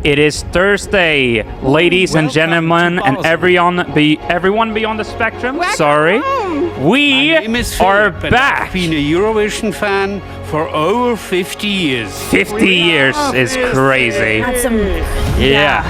It is Thursday, ladies and gentlemen, and everyone beyond the spectrum. Sorry, we are back. I've been a Eurovision fan for over 50 years. 50 years is crazy. Yeah.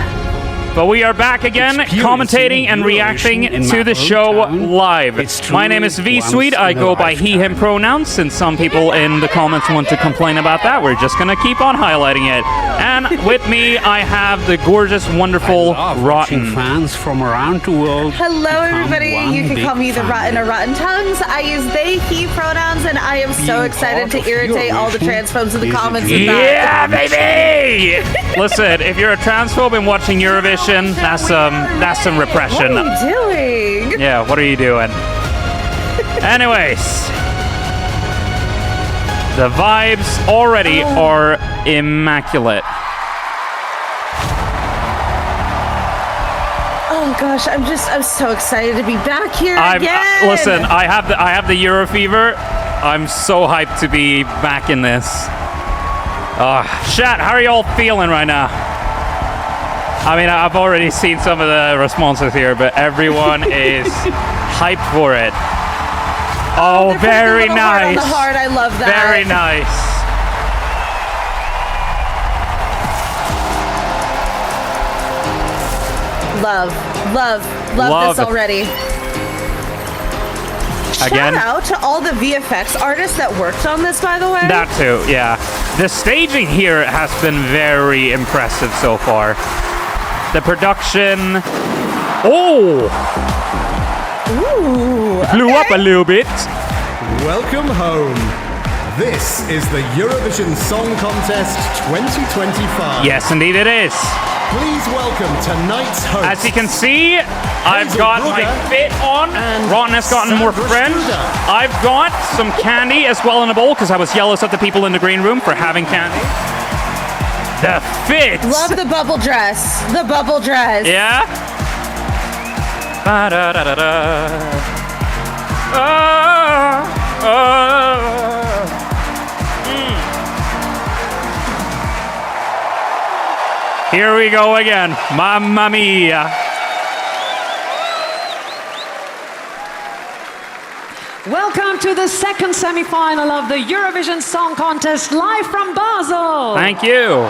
But we are back again, commentating and reacting to the show live. My name is V-Sweet. I go by he, him pronouns. Since some people in the comments want to complain about that, we're just going to keep on highlighting it. And with me, I have the gorgeous, wonderful Rotten. Fans from around the world. Hello, everybody. You can call me the Rotten or Rotten Tongues. I use they, he pronouns, and I am so excited to irritate all the transphobes in the comments. Yeah, baby! Listen, if you're a transphobe and watching Eurovision, that's some repression. What are you doing? Yeah, what are you doing? Anyways, the vibes already are immaculate. Oh gosh, I'm so excited to be back here again. Listen, I have the Euro fever. I'm so hyped to be back in this. Chat, how are y'all feeling right now? I mean, I've already seen some of the responses here, but everyone is hyped for it. Oh, very nice. On the heart, I love that. Very nice. Love this already. Again. Shout out to all the VFX artists that worked on this, by the way. That too, yeah. The staging here has been very impressive so far. The production, Ooh, blew up a little bit. Welcome home. This is the Eurovision Song Contest 2025. Yes, indeed it is. Please welcome tonight's host. As you can see, I've got my fit on. Ron has gotten more French. I've got some candy as well in a bowl because I was jealous of the people in the green room for having candy. The fit! Love the bubble dress. The bubble dress. Yeah? Ba-da-da-da-da. Here we go again. Mamma mia. Welcome to the second semi-final of the Eurovision Song Contest, live from Basel. Thank you.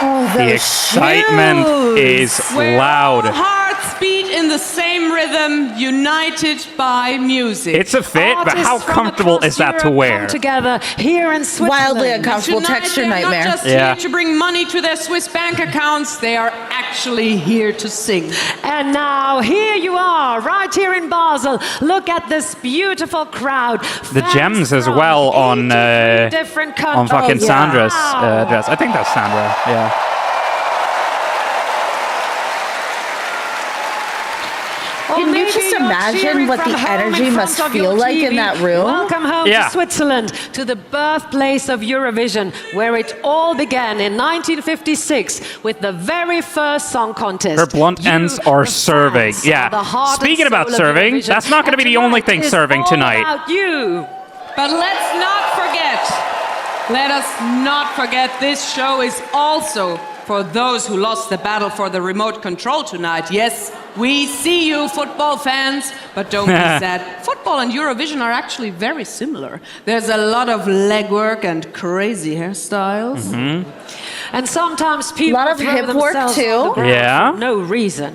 Oh, the excitement is loud. All hearts beat in the same rhythm, united by music. It's a fit, but how comfortable is that to wear? Together here in Switzerland. Wildly uncomfortable. Tonight, Texture they're nightmare. Not just here to bring money to their Swiss bank accounts, they are actually here to sing. And now here you are, right here in Basel. Look at this beautiful crowd. The gems as well on fucking Sandra's dress. I think that's Sandra. Yeah. Can you just imagine what the energy must feel like in that room? Welcome home to Switzerland, to the birthplace of Eurovision, where it all began in 1956 with the very first song contest. Her blunt ends are serving. Yeah. Speaking about serving, that's not going to be the only thing serving tonight. About you. But let's not forget. Let us not forget this show is also for those who lost the battle for the remote control tonight. Yes, we see you, football fans, but don't be sad. Football and Eurovision are actually very similar. There's a lot of legwork and crazy hairstyles. Mm-hmm. And sometimes people a lot of hip work too. For no reason.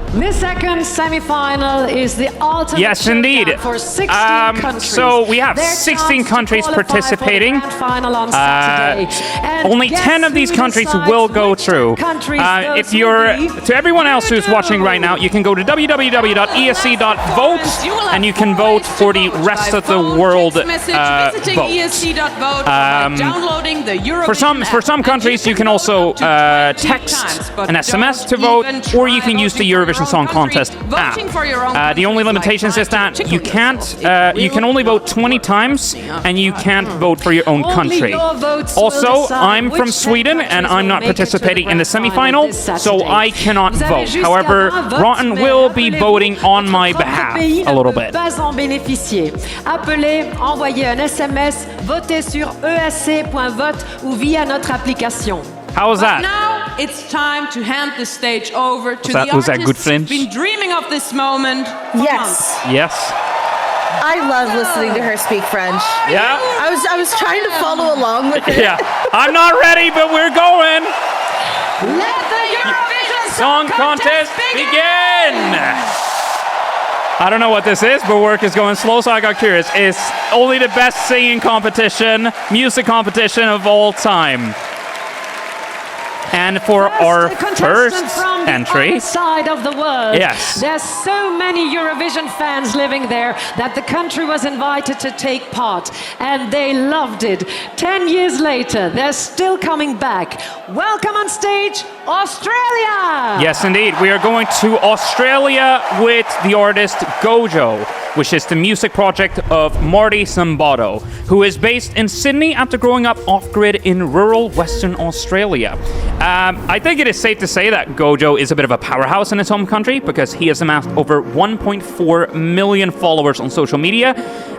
The second semi-final is the ultimate yes, indeed. For 16 countries. So we have 16 countries participating. Only 10 of these countries will go through. If you're to everyone else who's watching right now, you can go to www.esc.vote and you can vote for the rest of the world vote. For some countries, you can also text an SMS to vote, or you can use the Eurovision Eurovision Song Contest app. The only limitations is that you can't, you can only vote 20 times, and you can't vote for your own country. Also, I'm from Sweden, and I'm not participating in the semi-final, so I cannot vote. However, Rotten will be voting on my behalf a little bit. Appelez, envoyez un SMS, votez sur eac.vote ou via notre application. How was that? Now it's time to hand the stage over to the Was that good artists French? who've been dreaming of this moment. Yes. Yes. I love listening to her speak French. Yeah. I was trying to follow along with it. Yeah. I'm not ready, but we're going. Let the Eurovision Song Contest begin! I don't know what this is, but work is going slow, so I got curious. It's only the best singing competition, music competition of all time. And for our first from entry, the other side of the world. Yes. There's so many Eurovision fans living there that the country was invited to take part, and they loved it. 10 years later, they're still coming back. Welcome on stage, Australia! yes, indeed, we are going to Australia with the artist Gojo, which is the music project of Marty Sambato, who is based in Sydney after growing up off-grid in rural Western Australia. I think it is safe to say that Gojo is a bit of a powerhouse in his home country because he has amassed over 1.4 million followers on social media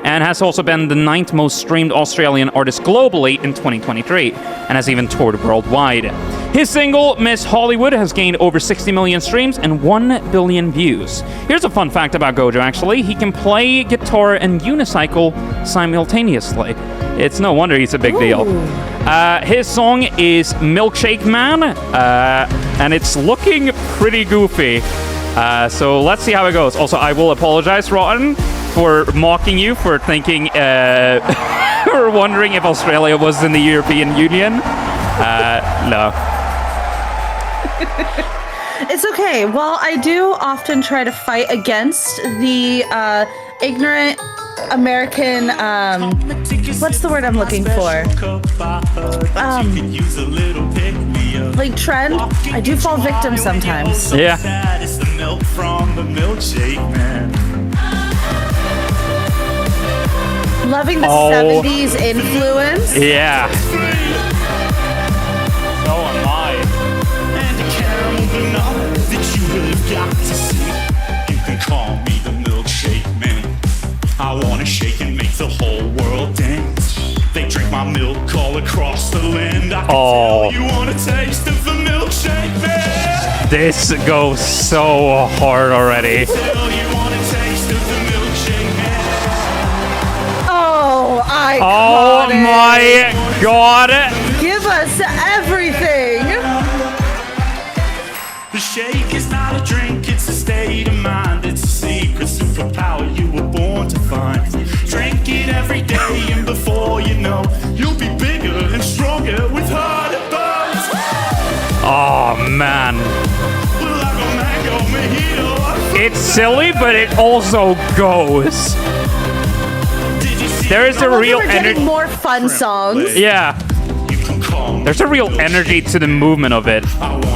and has also been the 9th most streamed Australian artist globally in 2023 and has even toured worldwide. His single, Miss Hollywood, has gained over 60 million streams and 1 billion views. Here's a fun fact about Gojo, actually. He can play guitar and unicycle simultaneously. It's no wonder he's a big deal. His song is Milkshake Man, and it's looking pretty goofy. So let's see how it goes. Also, I will apologize, Rotten, for mocking you for thinking, or wondering if Australia was in the European Union. No. It's okay. Well, I do often try to fight against the ignorant American, what's the word I'm looking for? Like trend. I do fall victim sometimes. Yeah. Loving the 70s influence. Yeah. So am I. You can call me the Milkshake Man. I wanna shake and make the whole world dance. They drink my milk all across the land. I can tell you want a taste of the Milkshake Man. This goes so hard already. Tell you want a taste of the Milkshake Man. Oh, Oh my god! Give us everything. The shake is not a drink, it's a state of mind. It's a secret superpower you were born to find. Drink it every day, and before you know, you'll be bigger and stronger with harder bones. Oh man. Well, like a mango mojito. It's silly, but it also goes. There is a real energy. More fun songs. Yeah. There's a real energy to the movement of it.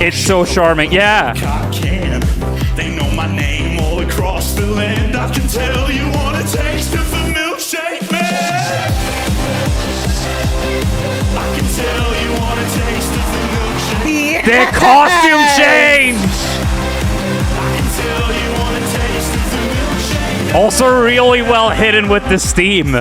It's so charming. Yeah. They know my name all across the land. I can tell you want a taste of the Milkshake Man. I can tell you want a taste of the Milkshake Man. The costume change. I can tell you want a taste of the Milkshake Man. Also really well hidden with the steam.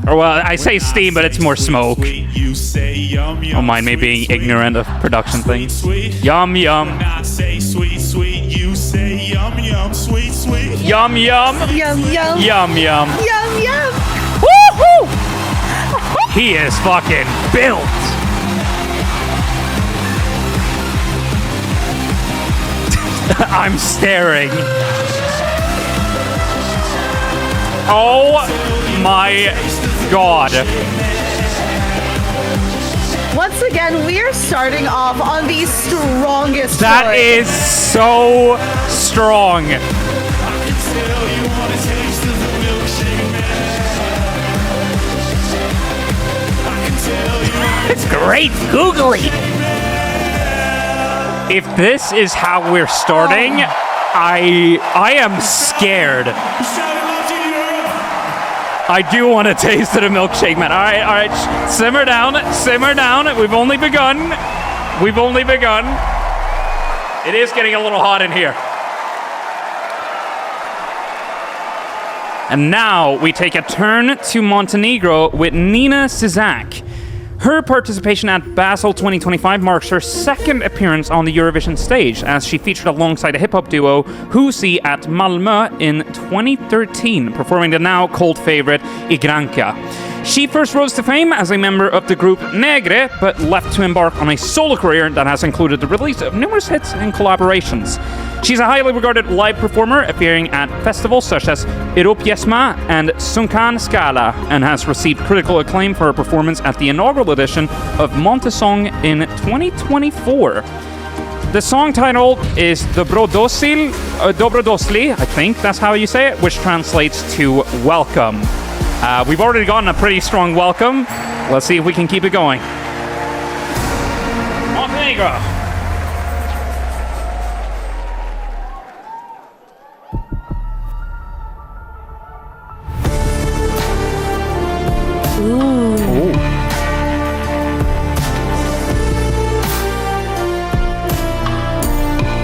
Or well, I say steam, but it's more smoke. Don't mind me being ignorant of production things. Yum yum. Yum yum. Yum yum. Yum yum. Yum yum. Woohoo! He is fucking built. I'm staring. Oh my god. Once again, we are starting off on the strongest That foot. is so strong. It's great googly. If this is how we're starting, I am scared. I do want a taste of the milkshake, man. All right. Simmer down. We've only begun. It is getting a little hot in here. And now we take a turn to Montenegro with Nina Sizak. Her participation at Basel 2025 marks her second appearance on the Eurovision stage, as she featured alongside a hip-hop duo, Husi, at Malmö in 2013, performing the now cult favorite Igranka. She first rose to fame as a member of the group Negre, but left to embark on a solo career that has included the release of numerous hits and collaborations. She's a highly regarded live performer, appearing at festivals such as Eurovision and Sunkan Skala, and has received critical acclaim for her performance at the inaugural edition of Montesong in 2024. The song title is Dobrodošli, I think that's how you say it, which translates to welcome. We've already gotten a pretty strong welcome. Let's see if we can keep it going. Montenegro. Ooh.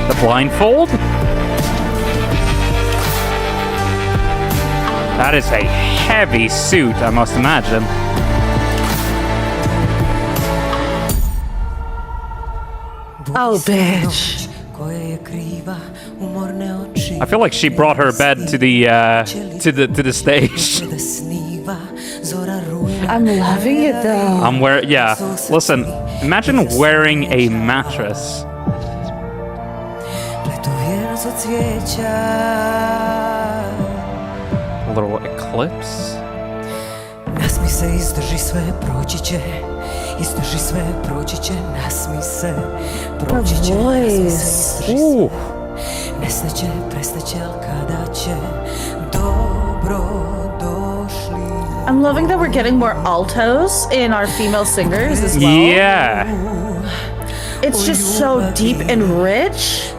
The blindfold? That is a heavy suit, I must imagine. Oh, bitch. I feel like she brought her bed to the stage. I'm loving it though. Yeah. Listen, imagine wearing a mattress. A little eclipse. Her voice. Ooh. I'm loving that we're getting more altos in our female singers as well. Yeah. It's just so deep and rich.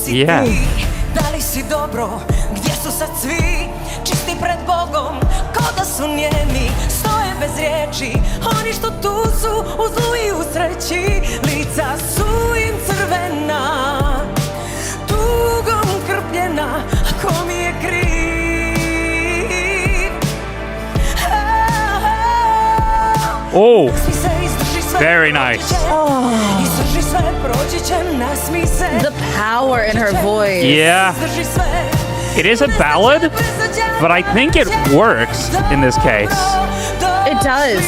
Yeah. Oh, very nice. Oh. The power in her voice. Yeah. It is a ballad, but I think it works in this case. It does.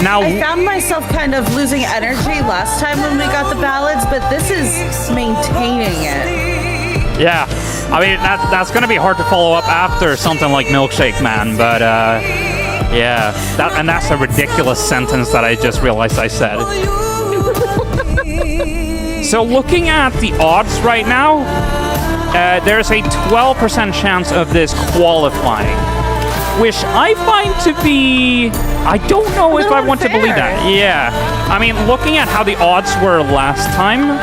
Now, I found myself kind of losing energy last time when we got the ballads, but this is maintaining it. yeah. I mean, that's going to be hard to follow up after something like Milkshake, man, but yeah. That's a ridiculous sentence that I just realized I said. So looking at the odds right now, there's a 12% chance of this qualifying, which I find to be... I don't know if I want to believe that. Yeah. I mean, looking at how the odds were last time,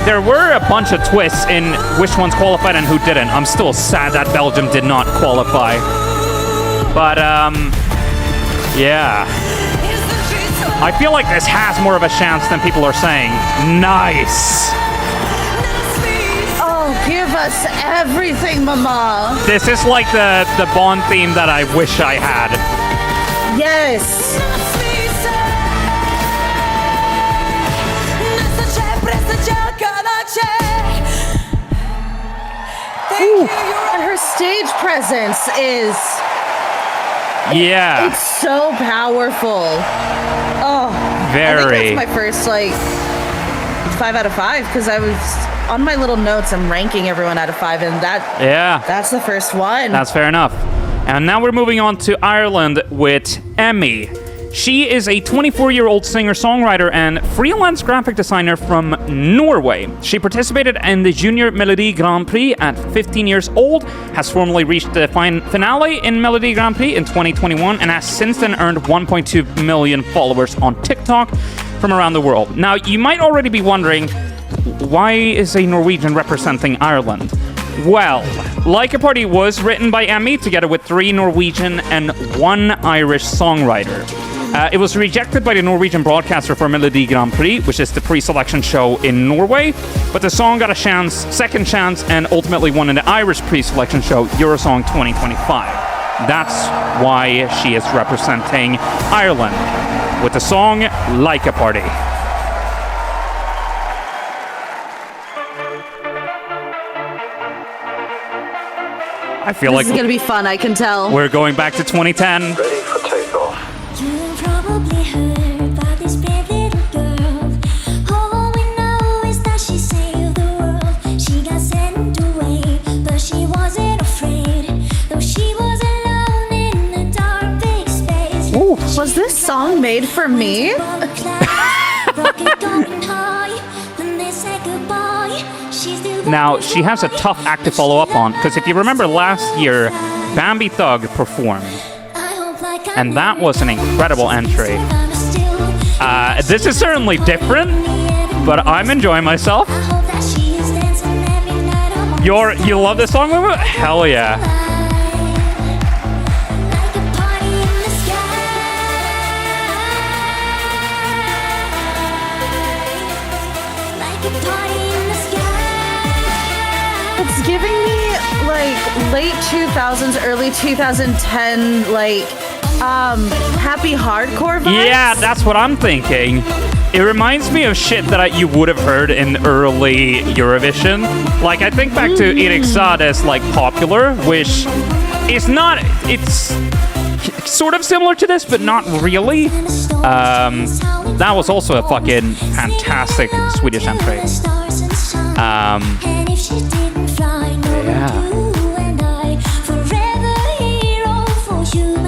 there were a bunch of twists in which ones qualified and who didn't. I'm still sad that Belgium did not qualify. But, yeah. I feel like this has more of a chance than people are saying. Nice. Oh, give us everything, mama. This is like the Bond theme that I wish I had. Yes. Ooh, and her stage presence is... Yeah. It's so powerful. Oh, very. I think that's my first, 5 out of 5, because I was on my little notes. I'm ranking everyone out of 5, and that's the first one. That's fair enough. And now we're moving on to Ireland with EMMY. She is a 24-year-old singer-songwriter and freelance graphic designer from Norway. She participated in the Junior Melodi Grand Prix at 15 years old, has formally reached the finale in Melodi Grand Prix in 2021, and has since then earned 1.2 million followers on TikTok. from around the world. Now, you might already be wondering, why is a Norwegian representing Ireland? Well, Laika Party was written by EMMY together with 3 Norwegian and 1 Irish songwriter. It was rejected by the Norwegian broadcaster for Melodi Grand Prix, which is the pre-selection show in Norway, but the song got a second chance, and ultimately won in the Irish pre-selection show Eurosong 2025. That's why she is representing Ireland with the song Laika Party. I feel This like is gonna be fun, I can tell. we're going back to 2010. Ready for takeoff. You probably heard about this brave little girl. All we know is that she saved the world. She got sent away, but she wasn't afraid. Though she was alone in a dark big space. Ooh. Was this song made for me? Now, she has a tough act to follow up on, because if you remember last year, Bambi Thug performed, and that was an incredible entry. This is certainly different, but I'm enjoying myself. You love this song, Lulu? Hell yeah. It's giving me like late 2000s, early 2010, like happy hardcore vibes. Yeah, that's what I'm thinking. It reminds me of shit that you would have heard in early Eurovision. Like, I think back to Erik Sade's like Popular, which is not, it's sort of similar to this, but not really. That was also a fucking fantastic Swedish entry. Yeah.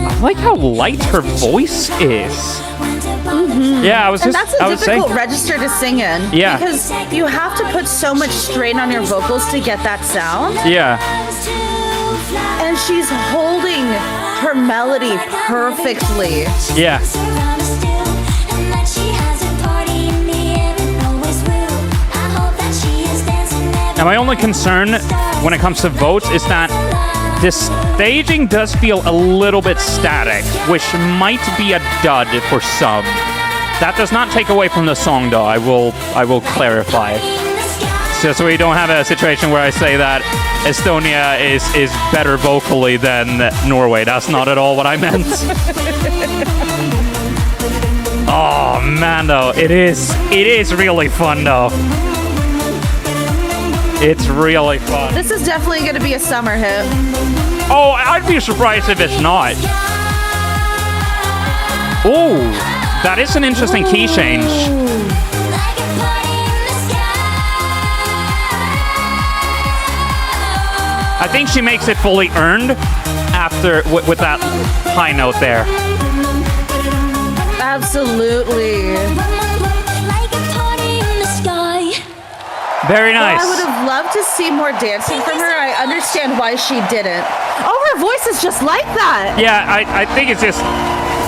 I like how light her voice is. Mm-hmm. Yeah, I was and just, that's a I was saying. difficult register to sing in. Yeah. Because you have to put so much strain on your vocals to get that sound. Yeah. And she's holding her melody perfectly. Yeah. Now, my only concern when it comes to votes is that the staging does feel a little bit static, which might be a dud for some. That does not take away from the song, though. I will clarify. So we don't have a situation where I say that Estonia is better vocally than Norway. That's not at all what I meant. Oh man, though, it is really fun, though. It's really fun. This is definitely going to be a summer hit. Oh, I'd be surprised if it's not. Ooh, that is an interesting key change. I think she makes it fully earned after with that high note there. Absolutely. Very nice. Well, I would have loved to see more dancing from her. I understand why she didn't. Oh, her voice is just like that. Yeah, I think it's just,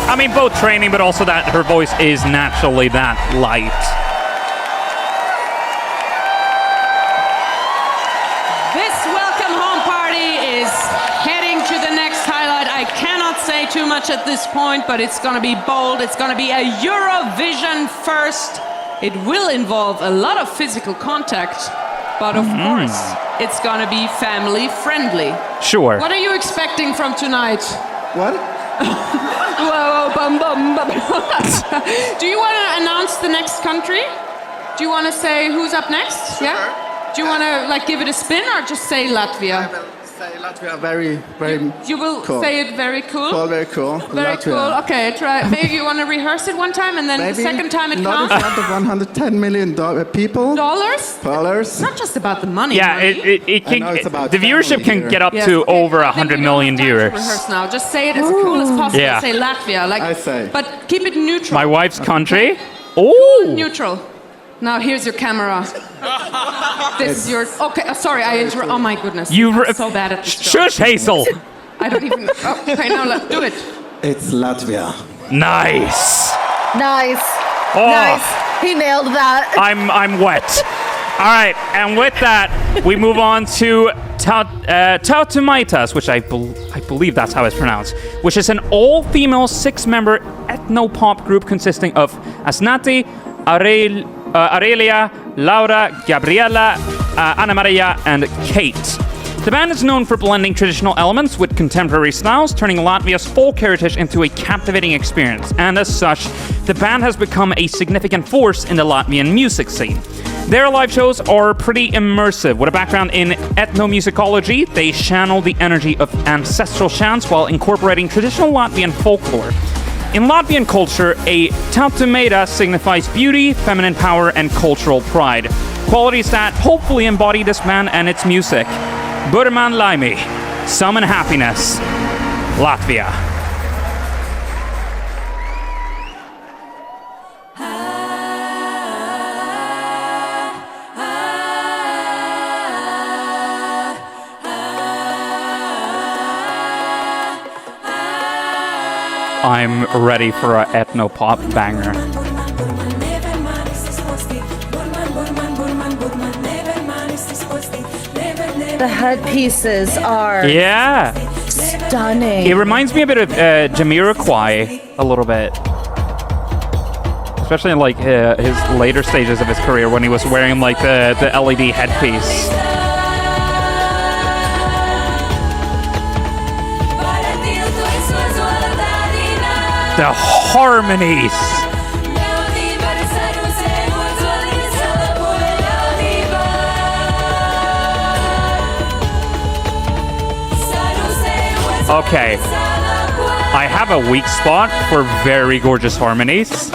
I mean, both training, but also that her voice is naturally that light. This welcome home party is heading to the next highlight. I cannot say too much at this point, but it's going to be bold. It's going to be a Eurovision first. It will involve a lot of physical contact, but of course, it's going to be family friendly. Sure. What are you expecting from tonight? What? Whoa, bum, bum, bum. Do you want to announce the next country? Do you want to say who's up next? Sure. Yeah? Do you want to like give it a spin or just say Latvia? I will say Latvia very You will cool. say it very cool? Very cool. Very Latvia. cool. Okay, try. Maybe you want to rehearse it one time and then the second time it not counts? in front of 110 million people. Dollars? Dollars. Not just about the money. Yeah, money. it can. I know it's about The viewership family can here. get up Yes, to okay. over I think 100 we million don't have time to viewers. rehearse now. Just say it as cool as possible. Yeah. Say Latvia, like. I say. But keep it neutral. My wife's country. Cool, Oh. neutral. Now here's your camera. This is your. Okay, sorry, I interrupt. Oh my goodness. I'm so bad at this job. Shush, Hazel. I don't even. Oh, okay, now do it. It's Latvia. Nice. Nice. Oh, Nice. He nailed that. I'm wet. All right, and with that, we move on to Tautumeitas, which I believe that's how it's pronounced, which is an all-female 6-member ethno-pop group consisting of Asnati, Aurelia, Laura, Gabriela, Anna Maria, and Kate. The band is known for blending traditional elements with contemporary styles, turning Latvia's folk heritage into a captivating experience, and as such, the band has become a significant force in the Latvian music scene. Their live shows are pretty immersive. With a background in ethnomusicology, they channel the energy of ancestral chants while incorporating traditional Latvian folklore. In Latvian culture, a Tautumeita signifies beauty, feminine power, and cultural pride. Qualities that hopefully embody this band and its music. Burman Laimi, summon happiness, Latvia. I'm ready for an ethno-pop banger. The headpieces are stunning. It reminds me a bit of Jamiroquai, a little bit. Especially in like his later stages of his career when he was wearing like the LED headpiece. The harmonies. Okay, I have a weak spot for very gorgeous harmonies.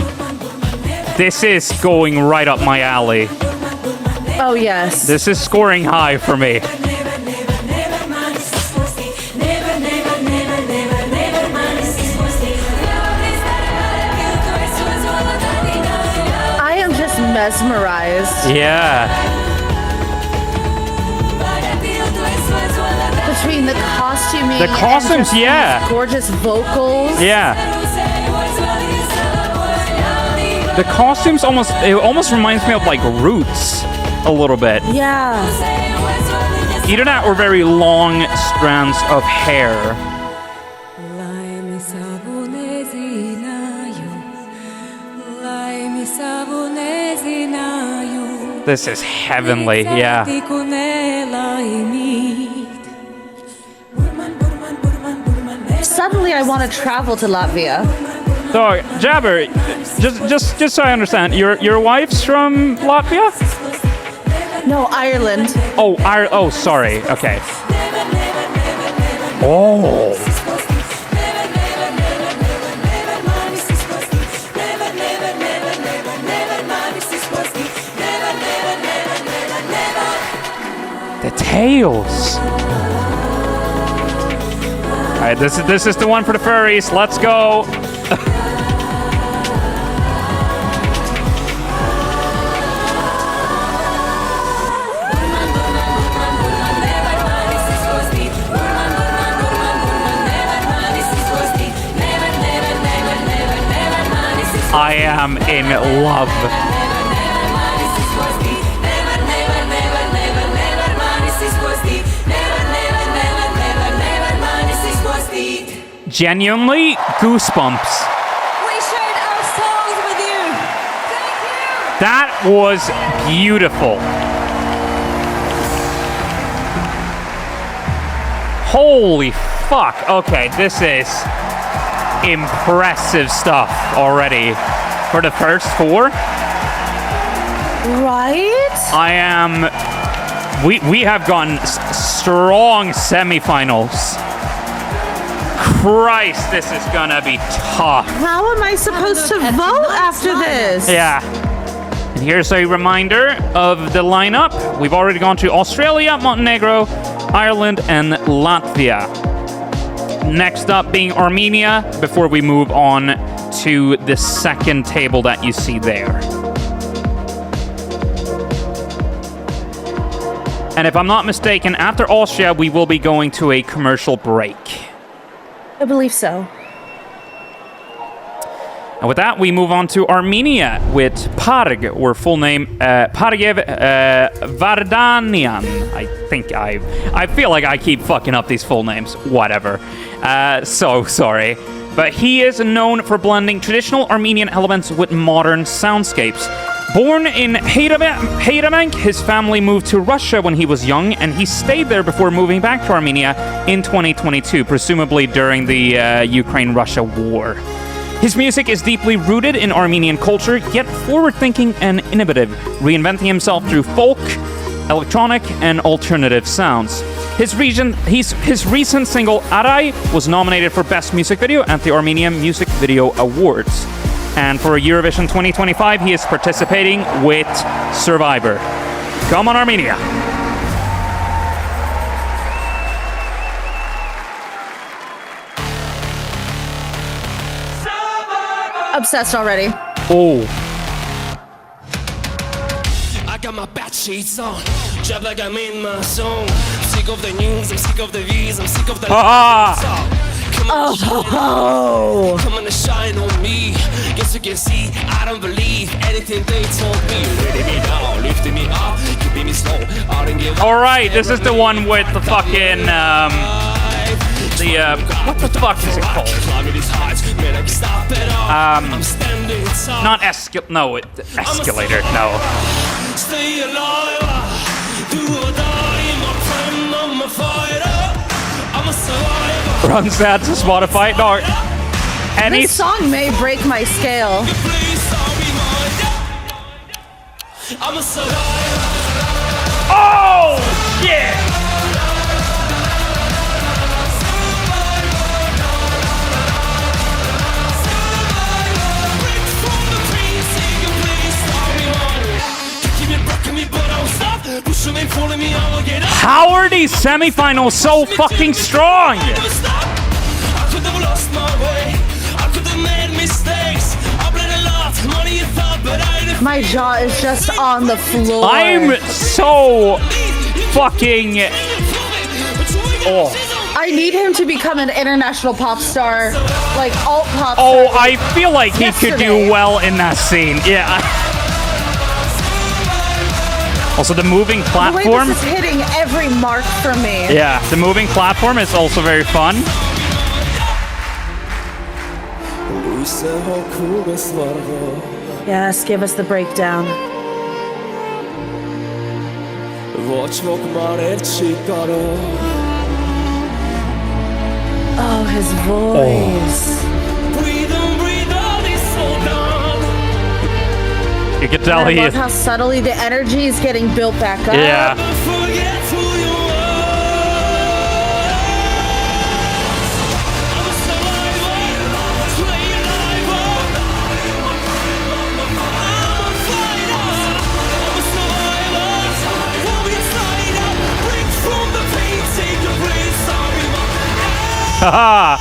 This is going right up my alley. Oh, yes. This is scoring high for me. I am just mesmerized. Yeah. Between the costuming, The costumes, and yeah. gorgeous vocals. Yeah. The costumes almost reminds me of like Roots a little bit. Yeah. Either that or very long strands of hair. This is heavenly, yeah. Suddenly I want to travel to Latvia. So, Jabber, just so I understand, your wife's from Latvia? No, Ireland. Oh, sorry. Okay. Oh. The tails. All right, this is the one for the furries. Let's go. I am in love. Genuinely goosebumps. We shared our songs with you. Thank you. That was beautiful. Holy fuck. Okay, this is impressive stuff already for the first four. Right? We have gone strong semifinals. Christ, this is gonna be tough. How am I supposed to vote after this? Yeah. And here's a reminder of the lineup. We've already gone to Australia, Montenegro, Ireland, and Latvia. Next up being Armenia, before we move on to the second table that you see there. And if I'm not mistaken, after Austria, we will be going to a commercial break. I believe so. And with that, we move on to Armenia with PARG, or full name Pargev Vardanian. I feel like I keep fucking up these full names. Whatever. So sorry. But he is known for blending traditional Armenian elements with modern soundscapes. Born in Hayramank, his family moved to Russia when he was young, and he stayed there before moving back to Armenia in 2022, presumably during the Ukraine-Russia war. His music is deeply rooted in Armenian culture, yet forward-thinking and innovative, reinventing himself through folk, electronic, and alternative sounds. His recent single, Aray, was nominated for Best Music Video at the Armenian Music Video Awards. And for Eurovision 2025, he is participating with Survivor. Come on, Armenia! Obsessed already. Oh. I got my bad sheets on, drop like I'm in my zone. I'm sick of the news, I'm sick of the views, I'm sick of the Come on and shine on me. Yes, you can see, I don't believe anything they told me. Letting me down, lifting me up, keeping me slow. I don't give up. Alright, this is the one with the fucking, what the fuck is it called? Not escalator, no. Stay alive, do or die, my friend, I'm a fighter, I'm a survivor. Runs that to Spotify, no. And This song may break my scale. I'm a survivor. Oh, shit! How are these semifinals so fucking strong? My jaw is just on the floor. I'm so fucking... Oh. I need him to become an international pop star, like alt pop star. Oh, I feel like he could do well in that scene. Yeah. Also, the moving platform. The way this is hitting every mark for me. Yeah, the moving platform is also very fun. Yes, give us the breakdown. Oh, his voice. You can tell I he love is. how subtly the energy is getting built back up. Yeah. Haha.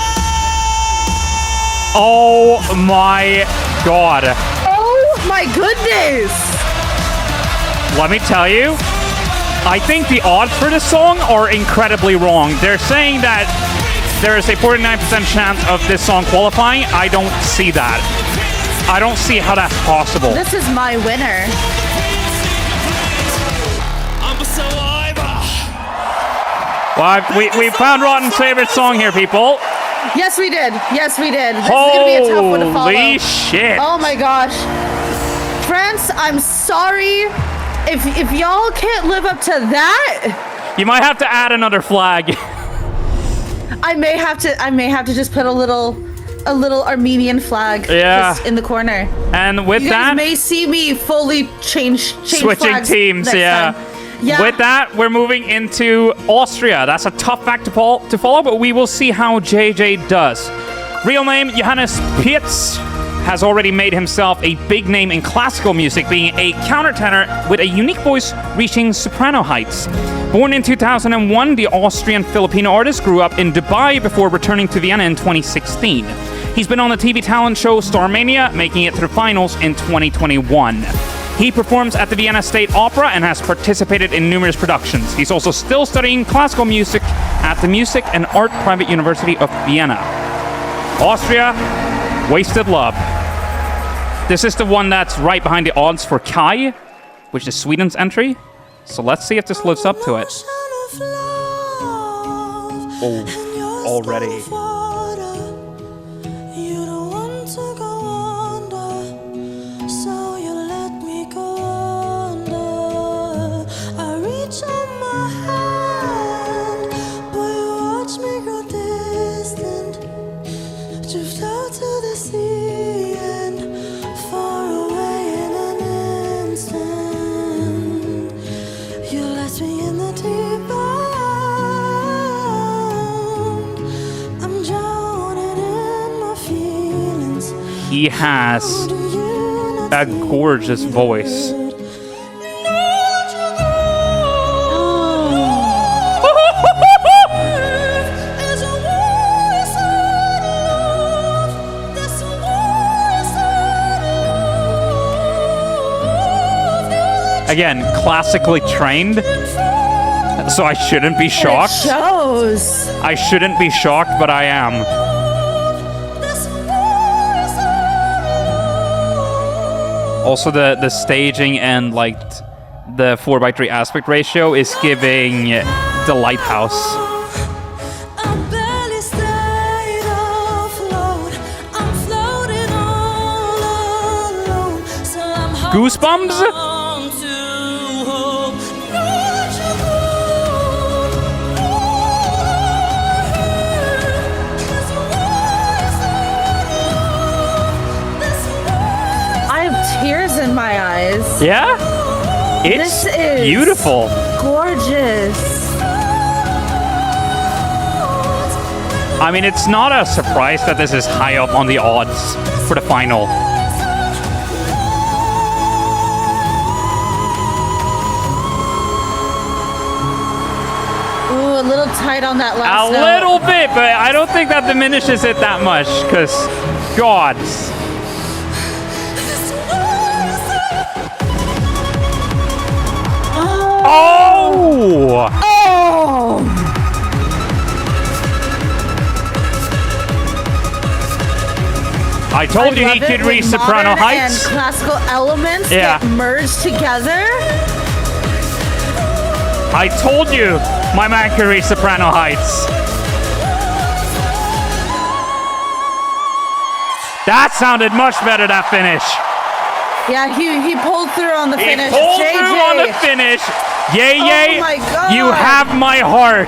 Oh my god. Oh my goodness. Let me tell you, I think the odds for this song are incredibly wrong. They're saying that there is a 49% chance of this song qualifying. I don't see that. I don't see how that's possible. This is my winner. Well, we found Rotten's favorite song here, people. Yes, we did. Yes, we did. This is gonna be a tough one to follow. Holy shit. Oh my gosh. France, I'm sorry. If y'all can't live up to that, you might have to add another flag. I may have to just put a little Armenian flag just in the corner. And with you that, guys may see me fully change switching flags teams, next yeah. time. Yeah. With that, we're moving into Austria. That's a tough fact to follow, but we will see how JJ does. Real name, Johannes Pietz, has already made himself a big name in classical music, being a countertenor with a unique voice reaching soprano heights. Born in 2001, the Austrian-Filipino artist grew up in Dubai before returning to Vienna in 2016. He's been on the TV talent show Starmania, making it through finals in 2021. He performs at the Vienna State Opera and has participated in numerous productions. He's also still studying classical music at the Music and Art Private University of Vienna. Austria, Wasted Love. This is the one that's right behind the odds for Kai, which is Sweden's entry. So let's see if this lives up to it. Oh, already. He has a gorgeous voice. Again, classically trained, so I shouldn't be shocked. It shows. I shouldn't be shocked, but I am. Also, the staging and like the 4:3 aspect ratio is giving the Lighthouse. Goosebumps? Tears in my eyes. Yeah? It's This is beautiful. Gorgeous. I mean, it's not a surprise that this is high up on the odds for the final. Ooh, a little tight on that last note. A little bit, but I don't think that diminishes it that much, because gods. Oh! Oh! I told you he could reach soprano modern heights. And classical elements Yeah. get merged together. I told you my man could reach soprano heights. That sounded much better, that finish. Yeah, he pulled through on the He finish. pulled JJ. through on the finish. Yay, yay. Oh my God. You have my heart.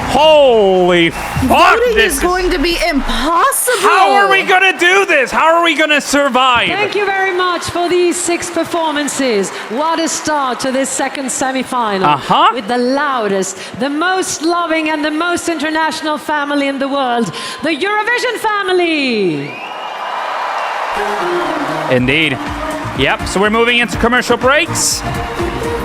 Holy fuck. Voting This is going to be impossible. How are we going to do this? How are we going to survive? Thank you very much for these 6 performances. What a start to this second semi-final. Uh-huh. With the loudest, the most loving and the most international family in the world, the Eurovision family. Indeed. Yep, so we're moving into commercial breaks.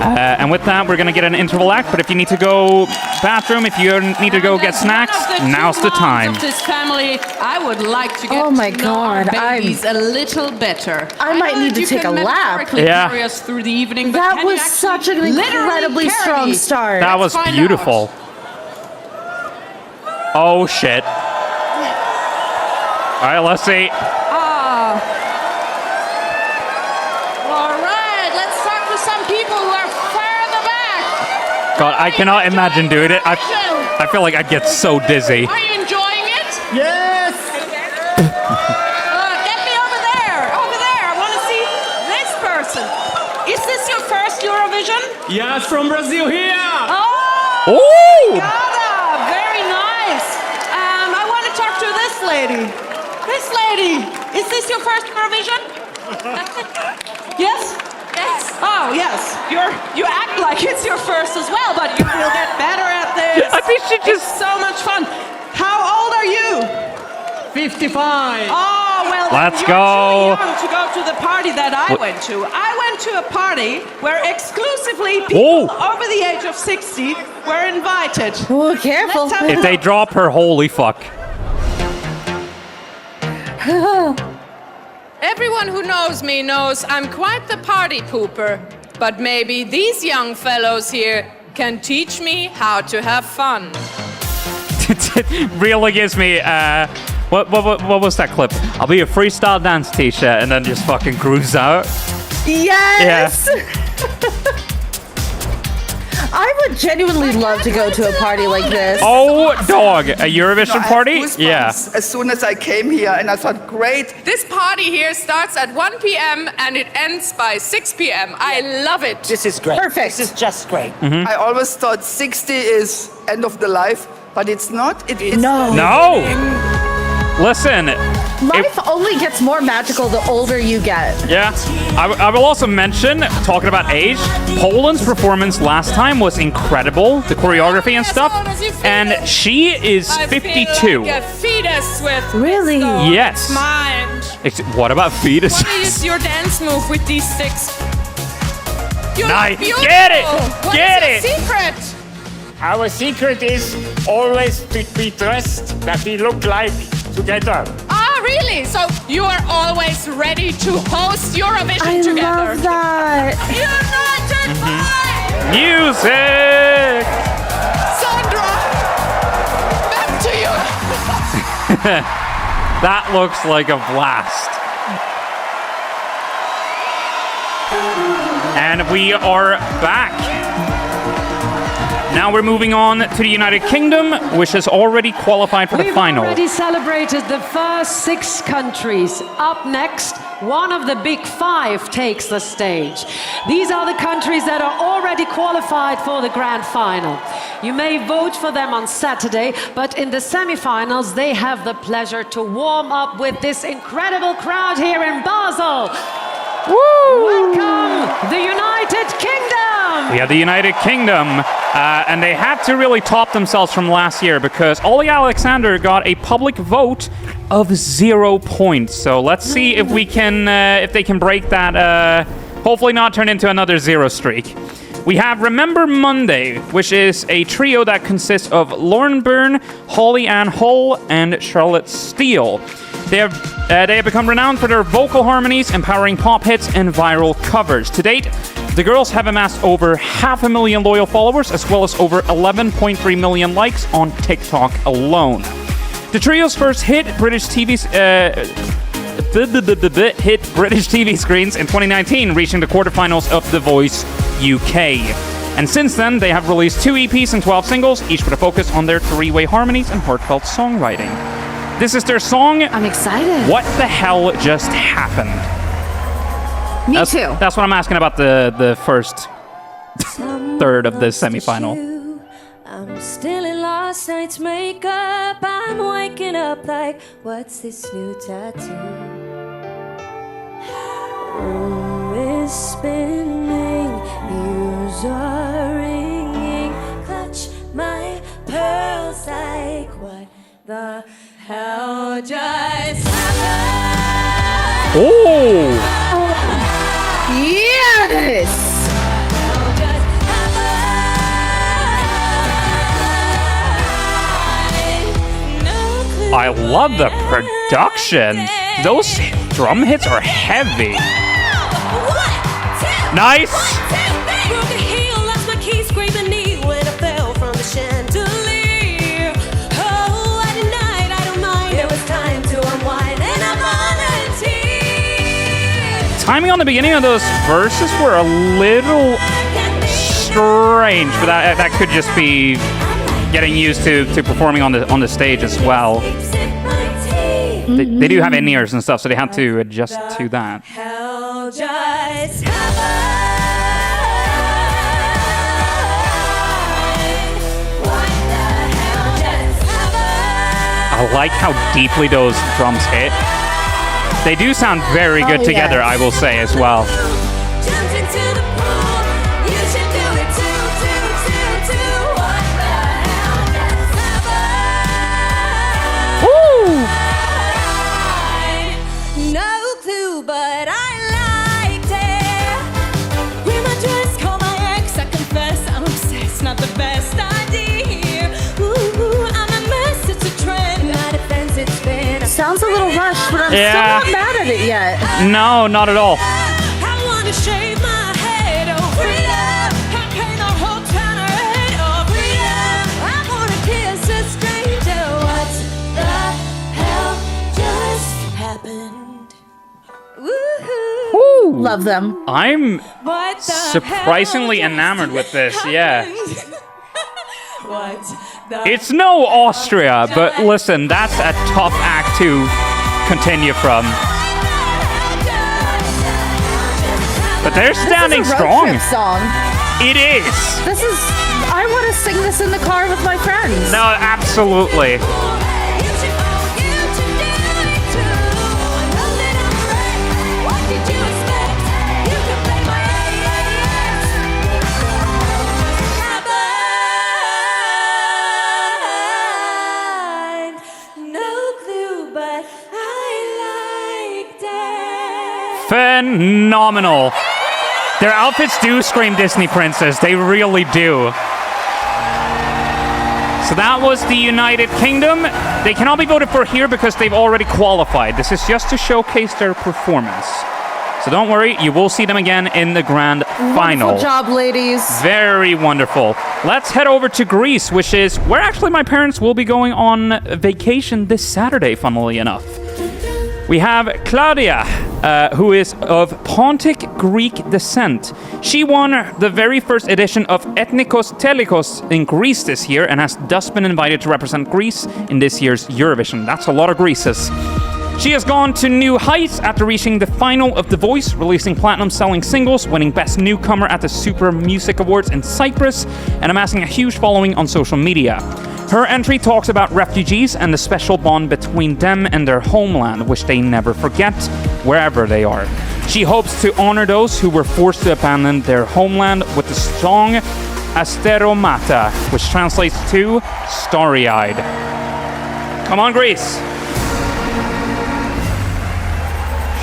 And with that, we're going to get an interval act. But if you need to go bathroom, if you need to go get snacks, now's the time. Of this family, I would like to get Oh my to know our God, babies a little better. I might know need that to you take can a lap. metaphorically Yeah. carry us through the evening, but That can you was actually such an literally incredibly carry strong me? start. That was find beautiful. Oh, shit. All right, let's see. All right, let's talk to some people who are further back. God, I cannot imagine doing it. I feel like I'd get so dizzy. Are you enjoying it? Yes! Get me over there. Over there. I want to see this person. Is this your first Eurovision? Yes, from Brazil here. Oh! Ooh! Yada, very nice. I want to talk to this lady. This lady. Is this your first Eurovision? Yes? Yes. Oh, yes. You act like it's your first as well, but you will get better at this. I think she just... It's so much fun. How old are you? 55. Oh, well, then Let's you're go. too young to go to the party that I went to. I went to a party where exclusively people over the age of 60 were invited. Oh, careful. Let's have If they drop her, holy fuck. Everyone who knows me knows I'm quite the party pooper, but maybe these young fellows here can teach me how to have fun. Really gives me What was that clip? I'll be a freestyle dance teacher and then just fucking cruise out. Yes! Yeah. I would genuinely love to go to a party like this. Oh, dog. A Eurovision party? Yeah. As soon as I came here, and I thought, great. This party here starts at 1 p.m. and it ends by 6 p.m. I love it. This is great. Perfect. This is just great. I always thought 60 is end of the life, but it's not. It's No. Listen. Life only gets more magical the older you get. Yeah. I will also mention, talking about age, Poland's performance last time was incredible, the choreography and stuff, and she is 52. Like a fetus with Really? Yes. mind. What about fetus? What is your dance move with these sticks? You're Nice. beautiful. Get it. What Get is your secret? Our secret is always to be dressed that we look like together. Ah, really? So you are always ready to host Eurovision I together? love that. United by Music! Sandra! Back to you! That looks like a blast. And we are back. Now we're moving on to the United Kingdom, which has already qualified for the We've final. already celebrated the first 6 countries. Up next, one of the big 5 takes the stage. These are the countries that are already qualified for the grand final. You may vote for them on Saturday, but in the semi-finals, they have the pleasure to warm up with this incredible crowd here in Basel. Woo! Welcome, the United Kingdom! We have the United Kingdom, and they had to really top themselves from last year because Ollie Alexander got a public vote of 0 points. So let's see if we can, if they can break that. Hopefully, not turn into another 0 streak. We have Remember Monday, which is a trio that consists of Lauren Byrne, Holly Ann Hull, and Charlotte Steele. They have become renowned for their vocal harmonies, empowering pop hits, and viral covers. To date, the girls have amassed over 500,000 loyal followers, as well as over 11.3 million likes on TikTok alone. The trio's first hit British TV screens in 2019, reaching the quarterfinals of The Voice UK. And since then, they have released 2 EPs and 12 singles, each with a focus on their 3-way harmonies and heartfelt songwriting. This is their song. I'm excited. What the hell just happened? Me too. That's what I'm asking about the first third of the semifinal. I'm still in last night's makeup. I'm waking up like, what's this new tattoo? Room is spinning, ears are ringing. Clutch my pearls like, what the hell just happened? Oh! Yes! I love the production. Those drum hits are heavy. Nice! Timing on the beginning of those verses were a little strange, but that could just be getting used to performing on the stage as well. They do have in-ears and stuff, so they had to adjust to that. I like how deeply those drums hit. They do sound very good together, yes. I will say as well. No clue, but I liked it. Wear my dress, call my ex. I confess I'm obsessed, not the best idea. Ooh, I'm a mess, it's a trend. My defense, it's been. Sounds a little rushed, but I'm still not mad at it yet. No, not at all. I wanna shave my head, oh freedom. I paint a whole town red, oh freedom. I wanna kiss a stranger. What the hell Woo! Love them. I'm surprisingly enamored with this, yeah. It's no Austria, but listen, that's a tough act to continue from. But they're standing this is a road strong. Trip song. It is. I want to sing this in the car with my friends. No, absolutely. Phenomenal. Their outfits do scream Disney princess. They really do. So that was the United Kingdom. They cannot be voted for here because they've already qualified. This is just to showcase their performance. So don't worry, you will see them again in the grand final. Wonderful job, ladies. Very wonderful. Let's head over to Greece, which is where actually my parents will be going on vacation this Saturday, funnily enough. We have Klavdia, who is of Pontic Greek descent. She won the very first edition of Ethnikos Telikos in Greece this year and has thus been invited to represent Greece in this year's Eurovision. That's a lot of Greeces. She has gone to new heights after reaching the final of The Voice, releasing platinum-selling singles, winning Best Newcomer at the Super Music Awards in Cyprus, and amassing a huge following on social media. Her entry talks about refugees and the special bond between them and their homeland, which they never forget, wherever they are. She hopes to honor those who were forced to abandon their homeland with the song Asteromáta, which translates to Starry-Eyed. Come on, Greece.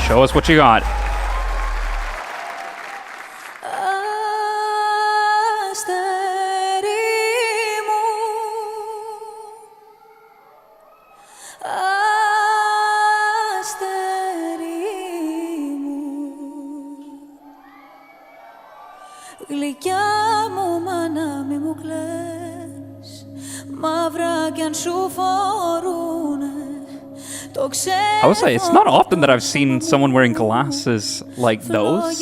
Show us what you got. I would say it's not often that I've seen someone wearing glasses like those.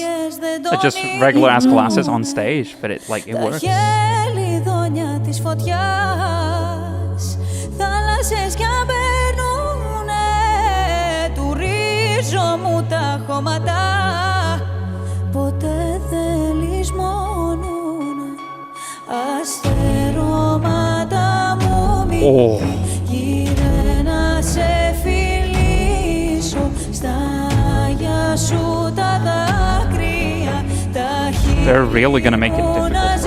Just regular ass glasses on stage, but it works. Oh. They're really gonna make it difficult for us.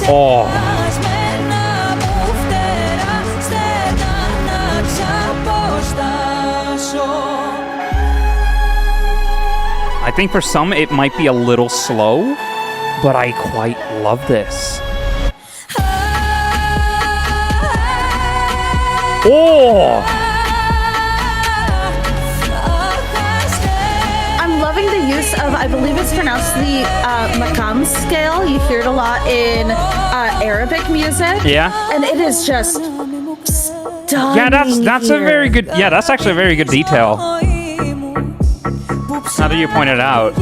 Oh. I think for some it might be a little slow, but I quite love this. Oh! I'm loving the use of, I believe it's pronounced the makam scale. You hear it a lot in Arabic music. Yeah. And it is just stunning. Yeah, that's a very good. Yeah, that's actually a very good detail. Now that you point it out.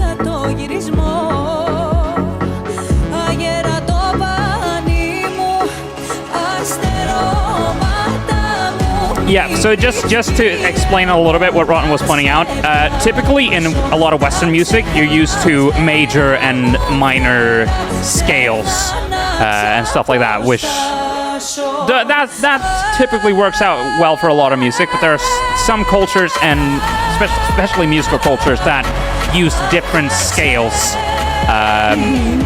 Yeah, so just to explain a little bit what Rotten was pointing out, typically in a lot of Western music, you're used to major and minor scales and stuff like that, which that typically works out well for a lot of music, but there are some cultures, and especially musical cultures, that use different scales. And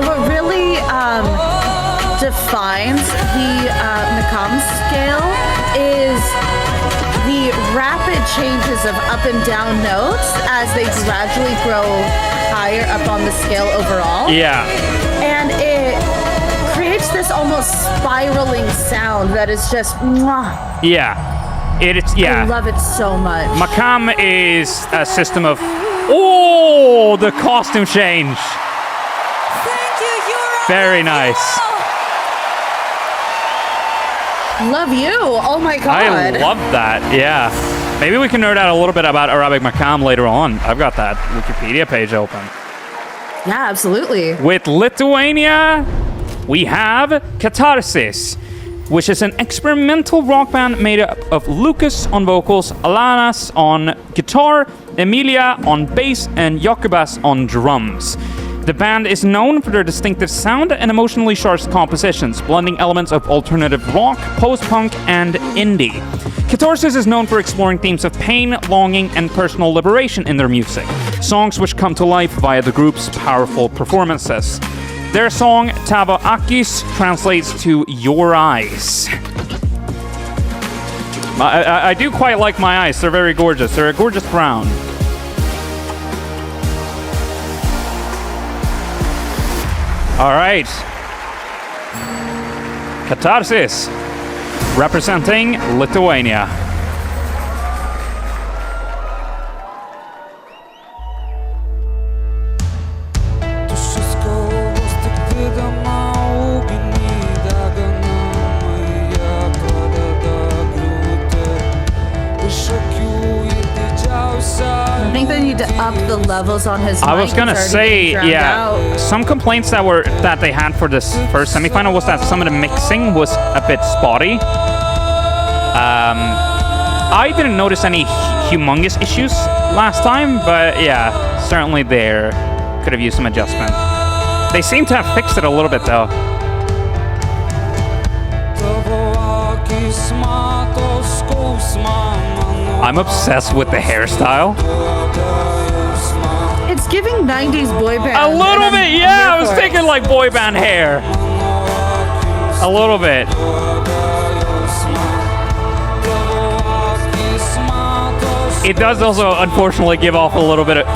what really defines the makam scale is the rapid changes of up and down notes as they gradually grow higher up on the scale overall. Yeah. And it creates this almost spiraling sound that is just mwah. Yeah. Yeah. I love it so much. Makam is a system of Oh, the costume change. Thank you, Europe. Very nice. Love you. Oh my god. I love that. Yeah. Maybe we can nerd out a little bit about Arabic Makam later on. I've got that Wikipedia page open. Yeah, absolutely. With Lithuania, we have Katarsis, which is an experimental rock band made up of Lucas on vocals, Alanas on guitar, Emilia on bass, and Jokubas on drums. The band is known for their distinctive sound and emotionally charged compositions, blending elements of alternative rock, post-punk, and indie. Katarsis is known for exploring themes of pain, longing, and personal liberation in their music, songs which come to life via the group's powerful performances. Their song, Tavo Akys, translates to Your Eyes. I do quite like my eyes. They're very gorgeous. They're a gorgeous brown. All right. Katarsis, representing Lithuania. I think they need to up the levels on his mic. I was gonna It's already say, drowned yeah, out. some complaints that they had for this first semifinal was that some of the mixing was a bit spotty. I didn't notice any humongous issues last time, but yeah, certainly there could have used some adjustment. They seem to have fixed it a little bit though. I'm obsessed with the hairstyle. It's giving 90s boy band. A little bit, yeah. I was thinking like boy band hair. A little bit. It does also, unfortunately, give off a little bit of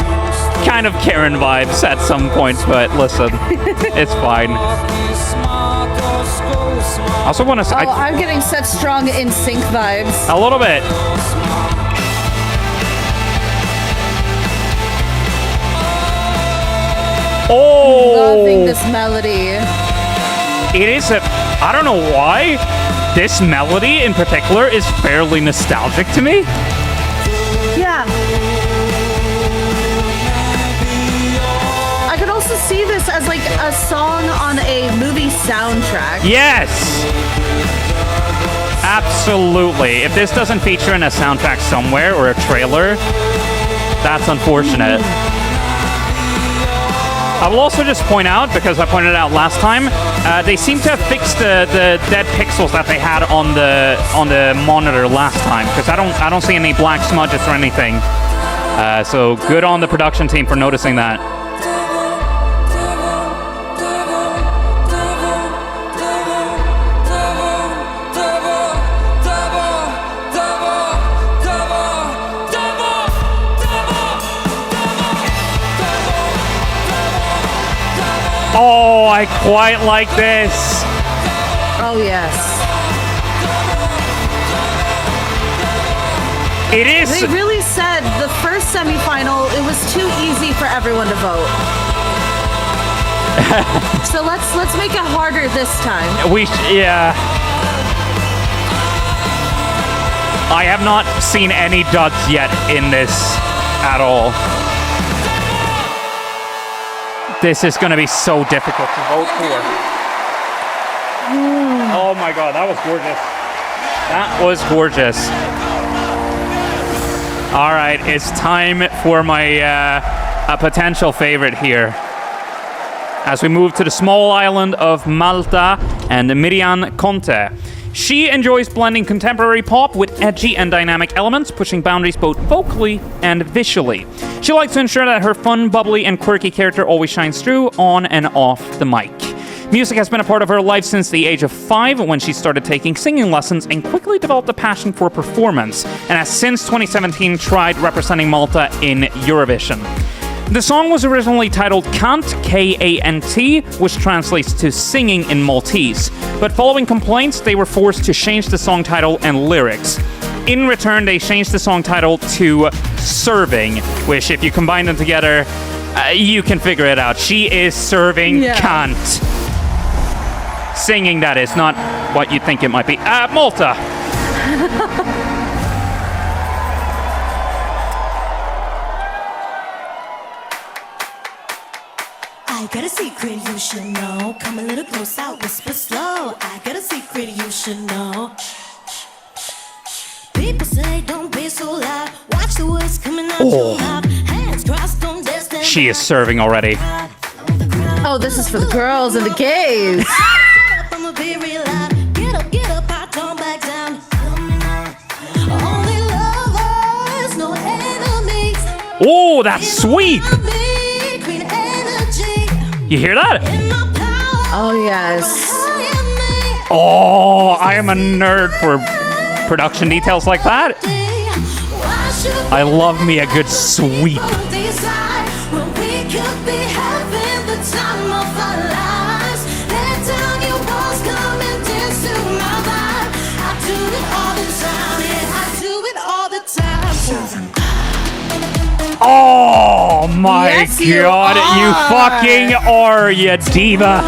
kind of Karen vibes at some points, but listen, it's fine. I also want to say, I'm getting such strong in sync vibes. a little bit. Oh! Loving this melody. It is I don't know why, this melody in particular is fairly nostalgic to me. Yeah. I could also see this as like a song on a movie soundtrack. Yes! Absolutely. If this doesn't feature in a soundtrack somewhere or a trailer, that's unfortunate. I will also just point out, because I pointed out last time, they seem to have fixed the dead pixels that they had on the monitor last time, because I don't see any black smudges or anything. So good on the production team for noticing that. Oh, I quite like this. Oh, yes. It is. They really said the first semifinal, it was too easy for everyone to vote. So let's make it harder this time. Yeah. I have not seen any duds yet in this at all. This is going to be so difficult to vote for. Oh my god, that was gorgeous. That was gorgeous. All right, it's time for my a potential favorite here. As we move to the small island of Malta and Miriam Conte. She enjoys blending contemporary pop with edgy and dynamic elements, pushing boundaries both vocally and visually. She likes to ensure that her fun, bubbly, and quirky character always shines through on and off the mic. Music has been a part of her life since the age of 5, when she started taking singing lessons and quickly developed a passion for performance, and has since 2017 tried representing Malta in Eurovision. The song was originally titled Kant, K-A-N-T, which translates to singing in Maltese, but following complaints, they were forced to change the song title and lyrics. In return, they changed the song title to serving, which if you combine them together, you can figure it out. She is serving cunt. Singing, that is, not what you think it might be. Malta. I got a secret you should know. Come a little close, I'll whisper slow. I got a secret you should know. People say don't be so loud. Watch the words coming out your mouth. Hands crossed, don't distance. She is serving already. Oh, this is for the girls and the gays. I'ma be real loud. Get up, I don't back down. Only lovers, no enemies. Oh, that's sweet. Green energy. You hear that? Oh, yes. Oh, I am a nerd for production details like that. I love me a good sweep. Oh my Yes, god, you fucking are, you diva.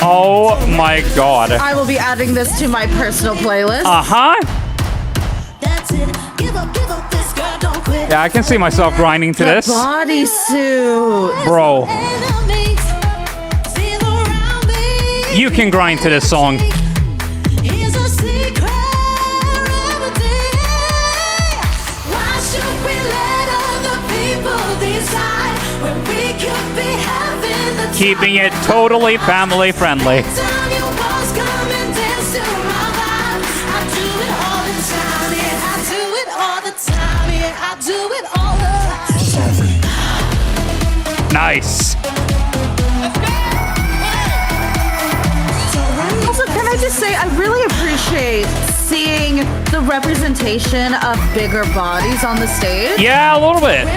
Oh my god. I will be adding this to my personal playlist. Uh-huh. Yeah, I can see myself grinding to this. Bodysuit. Bro. You can grind to this song. Keeping it totally family friendly. Nice. Also, can I just say, I really appreciate seeing the representation of bigger bodies on the stage. Yeah, a little bit.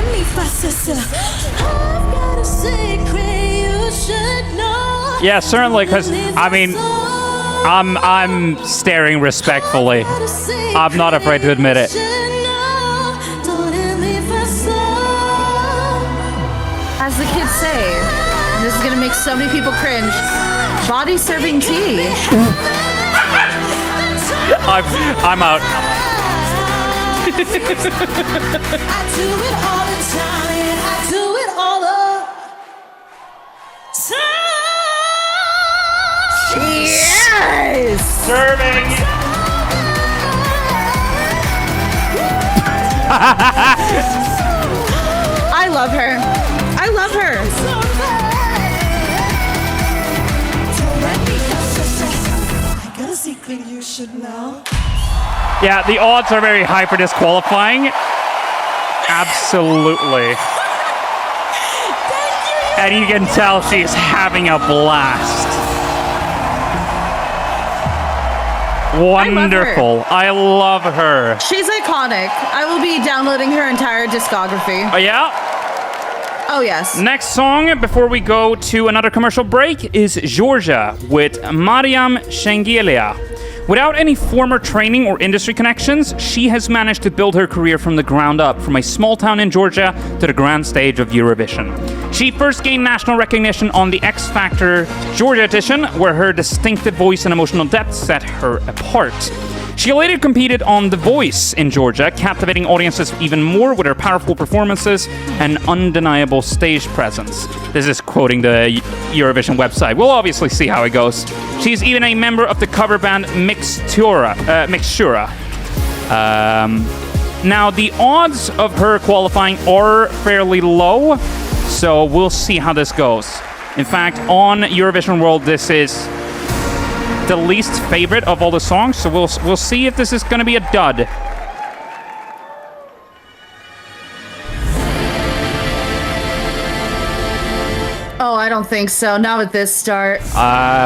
Yeah, certainly, because, I mean, I'm staring respectfully. I'm not afraid to admit it. As the kids say, and this is gonna make so many people cringe, body serving tea. I'm out. I do it all the time, and I do it all the time. Yes! Serving. I love her. I love her. I got a secret you should know. Yeah, the odds are very high for disqualifying. Absolutely. And you can tell she's having a blast. Wonderful. I love her. She's iconic. I will be downloading her entire discography. Oh, yeah? Oh, yes. Next song before we go to another commercial break is Georgia with Mariam Shengelia. Without any former training or industry connections, she has managed to build her career from the ground up, from a small town in Georgia to the grand stage of Eurovision. She first gained national recognition on the X Factor Georgia edition, where her distinctive voice and emotional depth set her apart. She later competed on The Voice in Georgia, captivating audiences even more with her powerful performances and undeniable stage presence. This is quoting the Eurovision website. We'll obviously see how it goes. She's even a member of the cover band Mixtura. Now, the odds of her qualifying are fairly low, so we'll see how this goes. In fact, on Eurovision World, this is the least favorite of all the songs, so we'll see if this is going to be a dud. Oh, I don't think so. Not with this start.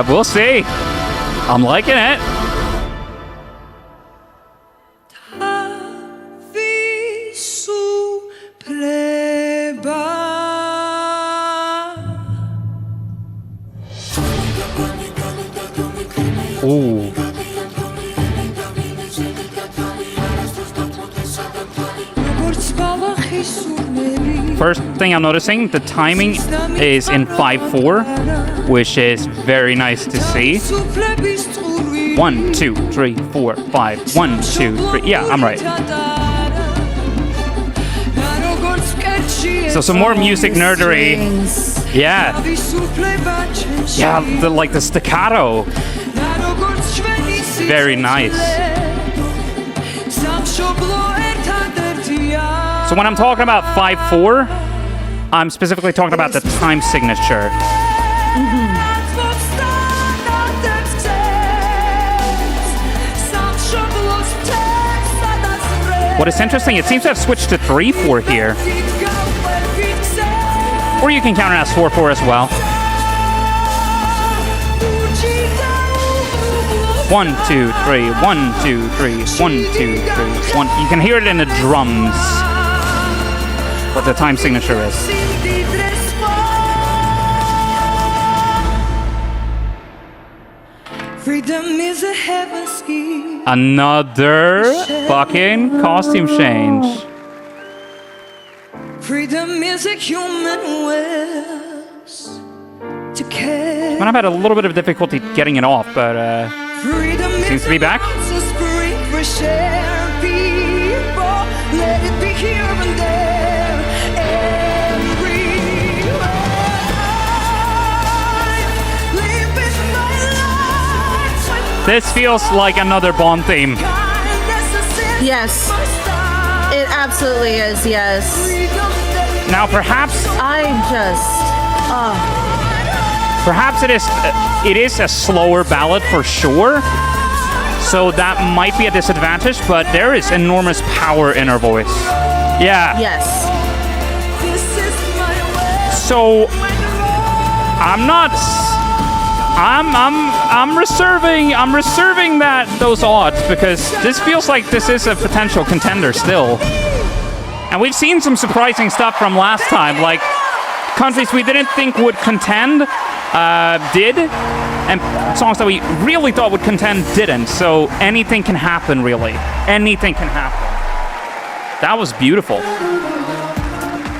We'll see. I'm liking it. Ooh. First thing I'm noticing, the timing is in 5/4, which is very nice to see. 1, 2, 3, 4, 5. 1, 2, 3. Yeah, I'm right. So some more music nerdery. Yeah. Yeah, like the staccato. Very nice. So when I'm talking about 5/4, I'm specifically talking about the time signature. What is interesting, it seems to have switched to 3/4 here. Or you can count it as 4/4 as well. 1, 2, 3, 1, 2, 3, 1, 2, 3, 1. You can hear it in the drums, what the time signature is. Freedom is a heaven scheme. Another fucking costume change. Freedom is a human wish to care. Might have had a little bit of difficulty getting it off, but seems to be back. Let it be here and there. This feels like another Bond theme. Yes. It absolutely is, yes. Now perhaps perhaps it is a slower ballad for sure. So that might be a disadvantage, but there is enormous power in her voice. Yeah. Yes. So I'm reserving those odds because this feels like this is a potential contender still. And we've seen some surprising stuff from last time, like countries we didn't think would contend did, and songs that we really thought would contend didn't. So anything can happen, really. Anything can happen. That was beautiful.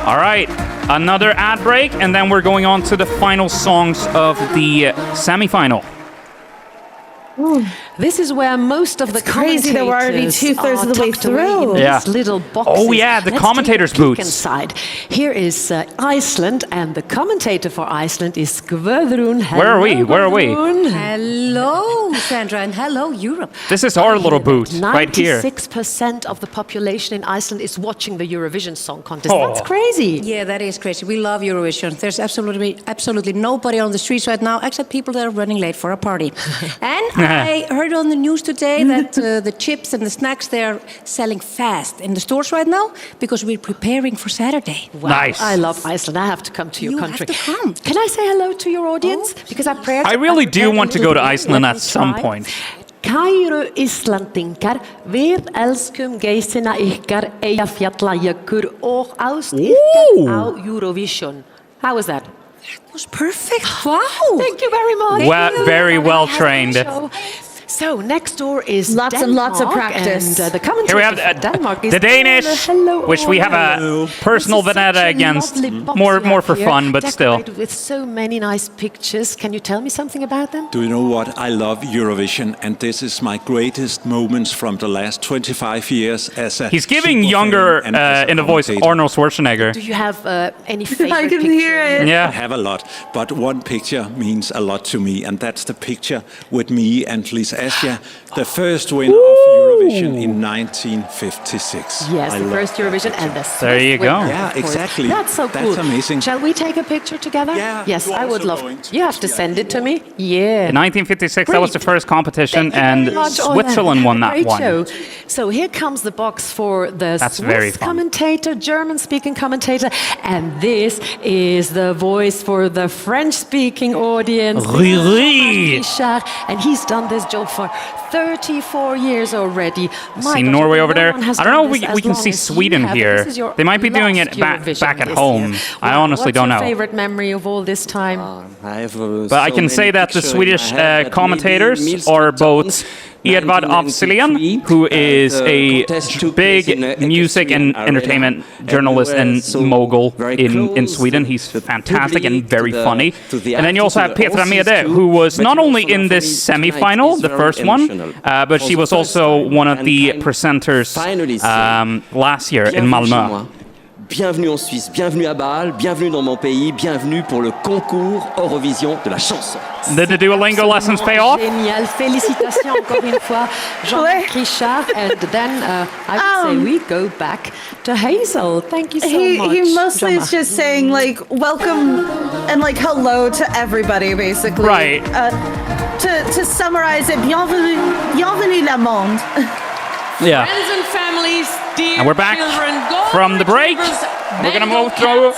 All right, another ad break, and then we're going on to the final songs of the semi-final. This is where most of the crazy that we're already 2/3 of the way through. These little boxes. Oh yeah, the commentators' booths. Inside. Here is Iceland, and the commentator for Iceland is Guðrún. Where are we? Where are we? Hello, Sandra, and hello, Europe. This is our little booth right here. 96% of the population in Iceland is watching the Eurovision Song Contest. That's crazy. Yeah, that is crazy. We love Eurovision. There's absolutely nobody on the streets right now except people that are running late for a party. And I heard on the news today that the chips and the snacks, they're selling fast in the stores right now because we're preparing for Saturday. Wow. Nice. I love Iceland. I have to come to your country. You have to come. Can I say hello to your audience? Because I really do want to go to Iceland at some point. Kæru Íslandingar, við elskum geysina ykkar, Eyjafjallajökull og ást ykkar á Eurovision. How was that? That was perfect. Wow. Thank you very much. Very well trained. So next door is lots of practice. And the commentator Here we have Denmark is the Danish, which we have a personal vendetta against, more for fun, but still. With so many nice pictures. Can you tell me something about them? Do you know what? I love Eurovision, and this is my greatest moments from the last 25 years as a He's giving younger in the voice Arnold Schwarzenegger. Do you have any favorite I can picture? hear it. Yeah. I have a lot, but one picture means a lot to me, and that's the picture with me and Lisa Asja, the first winner of Eurovision in 1956. Yes, the first Eurovision and the There you go. winner, Yeah, of course. exactly. That's so cool. That's amazing. Shall we take a picture together? Yeah, Yes, you're I would also love. going to You have to send it to me. Yeah. In 1956, that was the first competition, Thank you very and much, Ola. Switzerland won that Great one. show. So here comes the box for the That's very Swiss fun. commentator, German-speaking commentator, and this is the voice for the French-speaking audience. Riri. And he's done this job for 34 years already. See Norway over there. I don't know if we can see Sweden here. They might be doing it back at home. I honestly don't know. What's your favorite memory of all this time? But I can say that the Swedish commentators are both Edvard Afzelian, who is a big music and entertainment journalist and mogul in Sweden. He's fantastic and very funny. And then you also have Petra Mede, who was not only in this semi-final, the first one, but she was also one of the presenters last year in Malmö. Bienvenue en Suisse, bienvenue à Bâle, bienvenue dans mon pays, bienvenue pour le concours Eurovision de la chanson. Did the Duolingo lessons pay off? Génial, félicitations encore une fois, Jean-Marc Richard. And then I would say we go back to Hazel. Thank you so much. He mostly is just saying like welcome and like hello to everybody, basically. Right. To summarize it, bienvenue le monde. Yeah. Friends and families, dear And we're back children, from the break. We're going to move through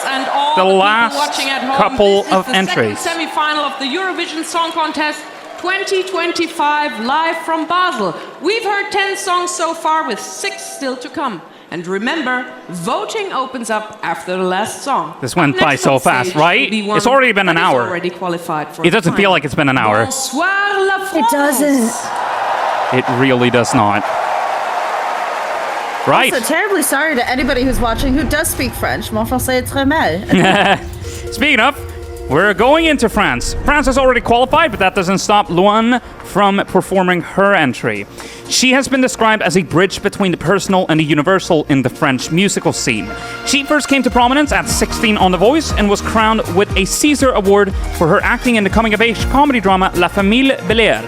the last couple of entries. Second semi-final of the Eurovision Song Contest 2025 live from Basel. We've heard 10 songs so far with 6 still to come. And remember, voting opens up after the last song. This went by so fast, right? It's already been an hour. Already qualified for It doesn't feel like it's been an hour. Bonsoir la France. It doesn't. It really does not. Right. Also, terribly sorry to anybody who's watching who does speak French. Mon français est très mal. Speaking of, we're going into France. France has already qualified, but that doesn't stop Louane from performing her entry. She has been described as a bridge between the personal and the universal in the French musical scene. She first came to prominence at 16 on The Voice and was crowned with a César Award for her acting in the coming-of-age comedy drama La Famille Belair.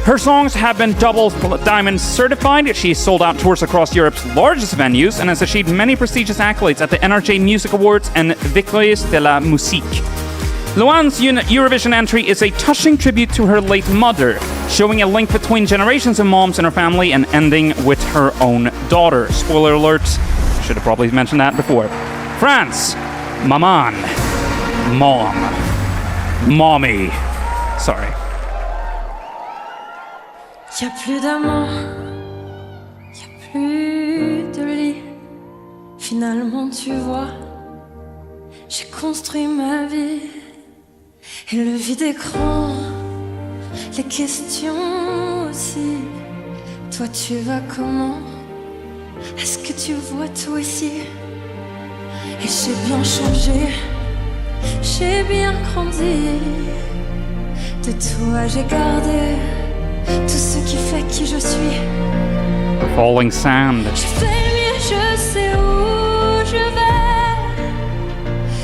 Her songs have been double diamond certified. She's sold out tours across Europe's largest venues and has achieved many prestigious accolades at the NRJ Music Awards and Victoires de la Musique. Louane's Eurovision entry is a touching tribute to her late mother, showing a link between generations of moms in her family and ending with her own daughter. Spoiler alert, should have probably mentioned that before. France, maman, mom, mommy. Sorry. Y'a plus d'amour, y'a plus de lit. Finalement, tu vois, j'ai construit ma vie. Et le vide écran, les questions aussi. Toi, tu vas comment? Est-ce que tu vois toi aussi? Et j'ai bien changé, j'ai bien grandi. De toi, j'ai gardé tout ce qui fait qui je suis. The falling sand. Je fais mieux, je sais où je vais.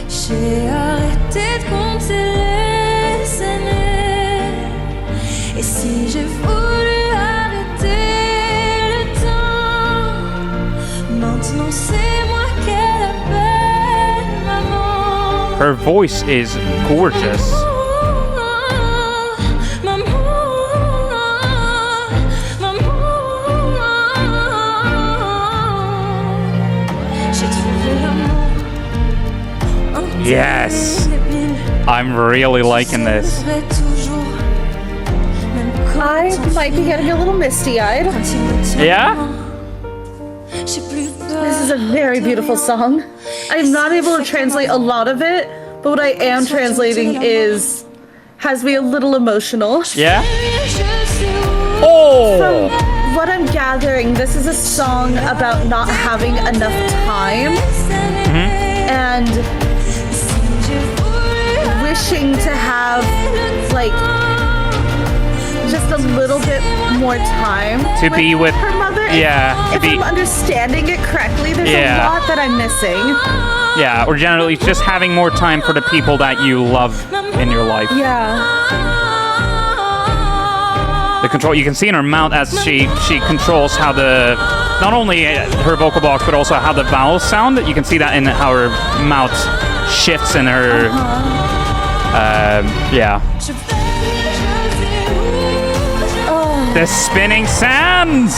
J'ai arrêté de compter les années. Et si j'ai voulu arrêter le temps, maintenant c'est moi qu'elle appelle maman. Her voice is gorgeous. Yes, I'm really liking this. I might be getting a little misty-eyed. Yeah? This is a very beautiful song. I'm not able to translate a lot of it, but what I am translating has me a little emotional. Yeah? Oh! From what I'm gathering, this is a song about not having enough time and wishing to have like just a little bit more time to be with her mother. Yeah, if I'm understanding it correctly, there's a lot that I'm missing. Yeah, or generally just having more time for the people that you love in your life. Yeah. The control you can see in her mouth as she controls how the not only her vocal box but also how the vowels sound. You can see that in how her mouth shifts in her yeah. The spinning sands.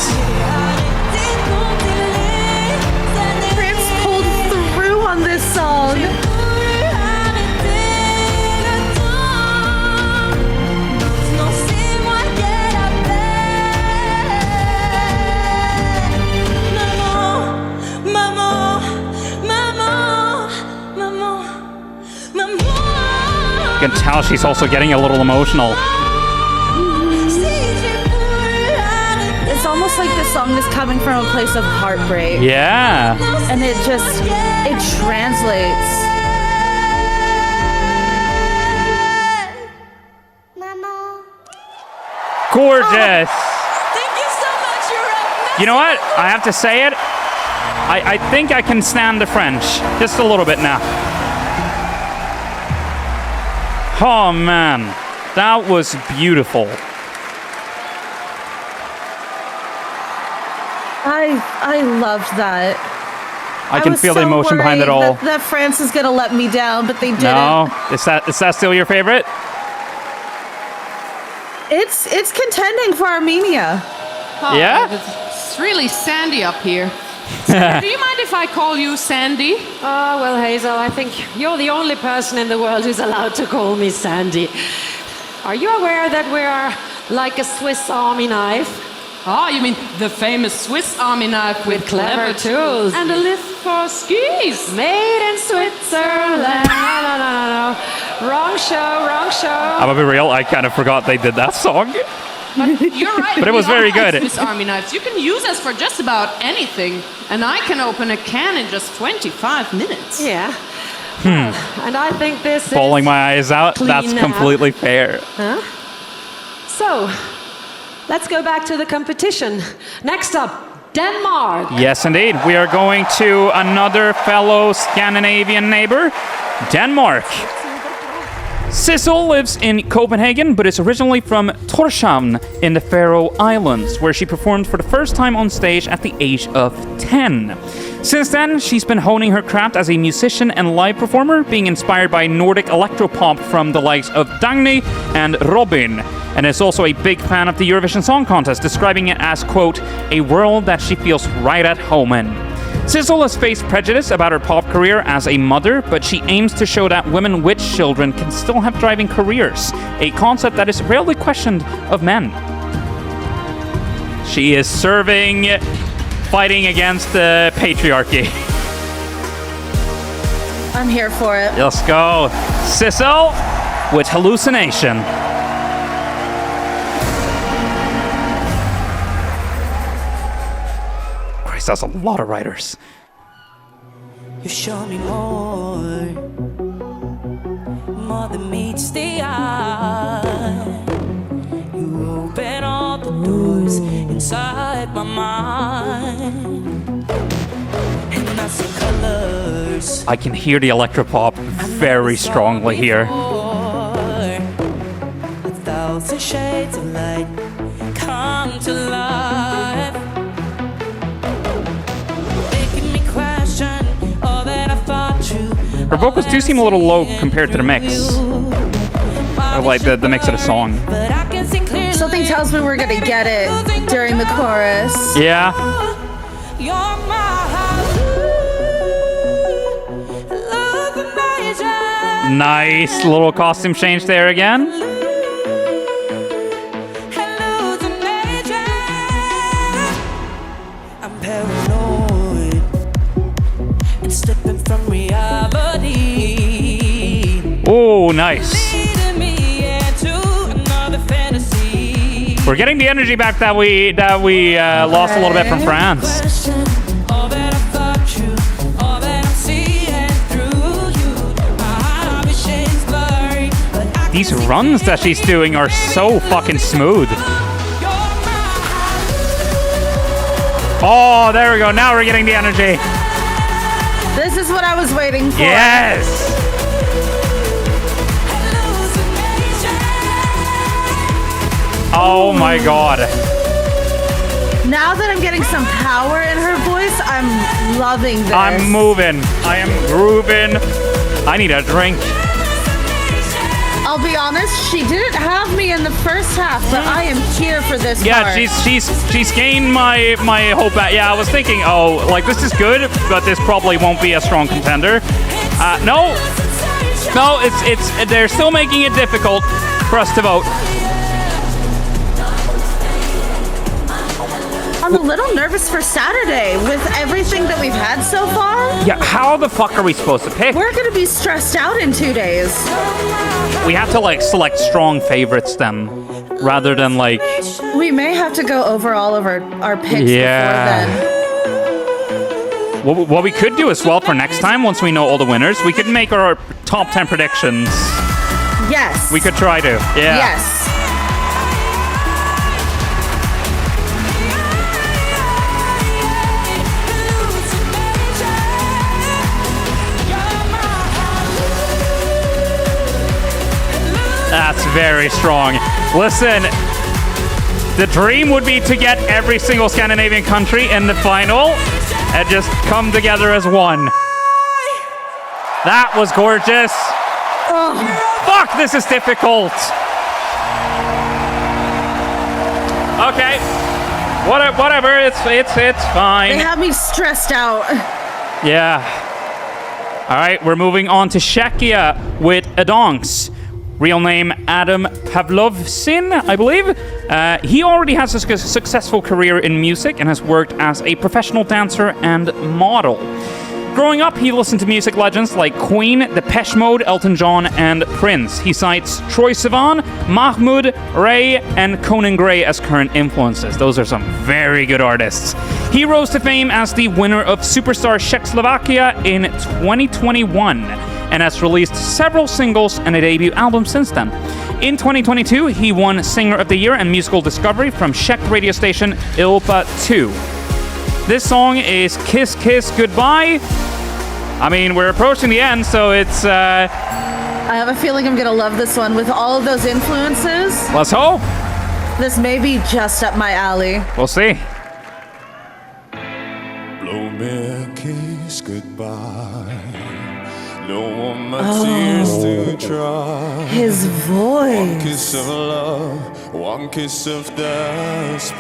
France pulled through on this song. You can tell she's also getting a little emotional. like the song is coming from a place of heartbreak. Yeah. And it translates. Gorgeous. Thank you so much. You're amazing. You know what? I have to say it. I think I can stand the French just a little bit now. Oh man, that was beautiful. I loved that. I can feel the emotion behind it all. That France is gonna let me down, but they didn't. No, is that still your favorite? It's contending for Armenia. Oh, Yeah? It's really sandy up here. Do you mind if I call you Sandy? Oh, well, Hazel, I think you're the only person in the world who's allowed to call me Sandy. Are you aware that we are like a Swiss Army knife? Oh, you mean the famous Swiss Army knife with Clever tools. and a lift for skis? Made in Switzerland. No. Wrong show. I'm gonna be real, I kind of forgot they did that song. But you're right. But it was we very all have good. Swiss Army knives. You can use us for just about anything, and I can open a can in just 25 minutes. Yeah. And I think this Bawling is my eyes out, clean that's now. completely fair. Huh? So, let's go back to the competition. Next up, Denmark. Yes, indeed. We are going to another fellow Scandinavian neighbor, Denmark. Sissel lives in Copenhagen, but is originally from Tórshavn in the Faroe Islands, where she performed for the first time on stage at the age of 10. Since then, she's been honing her craft as a musician and live performer, being inspired by Nordic electropop from the likes of Dagny and Robin, and is also a big fan of the Eurovision Song Contest, describing it as, quote, a world that she feels right at home in. Sissel has faced prejudice about her pop career as a mother, but she aims to show that women with children can still have thriving careers, a concept that is rarely questioned of men. She is serving, fighting against the patriarchy. I'm here for it. Let's go. Sissel with Hallucination. Christ, that's a lot of writers. You show me more than meets the eye. You open all the doors inside my mind, and I see colors. I can hear the electropop very strongly here. 1,000 shades of light come to life, making me question all that I thought true. Her vocals do seem a little low compared to the mix. Or like the mix of the song. Something tells me we're gonna get it during the chorus. Yeah. Nice little costume change there again. I'm paranoid and slipping from reality. Oh, nice. We're getting the energy back that we lost a little bit from France. These runs that she's doing are so fucking smooth. Oh, there we go. Now we're getting the energy. This is what I was waiting for. Yes. Oh my god. Now that I'm getting some power in her voice, I'm loving this. I'm moving. I am grooving. I need a drink. I'll be honest, she didn't have me in the first half, but I am here for this part. she's gained my hope back. Yeah, I was thinking, oh, like this is good, but this probably won't be a strong contender. No, it's they're still making it difficult for us to vote. I'm a little nervous for Saturday with everything that we've had so far. Yeah, how the fuck are we supposed to pick? We're gonna be stressed out in 2 days. We have to like select strong favorites then. rather than like... We may have to go over all of our picks before then. What we could do as well for next time, once we know all the winners, we could make our top 10 predictions. Yes. We could try to. Yeah. Yes. That's very strong. Listen, the dream would be to get every single Scandinavian country in the final and just come together as one. That was gorgeous. Oh. Fuck, this is difficult. Okay. Whatever, it's fine. They have me stressed out. Yeah. All right, we're moving on to Czechia with Adonks. Real name Adam Pavlovsin, I believe. He already has a successful career in music and has worked as a professional dancer and model. Growing up, he listened to music legends like Queen, Depeche Mode, Elton John, and Prince. He cites Troye Sivan, Mahmoud, Ray, and Conan Gray as current influences. Those are some very good artists. He rose to fame as the winner of Superstar Czechoslovakia in 2021 and has released several singles and a debut album since then. In 2022, he won Singer of the Year and Musical Discovery from Czech radio station Ilpa 2. This song is Kiss Kiss Goodbye. I mean, we're approaching the end, so it's... I have a feeling I'm gonna love this one with all of those influences. Let's hope. This may be just up my alley. We'll see. Blow me a kiss goodbye. Don't want my tears to dry. His voice. One kiss of love, one kiss of desperation.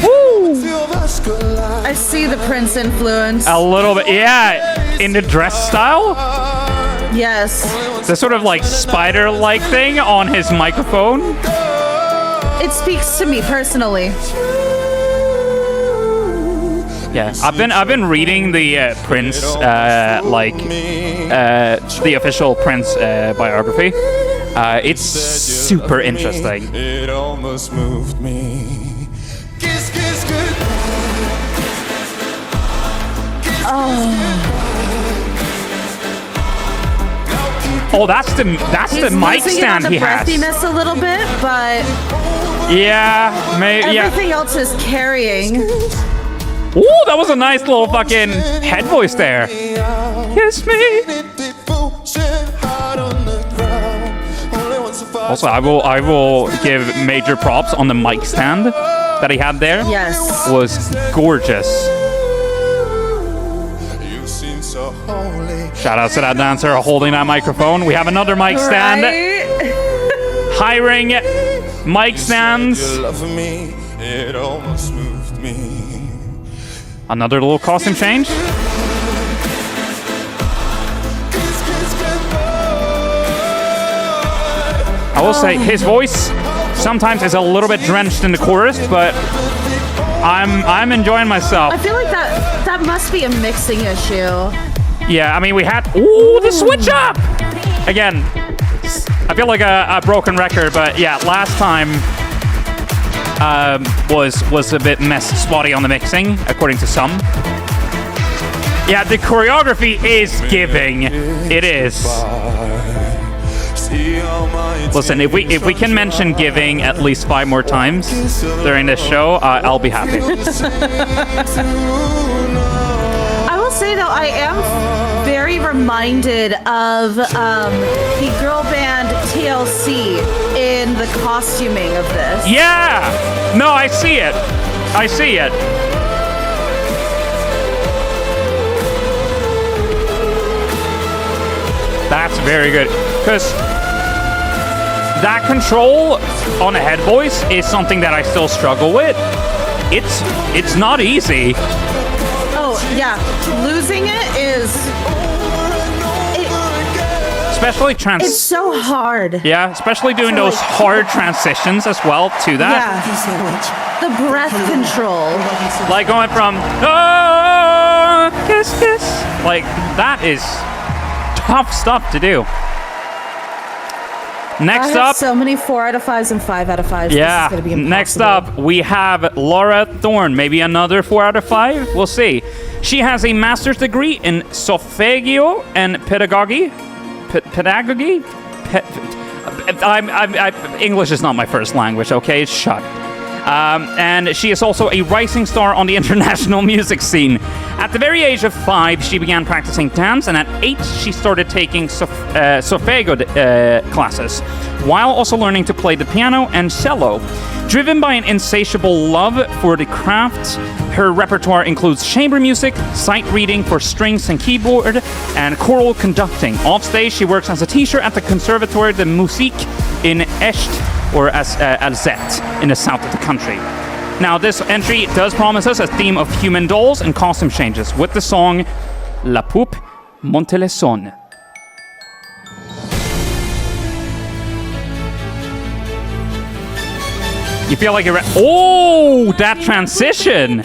Woo! I see the Prince influence. A little bit, yeah. In the dress style? Yes. The sort of like spider-like thing on his microphone. It speaks to me personally. Yeah, I've been reading the Prince the official Prince biography. It's super interesting. It almost moved me. Kiss, kiss, good. Oh, that's the mic stand he has. He's breathiness a little bit, but yeah, maybe. Everything else is carrying. Ooh, that was a nice little fucking head voice there. Kiss me. Also, I will give major props on the mic stand that he had there. Yes. Was gorgeous. Shout out to that dancer holding that microphone. We have another mic stand. Hiring mic stands. Another little costume change. I will say his voice sometimes is a little bit drenched in the chorus, but I'm enjoying myself. I feel like that must be a mixing issue. Yeah, I mean we had the switch up again. I feel like a broken record, but yeah, last time was a bit spotty on the mixing, according to some. Yeah, the choreography is giving. It is. Listen, if we can mention giving at least 5 more times during this show, I'll be happy. I will say though, I am very reminded of the girl band TLC in the costuming of this. Yeah! No, I see it. I see it. That's very good. Because that control on a head voice is something that I still struggle with. It's not easy. Oh, yeah. Losing it is... Especially It's so hard. Yeah, especially doing those hard transitions as well to that. Yeah. The breath control. Like going from, oh, kiss, kiss. Like, that is tough stuff to do. Next I have up, so many 4 out of 5s and 5 out of 5s. yeah. This is gonna be impossible. Next up, we have Laura Thorne. Maybe another 4 out of 5. We'll see. She has a master's degree in solfeggio and pedagogy. Pedagogy. English is not my first language. Okay, shut. And she is also a rising star on the international music scene. At the very age of 5, she began practicing dance, and at 8, she started taking solfeggio classes, while also learning to play the piano and cello. Driven by an insatiable love for the craft, her repertoire includes chamber music, sight reading for strings and keyboard, and choral conducting. Offstage, she works as a teacher at the Conservatoire de Musique in Echt, or as Alzette, in the south of the country. Now, this entry does promise us a theme of human dolls and costume changes with the song La Poupe Monte le Son. You feel like you're... Oh, that transition!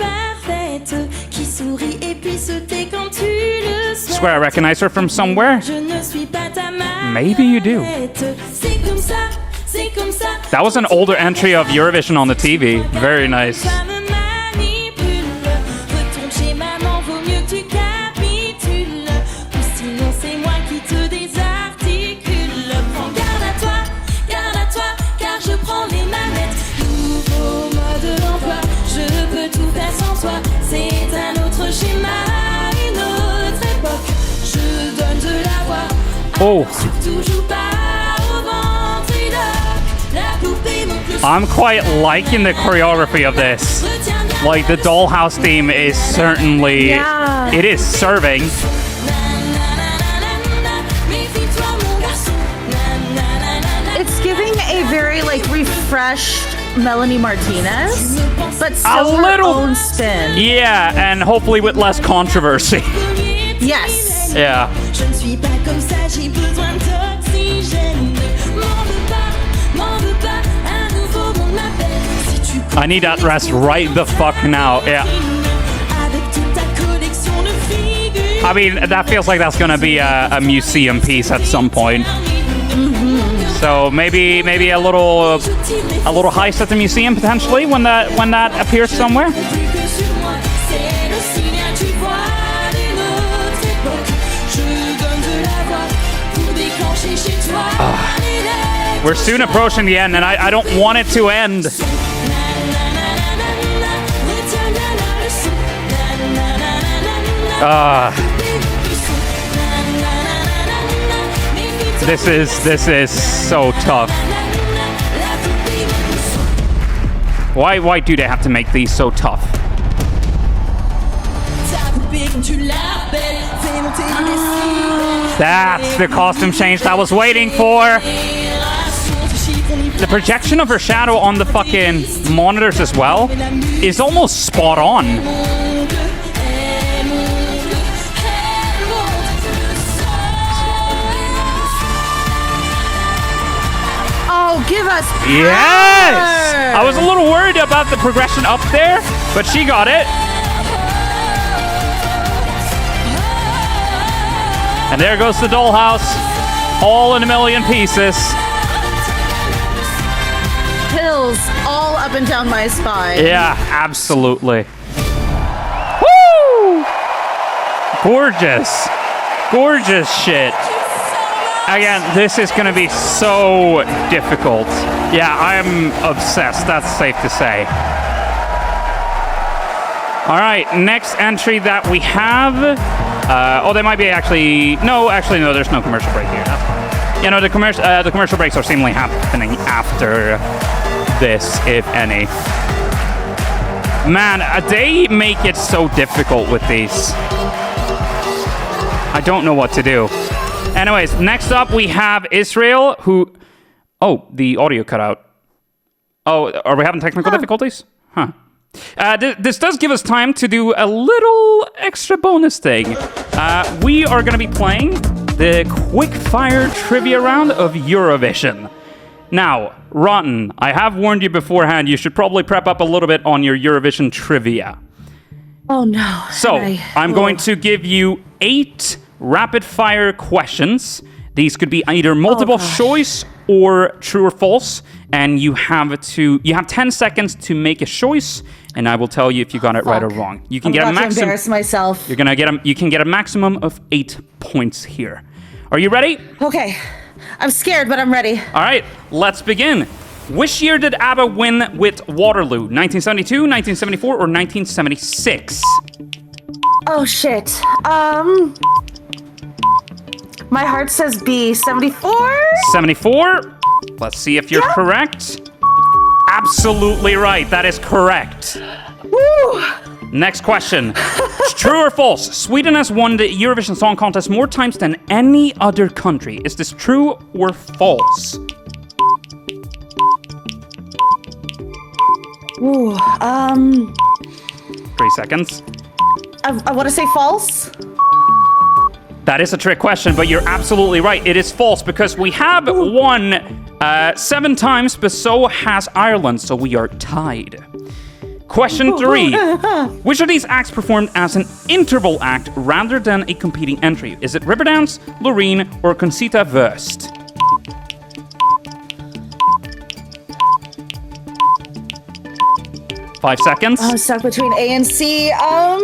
Swear I recognize her from somewhere. Maybe you do. That was an older entry of Eurovision on the TV. Very nice. Oh. I'm quite liking the choreography of this. Like, the dollhouse theme is certainly... Yeah. It is serving. It's giving a very, like, refreshed Melanie Martinez, but still A little- her own spin. Yeah, and hopefully with less controversy. Yes. Yeah. I need that rest right the fuck now. Yeah. I mean, that feels like that's gonna be a museum piece at some point. So maybe a little heist at the museum potentially when that appears somewhere. We're soon approaching the end, and I don't want it to end. This is so tough. Why do they have to make these so tough? That's the costume change that I was waiting for. The projection of her shadow on the fucking monitors as well is almost spot on. Oh, give us power! Yes! I was a little worried about the progression up there, but she got it. And there goes the dollhouse, all in a million pieces. Pills all up and down my spine. Yeah, absolutely. Woo! Gorgeous. Gorgeous shit. Again, this is going to be so difficult. Yeah, I'm obsessed. That's safe to say. All right, next entry that we have. There might be actually. No, there's no commercial break here. You know, the commercial breaks are seemingly happening after this, if any. Man, they make it so difficult with these. I don't know what to do. Anyways, next up we have Israel, who... Oh, the audio cut out. Oh, are we having technical difficulties? Huh. This does give us time to do a little extra bonus thing. We are going to be playing the quick fire trivia round of Eurovision. Now, Rotten, I have warned you beforehand, you should probably prep up a little bit on your Eurovision trivia. Oh no. So, I'm going to give you 8 rapid fire questions. These could be either multiple choice or true or false, and you have 10 seconds to make a choice, and I will tell you if you got it right or wrong. You can get a maximum. Embarrass myself. You can get a maximum of 8 points here. Are you ready? Okay. I'm scared, but I'm ready. All right, let's begin. Which year did ABBA win with Waterloo? 1972, 1974, or 1976? Oh shit. My heart says B. 74? 74. Let's see if you're correct. Absolutely right. That is correct. Woo! Next question. True or false? Sweden has won the Eurovision Song Contest more times than any other country. Is this true or false? Ooh, 3 seconds. I want to say false. That is a trick question, but you're absolutely right. It is false because we have won 7 times, but so has Ireland, so we are tied. Question 3. Which of these acts performed as an interval act rather than a competing entry? Is it Riverdance, Loreen, or Concita Wurst? Five seconds. I'm stuck between A and C. I'm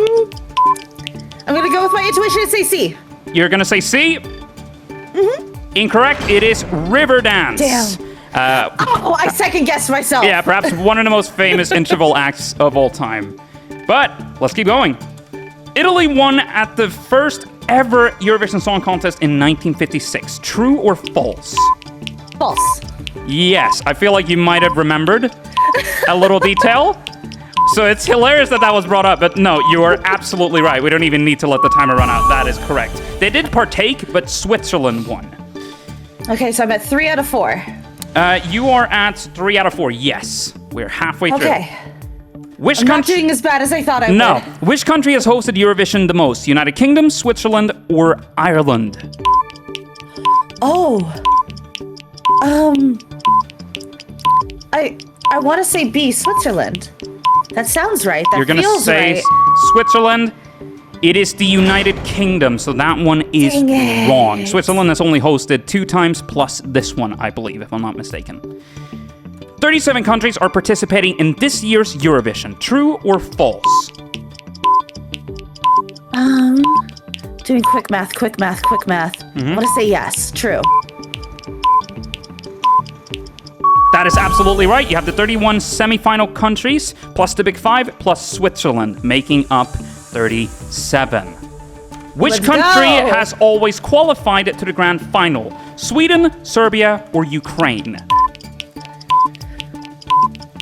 gonna go with my intuition and say C. You're gonna say C? Mm-hmm. Incorrect. It is Riverdance. Damn. I second guessed myself. Yeah, perhaps one of the most famous interval acts of all time. But let's keep going. Italy won at the first ever Eurovision Song Contest in 1956. True or false? False. Yes, I feel like you might have remembered a little detail. So it's hilarious that was brought up, but no, you are absolutely right. We don't even need to let the timer run out. That is correct. They did partake, but Switzerland won. Okay, so I'm at 3 out of 4. You are at 3 out of 4. Yes, we're halfway through. Okay. Which I'm not country? doing as bad as I thought I would. No. Which country has hosted Eurovision the most? United Kingdom, Switzerland, or Ireland? Oh. I want to say B, Switzerland. That sounds right. That You're gonna feels say right. Switzerland. It is the United Kingdom, so that one is wrong. Switzerland has only hosted 2 times plus this one, I believe, if I'm not mistaken. 37 countries are participating in this year's Eurovision. True or false? Doing quick math. Mm-hmm. I want to say yes. True. That is absolutely right. You have the 31 semi-final countries, plus the Big 5, plus Switzerland, making up 37. Which Let's country go. has always qualified to the grand final? Sweden, Serbia, or Ukraine?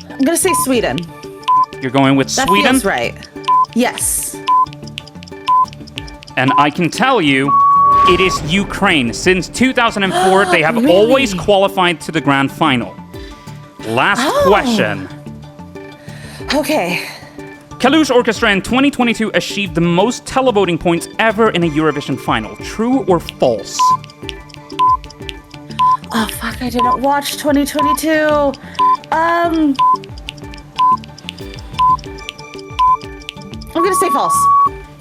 I'm going to say Sweden. You're going with That Sweden? feels right. Yes. And I can tell you, it is Ukraine. Since 2004, they have Really? always qualified to the grand final. Last question. Okay. Kalush Orchestra in 2022 achieved the most televoting points ever in a Eurovision final. True or false? Oh, fuck. I didn't watch 2022. I'm going to say false.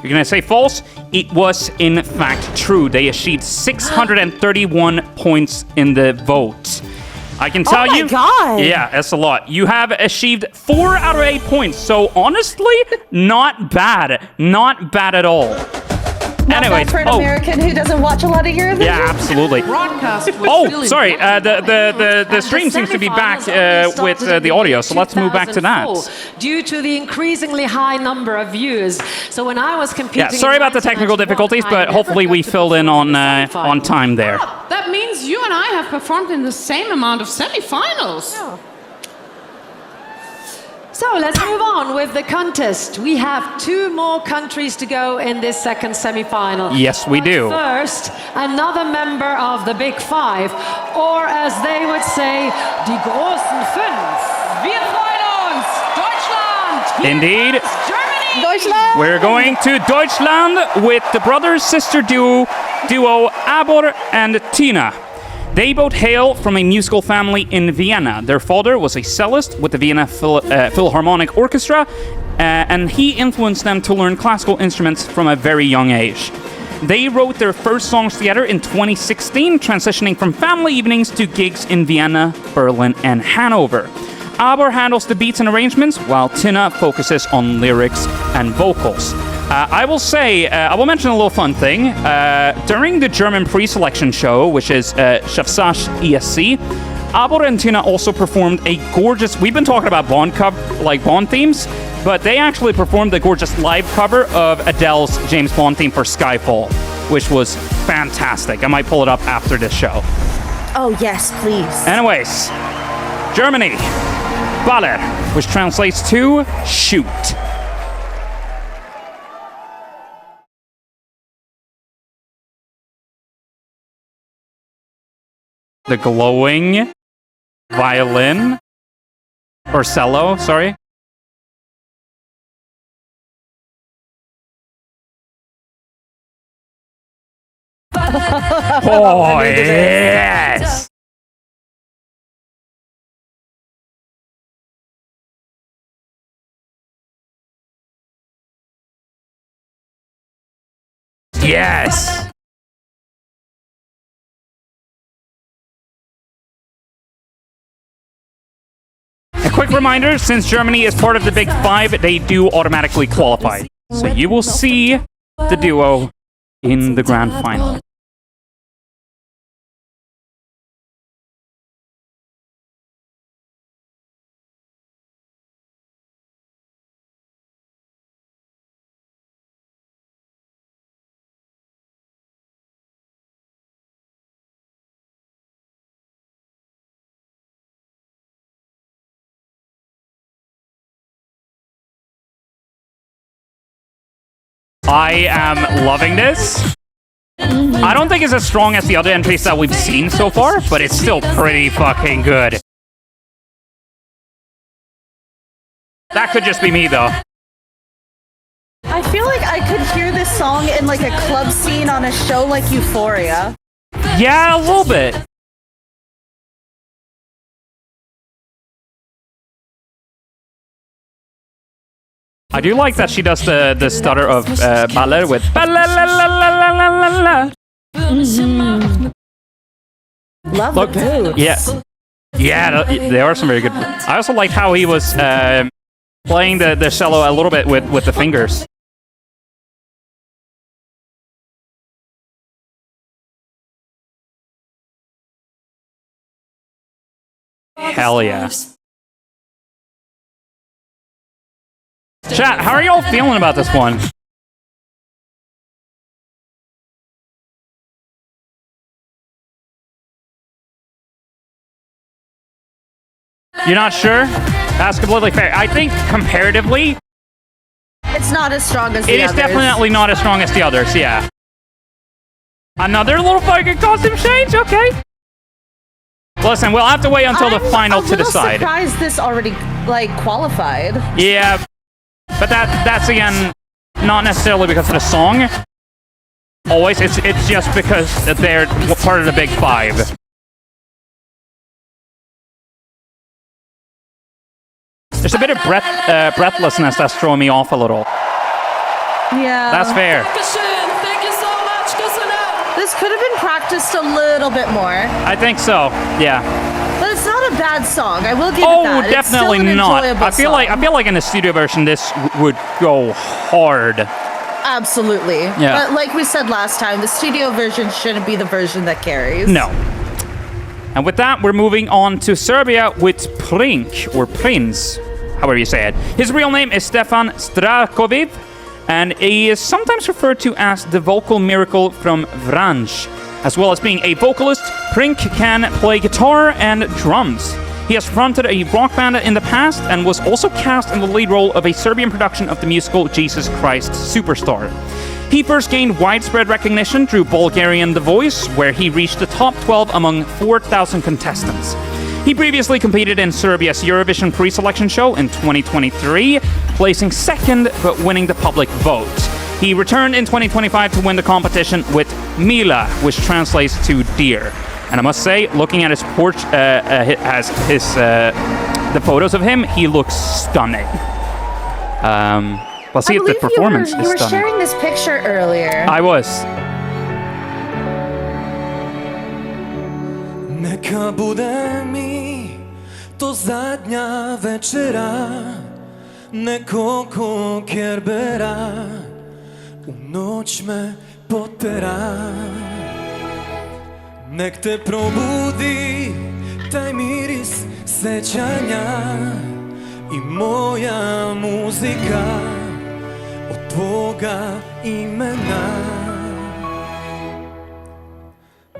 You're going to say false? It was, in fact, true. They achieved 631 points in the vote. I can tell you. Oh my god! Yeah, that's a lot. You have achieved 4 out of 8 points. So honestly, not bad. Not bad at all. Not bad for an American who doesn't watch a lot of Eurovision. Yeah, absolutely. Broadcast was Oh, still in sorry. progress. The stream seems to be back with the audio, so let's move back to that. Due to the increasingly high number of views. So when I was competing, Yeah, sorry about the technical difficulties, but hopefully we filled in on time there. That means you and I have performed in the same amount of semi-finals. So let's move on with the contest. We have 2 more countries to go in this second semi-final. Yes, we do. First, another member of the Big 5, or as they would say, die großen 5. Wir freuen uns! Deutschland! Indeed. Germany! Deutschland! We're going to Deutschland with the brother-sister duo Abor and Tynna. They both hail from a musical family in Vienna. Their father was a cellist with the Vienna Philharmonic Orchestra, and he influenced them to learn classical instruments from a very young age. They wrote their first songs together in 2016, transitioning from family evenings to gigs in Vienna, Berlin, and Hanover. Abor handles the beats and arrangements, while Tynna focuses on lyrics and vocals. I will mention a little fun thing. During the German pre-selection show, which is Shavsash ESC, Abor and Tynna also performed a gorgeous... We've been talking about Bond themes, but they actually performed a gorgeous live cover of Adele's James Bond theme for Skyfall, which was fantastic. I might pull it up after this show. Oh, yes, please. Anyways, Germany, Baller, which translates to shoot. The glowing violin, or cello, sorry. Oh, yes! Yes! A quick reminder, since Germany is part of the Big Five, they do automatically qualify. So you will see the duo in the grand final. I am loving this. I don't think it's as strong as the other entries that we've seen so far, but it's still pretty fucking good. That could just be me, though. I feel like I could hear this song in like a club scene on a show like Euphoria. Yeah, a little bit. I do like that she does the stutter of Baller with ba-la-la-la-la-la-la-la. Love the boots. Yeah, there are some very good. I also liked how he was playing the cello a little bit with the fingers. Hell yeah. Chat, how are y'all feeling about this one? You're not sure? That's completely fair. I think comparatively, it's not as strong as the others. It is definitely not as strong as the others, yeah. Another little fucking costume change? Okay. Listen, we'll have to wait until the final to decide. I'm surprised this already, like, qualified. Yeah. But that's again not necessarily because of the song. Always, it's just because they're part of the Big Five. There's a bit of breathlessness that's throwing me off a little. Yeah. That's fair. Thank you so much. This could have been practiced a little bit more. I think so. Yeah. But it's not a bad song. I will give it Oh, that. definitely It's still an not. enjoyable I feel like in the studio version this would go hard. Absolutely. Yeah. But like we said last time, the studio version shouldn't be the version that carries. No. And with that, we're moving on to Serbia with Prink, or Prince, however you say it. His real name is Stefan Strakovic, and he is sometimes referred to as the vocal miracle from Vranj. As well as being a vocalist, Prink can play guitar and drums. He has fronted a rock band in the past and was also cast in the lead role of a Serbian production of the musical Jesus Christ Superstar. He first gained widespread recognition through Bulgarian The Voice, where he reached the top 12 among 4,000 contestants. He previously competed in Serbia's Eurovision pre-selection show in 2023, placing second but winning the public vote. He returned in 2025 to win the competition with Mila, which translates to deer. And I must say, looking at his the photos of him, he looks stunning. Let's see if the performance is stunning. You were sharing this picture earlier. I was. Neka bude mi to zadnja večera, neko ko Kerbera u noć me potera. Nek te probudi taj miris sećanja i moja muzika od tvoga imena.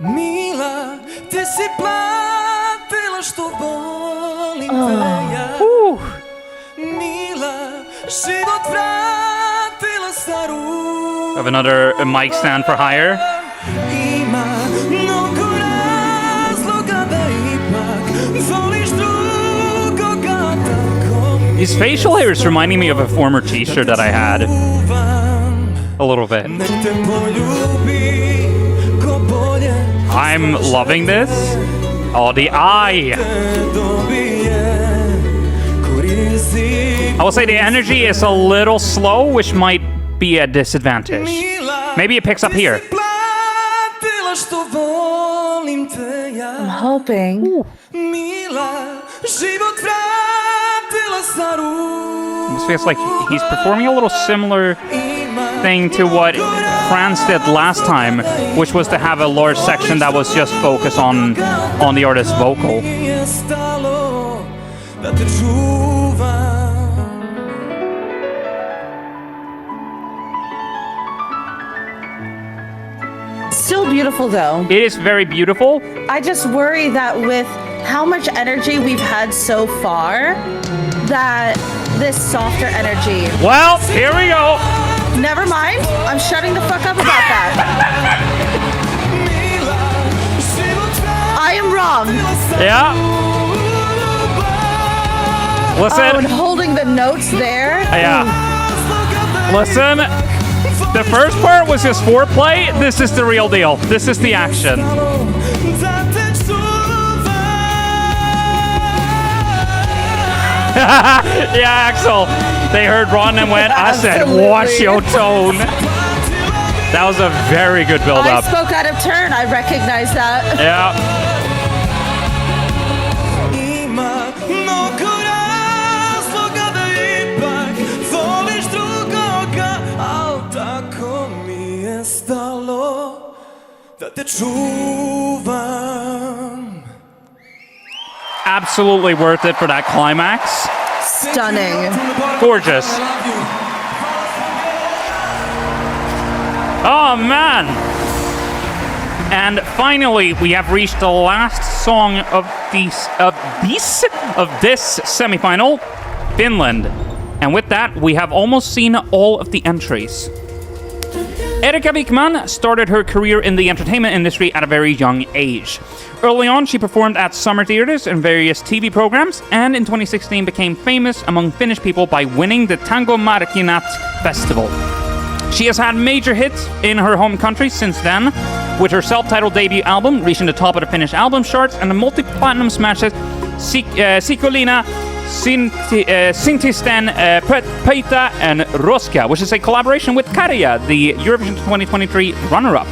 Mila, ti si platila što volim te ja. Mila, život vratila sa rukom. Have another mic stand for hire. Ima mnogo razloga da ipak voliš drugoga tako. His facial hair is reminding me of a former t-shirt that I had. A little bit. I'm loving this. Oh, the eye. I will say the energy is a little slow, which might be a disadvantage. Maybe it picks up here. I'm hoping. This feels like he's performing a little similar thing to what France did last time, which was to have a large section that was just focused on the artist's vocal. Still beautiful though. It is very beautiful. I just worry that with how much energy we've had so far, that this softer energy. Well, here we go. Never mind. I'm shutting the fuck up about that. I am wrong. Yeah. Listen. Oh, and holding the notes there. Yeah. Listen. The first part was just foreplay. This is the real deal. This is the action. Yeah, Axel. They heard Ron and went, I said, watch your tone. That was a very good build-up. I spoke out of turn. I recognize that. Yeah. Absolutely worth it for that climax. Stunning. Gorgeous. Oh man. And finally, we have reached the last song of this semifinal, Finland. And with that, we have almost seen all of the entries. Erika Wikman started her career in the entertainment industry at a very young age. Early on, she performed at summer theaters and various TV programs, and in 2016 became famous among Finnish people by winning the Tango Markkinat festival. She has had major hits in her home country since then, with her self-titled debut album reaching the top of the Finnish album charts and the multi-platinum smashes Sikolina, Sintisten, Peita and Roska, which is a collaboration with Karja, the Eurovision 2023 runner-up.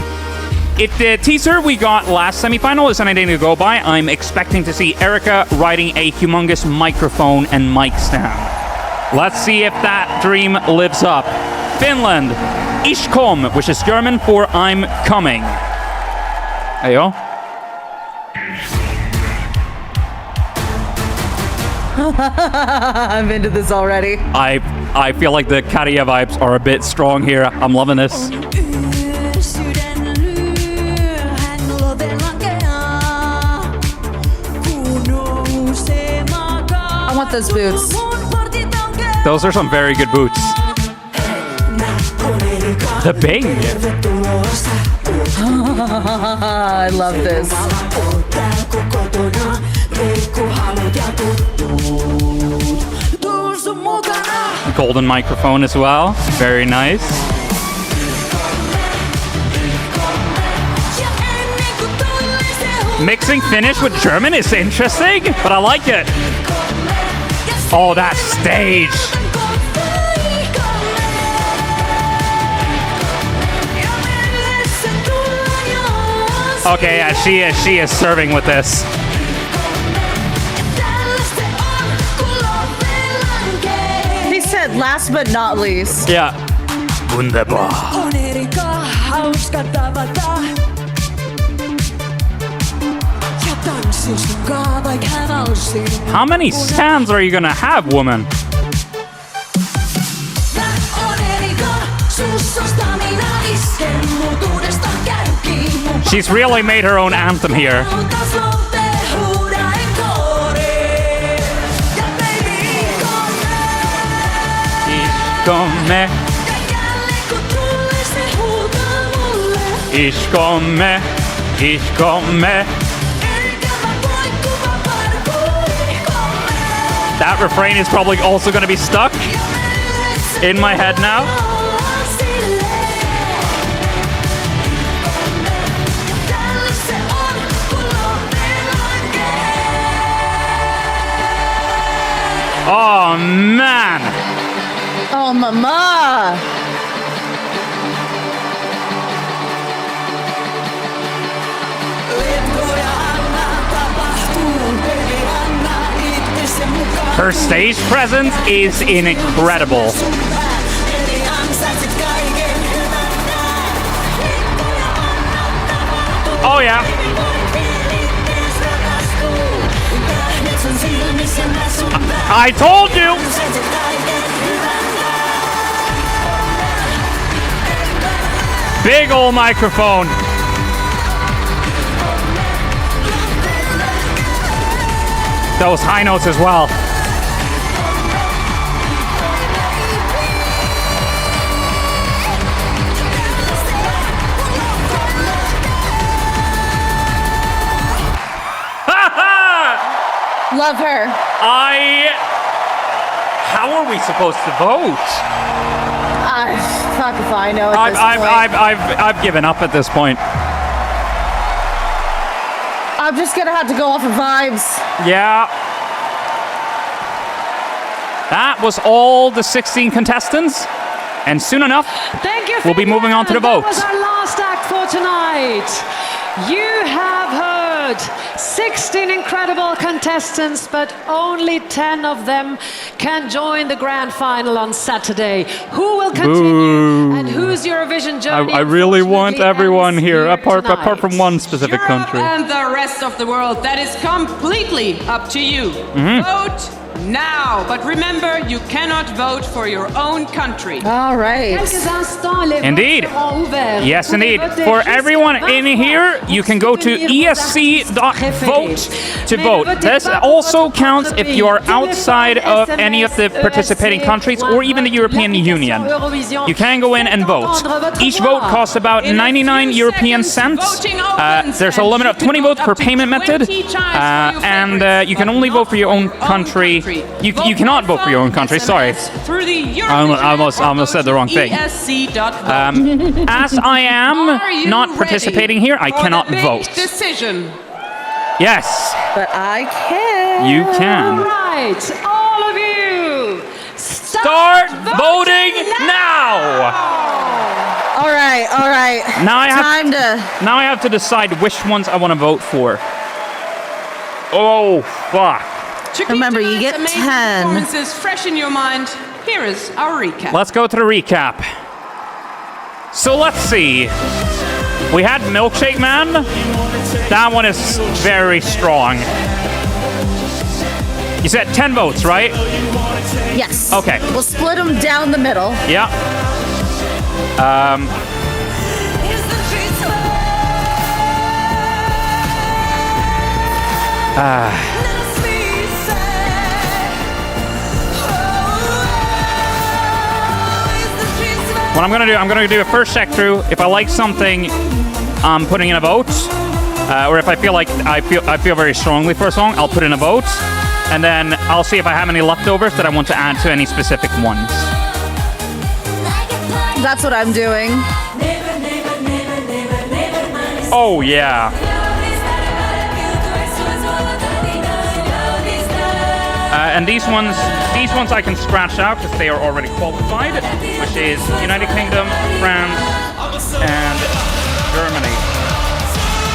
If the teaser we got last semi-final is anything to go by, I'm expecting to see Erika riding a humongous microphone and mic stand. Let's see if that dream lives up. Finland, Ich komm, which is German for I'm coming. There you go. I'm into this already. I feel like the Karja vibes are a bit strong here. I'm loving this. I want those boots. Those are some very good boots. The bing. I love this. Golden microphone as well. Very nice. Mixing Finnish with German is interesting, but I like it. Oh, that stage. Okay, yeah, she is serving with this. He said last but not least. Yeah. Wunderbar. How many stands are you gonna have, woman? She's really made her own anthem here. Ich komme. That refrain is probably also going to be stuck in my head now. Oh, man. Oh, mama. Her stage presence is incredible. Oh, yeah. I told you. Big old microphone. Those high notes as well. Love her. How are we supposed to vote? Fuck if I know at this point. I've given up at this point. I'm just gonna have to go off of vibes. Yeah. That was all the 16 contestants. And soon enough, we'll be moving on to the vote. That was our last act for tonight. You have heard 16 incredible contestants, but only 10 of them can join the grand final on Saturday. Who will continue and whose Eurovision journey? I really want everyone here, apart from one specific Europe country. and the rest of the world, that is completely up to you. Vote now, but remember, you cannot vote for your own country. All right. Indeed. Yes, indeed. For everyone in here, you can go to esc.vote to vote. This also counts if you are outside of any of the participating countries or even the European Union. You can go in and vote. Each vote costs about 99 European cents. There's a limit of 20 votes per payment method. And you can only vote for your own country. You cannot vote for your own country, sorry. I almost said the wrong thing. As I am not participating here, I cannot vote. Decision. Yes. But I can. You can. All right, all of you, start voting now. All right. Now I have to decide which ones I want to vote for. Oh, fuck. Remember, you get 10. Performances fresh in your mind. Here is our recap. Let's go to the recap. So let's see. We had Milkshake Man. That one is very strong. You said 10 votes, right? Yes. Okay. We'll split them down the middle. Yeah. What I'm gonna do a first check through. If I like something, I'm putting in a vote. Or if I feel like I feel very strongly for a song, I'll put in a vote. And then I'll see if I have any leftovers that I want to add to any specific ones. That's what I'm doing. Oh yeah. And these ones I can scratch out because they are already qualified, which is United Kingdom, France, and Germany.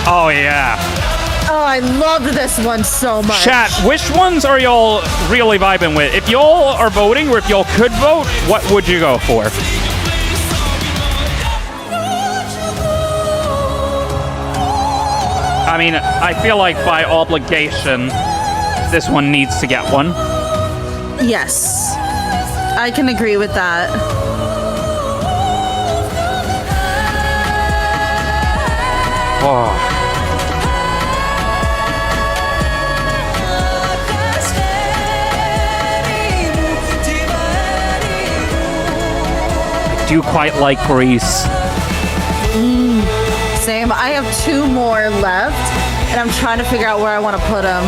Oh, yeah. Oh, I loved this one so much. Chat, which ones are y'all really vibing with? If y'all are voting, or if y'all could vote, what would you go for? I mean, I feel like by obligation, this one needs to get one. Yes. I can agree with that. Oh. I do quite like Greece. Same. I have 2 more left, and I'm trying to figure out where I want to put them.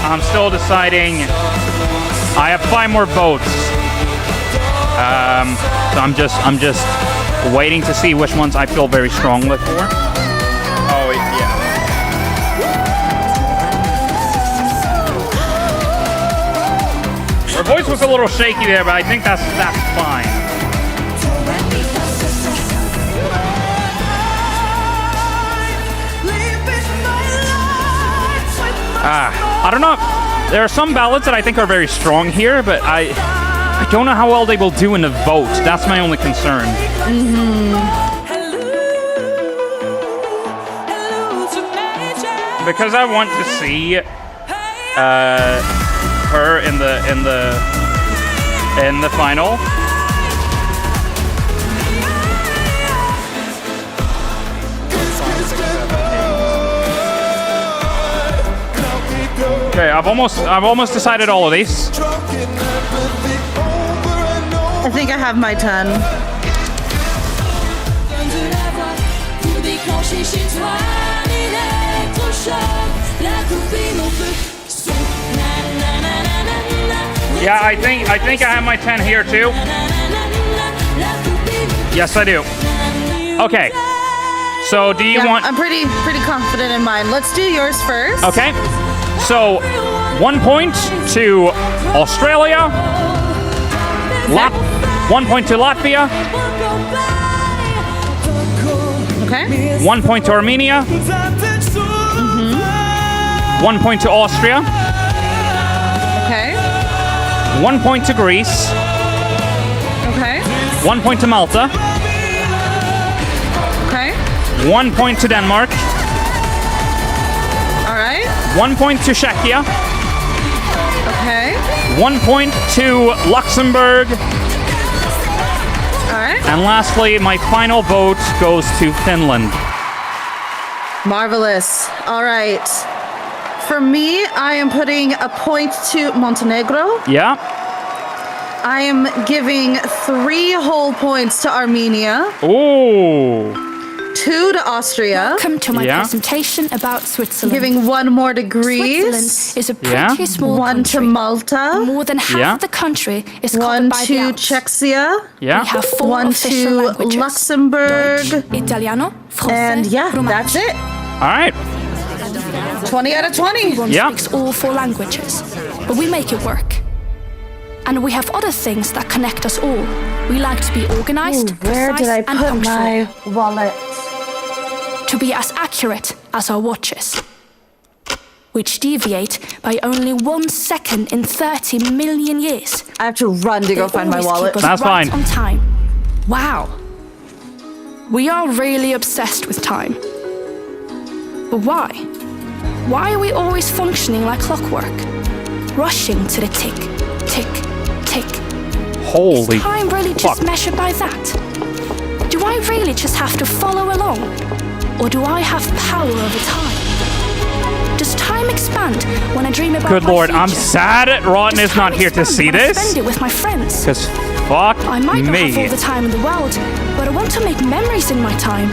I'm still deciding. I have 5 more votes. So I'm just waiting to see which ones I feel very strongly for. Oh yeah. Her voice was a little shaky there, but I think that's fine. I don't know. There are some ballads that I think are very strong here, but I don't know how well they will do in the vote. That's my only concern. Because I want to see her in the final. Okay, I've almost decided all of these. I think I have my 10. Yeah, I think I have my 10 here too. Yes, I do. Okay. So, do you want? I'm pretty confident in mine. Let's do yours first. Okay. So, 1 point to Australia. 1 point to Latvia. Okay. 1 point to Armenia. 1 point to Austria. Okay. 1 point to Greece. Okay. 1 point to Malta. Okay. 1 point to Denmark. All right. 1 point to Czechia. Okay. 1 point to Luxembourg. All right. And lastly, my final vote goes to Finland. Marvelous. All right. For me, I am putting a point to Montenegro. Yeah. I am giving 3 whole points to Armenia. Ooh. 2 to Austria. Welcome to my presentation about Switzerland. Giving 1 more to Greece. Switzerland is a pretty small 1 country. to Malta. More than half of the country is covered 1 by the to Alps. Czechia. Yeah. We have 4 1 official to languages. Luxembourg. Italiano, Francais, And yeah, Romansh. that's it. All right. 20 out of 20. Everyone speaks all 4 languages, but we make it work. And we have other things that connect us all. We like to be organized, Where precise, did I and put punctual. my wallet? To be as accurate as our watches, which deviate by only 1 second in 30 million years. I have to run to go find my always wallet. keep us That's right fine. on time. Wow. We are really obsessed with time. But why? Why are we always functioning like clockwork? Rushing to the tick, tick, tick. Holy Is time really fuck. just measured by that? Do I really just have to follow along? Or do I have power over time? Does time expand when I dream about Good my lord, I'm future? sad Rotten Does is not time here to expand see when I this. spend it with my friends? Because fuck I might not have all me. the time in the world, but I want to make memories in my time.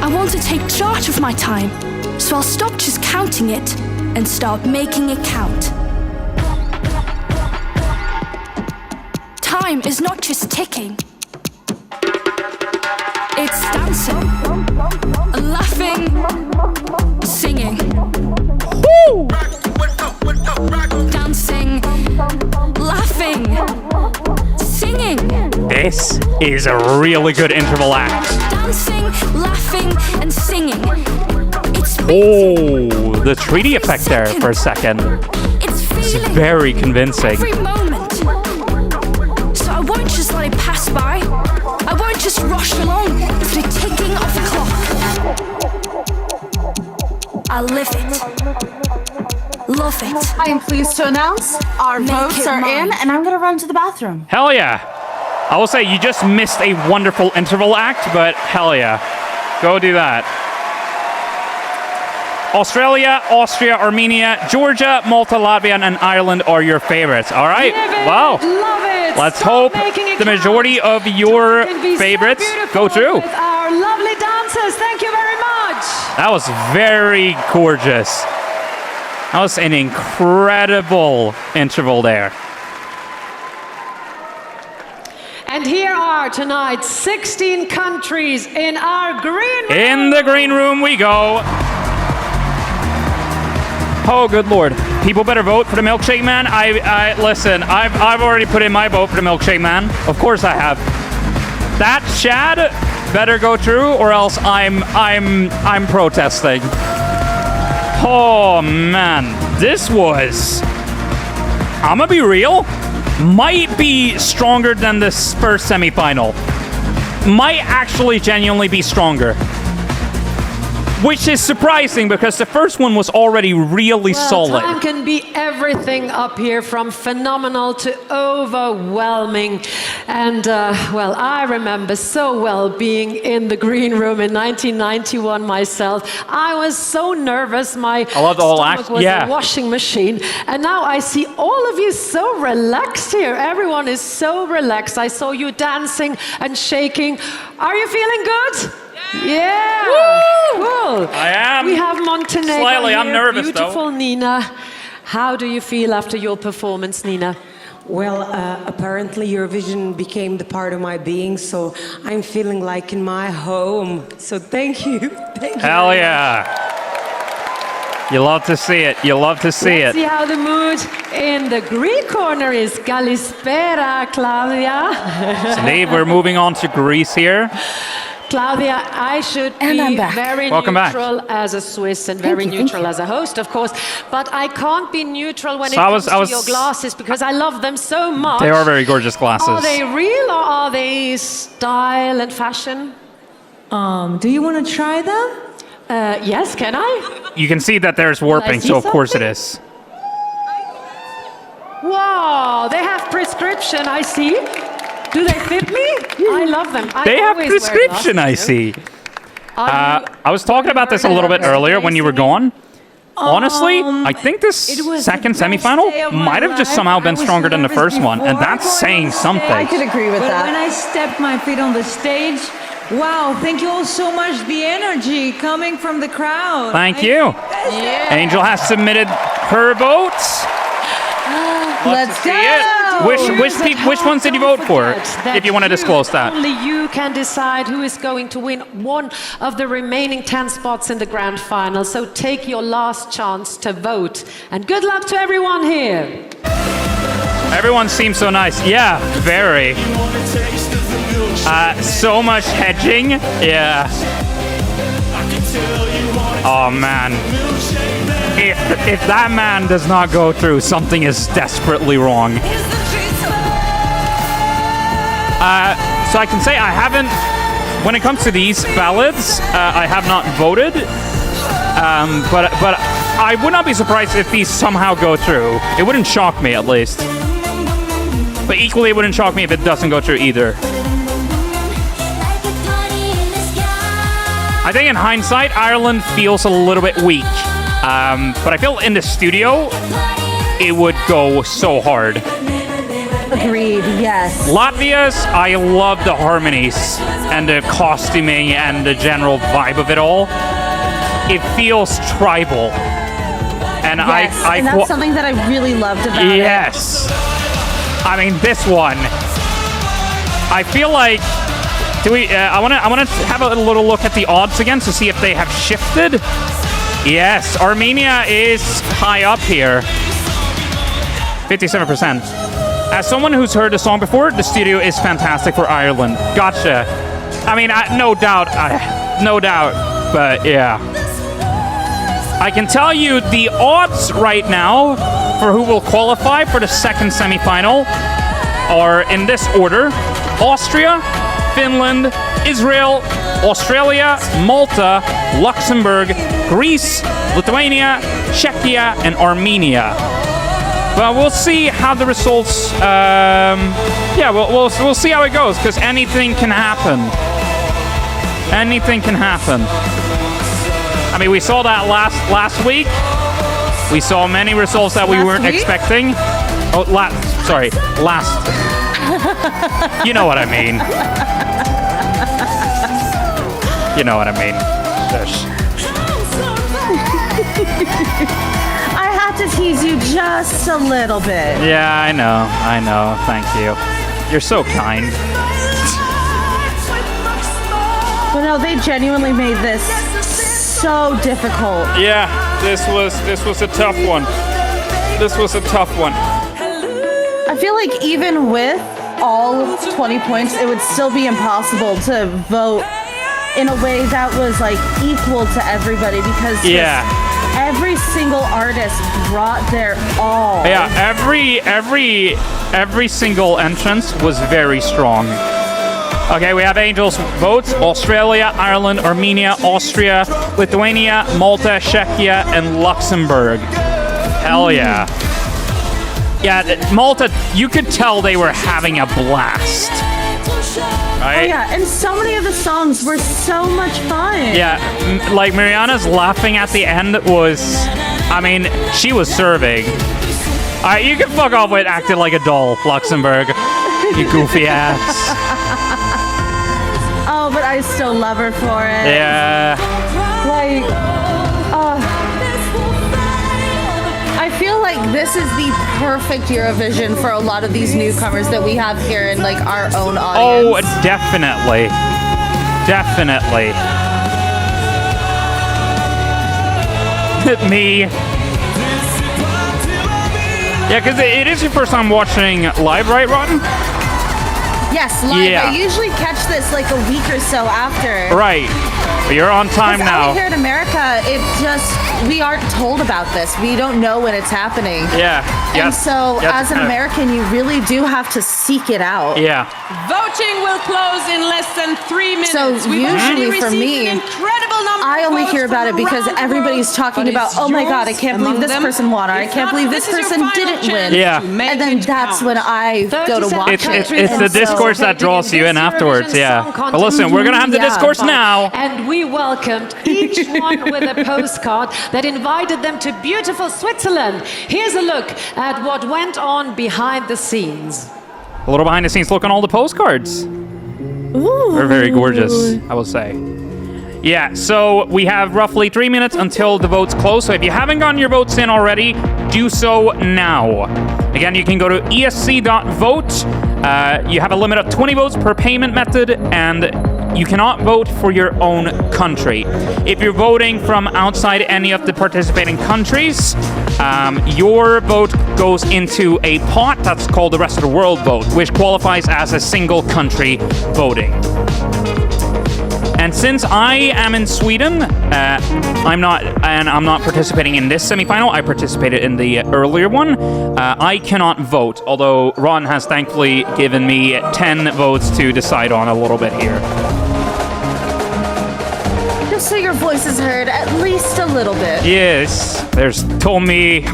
I want to take charge of my time. So I'll stop just counting it and start making it count. Time is not just ticking. It's dancing, laughing, singing. Woo! Dancing, laughing, singing. This is a really good interval act. Dancing, laughing, and singing. It's Oh, the 3D effect there for a second. It's very convincing. Every moment. So I won't just let it pass by. I won't just rush along with the ticking of the clock. I live it. Love it. I am pleased to announce our votes are in, and I'm gonna run to the bathroom. Hell yeah. I will say you just missed a wonderful interval act, but hell yeah. Go do that. Australia, Austria, Armenia, Georgia, Malta, Latvia, and Ireland are your favorites. All right. Wow. Love it. Let's hope the majority of your favorites go through. With our lovely dancers. Thank you very much. That was very gorgeous. That was an incredible interval there. And here are tonight 16 countries in our green room. In the green room we go. Oh, good Lord. People better vote for the Milkshake Man. Listen, I've already put in my vote for the Milkshake Man. Of course I have. That Chad better go through or else I'm protesting. Oh man, this was, I'm gonna be real, might be stronger than the first semifinal. Might actually genuinely be stronger. Which is surprising because the first one was already really solid. Time can be everything up here, from phenomenal to overwhelming. And well, I remember so well being in the green room in 1991 myself. I was so nervous. My stomach was a washing machine. And now I see all of you so relaxed here. Everyone is so relaxed. I saw you dancing and shaking. Are you feeling good? Yeah. Woo! Cool. I am. We have Montenegro. Slightly. Here. I'm nervous, Beautiful Nina. How do you feel after your performance, Nina? Well, apparently Eurovision became the part of my being, so I'm feeling like in my home. So thank you. Thank you. Hell yeah. You love to see it. You love to see Let's it. see how the mood in the green corner is. Kalispera, Klavdia. Indeed, we're moving on to Greece here. Klavdia, I should be very neutral as a Swiss and very neutral as a host, of course. But I can't be neutral when it comes to your glasses because I love them so much. They are very gorgeous glasses. Are they real or are they style and fashion? Do you want to try them? Yes, can I? You can see that there's warping, so of course it is. Wow, they have prescription, I see. Do they fit me? I love them. They have prescription, I see. I was talking about this a little bit earlier when you were gone. Honestly, I think this second semifinal might have just somehow been stronger than the first one, and that's saying something. I could agree with that. When I stepped my feet on the stage, wow, thank you all so much. The energy coming from the crowd. Thank you. Angel has submitted her votes. Let's go. Which ones did you vote for, if you want to disclose that? Only you can decide who is going to win one of the remaining 10 spots in the grand final. So take your last chance to vote. And good luck to everyone here. Everyone seems so nice. Yeah, very. So much hedging. Yeah. Oh, man. If that man does not go through, something is desperately wrong. So I can say I haven't, when it comes to these ballads, I have not voted. But I would not be surprised if these somehow go through. It wouldn't shock me, at least. But equally, it wouldn't shock me if it doesn't go through either. I think in hindsight, Ireland feels a little bit weak. But I feel in the studio, it would go so hard. Agreed, yes. Latvia's, I love the harmonies and the costuming and the general vibe of it all. It feels tribal. And yes, and that's something that I really loved about it. Yes. I mean, this one, I feel like, I want to have a little look at the odds again to see if they have shifted. Yes, Armenia is high up here. 57%. As someone who's heard the song before, the studio is fantastic for Ireland. Gotcha. I mean, no doubt, but yeah. I can tell you the odds right now for who will qualify for the second semi-final are in this order: Austria, Finland, Israel, Australia, Malta, Luxembourg, Greece, Lithuania, Czechia, and Armenia. Well, we'll see how the results. We'll see how it goes, because anything can happen. Anything can happen. I mean, we saw that last week. We saw many results that we weren't expecting. Oh, last. You know what I mean. You know what I mean. I have to tease you just a little bit. Yeah, I know. Thank you. You're so kind. But no, they genuinely made this so difficult. Yeah, this was a tough one. This was a tough one. I feel like even with all 20 points, it would still be impossible to vote in a way that was like equal to everybody, because every single artist brought their all. Yeah, every single entrance was very strong. Okay, we have Angel's votes: Australia, Ireland, Armenia, Austria, Lithuania, Malta, Czechia, and Luxembourg. Hell yeah. Yeah, Malta, you could tell they were having a blast. Right? Oh yeah, and so many of the songs were so much fun. Yeah, like Miriana's laughing at the end was, I mean, she was serving. All right, you can fuck off with acting like a doll, Luxembourg. You goofy ass. Oh, but I still love her for it. Yeah. Like, I feel like this is the perfect Eurovision for a lot of these newcomers that we have here in like our own audience. Oh, definitely. Definitely. Me. Yeah, because it is your first time watching live, right, Rotten? Yes, live. Yeah. I usually catch this like a week or so after. Right. But you're on time now. Out here in America, we aren't told about this. We don't know when it's happening. Yeah. And so, as an American, you really do have to seek it out. Yeah. Voting will close in less than 3 minutes. So usually for me, I only hear about it because everybody's talking about, oh my God, I can't believe this person won, or I can't believe this person didn't win. Yeah. And then that's when I go to watch it. It's the discourse that draws you in afterwards, yeah. But listen, we're going to have the discourse now. And we welcomed each one with a postcard that invited them to beautiful Switzerland. Here's a look at what went on behind the scenes. A little behind the scenes look on all the postcards. Ooh. They're very gorgeous, I will say. Yeah, so we have roughly 3 minutes until the votes close. So if you haven't gotten your votes in already, do so now. Again, you can go to esc.vote. You have a limit of 20 votes per payment method, and you cannot vote for your own country. If you're voting from outside any of the participating countries, your vote goes into a pot that's called the rest of the world vote, which qualifies as a single country voting. And since I am in Sweden, I'm not participating in this semifinal. I participated in the earlier one. I cannot vote, although Ron has thankfully given me 10 votes to decide on a little bit here. Just so your voice is heard at least a little bit. Yes, there's Tommy.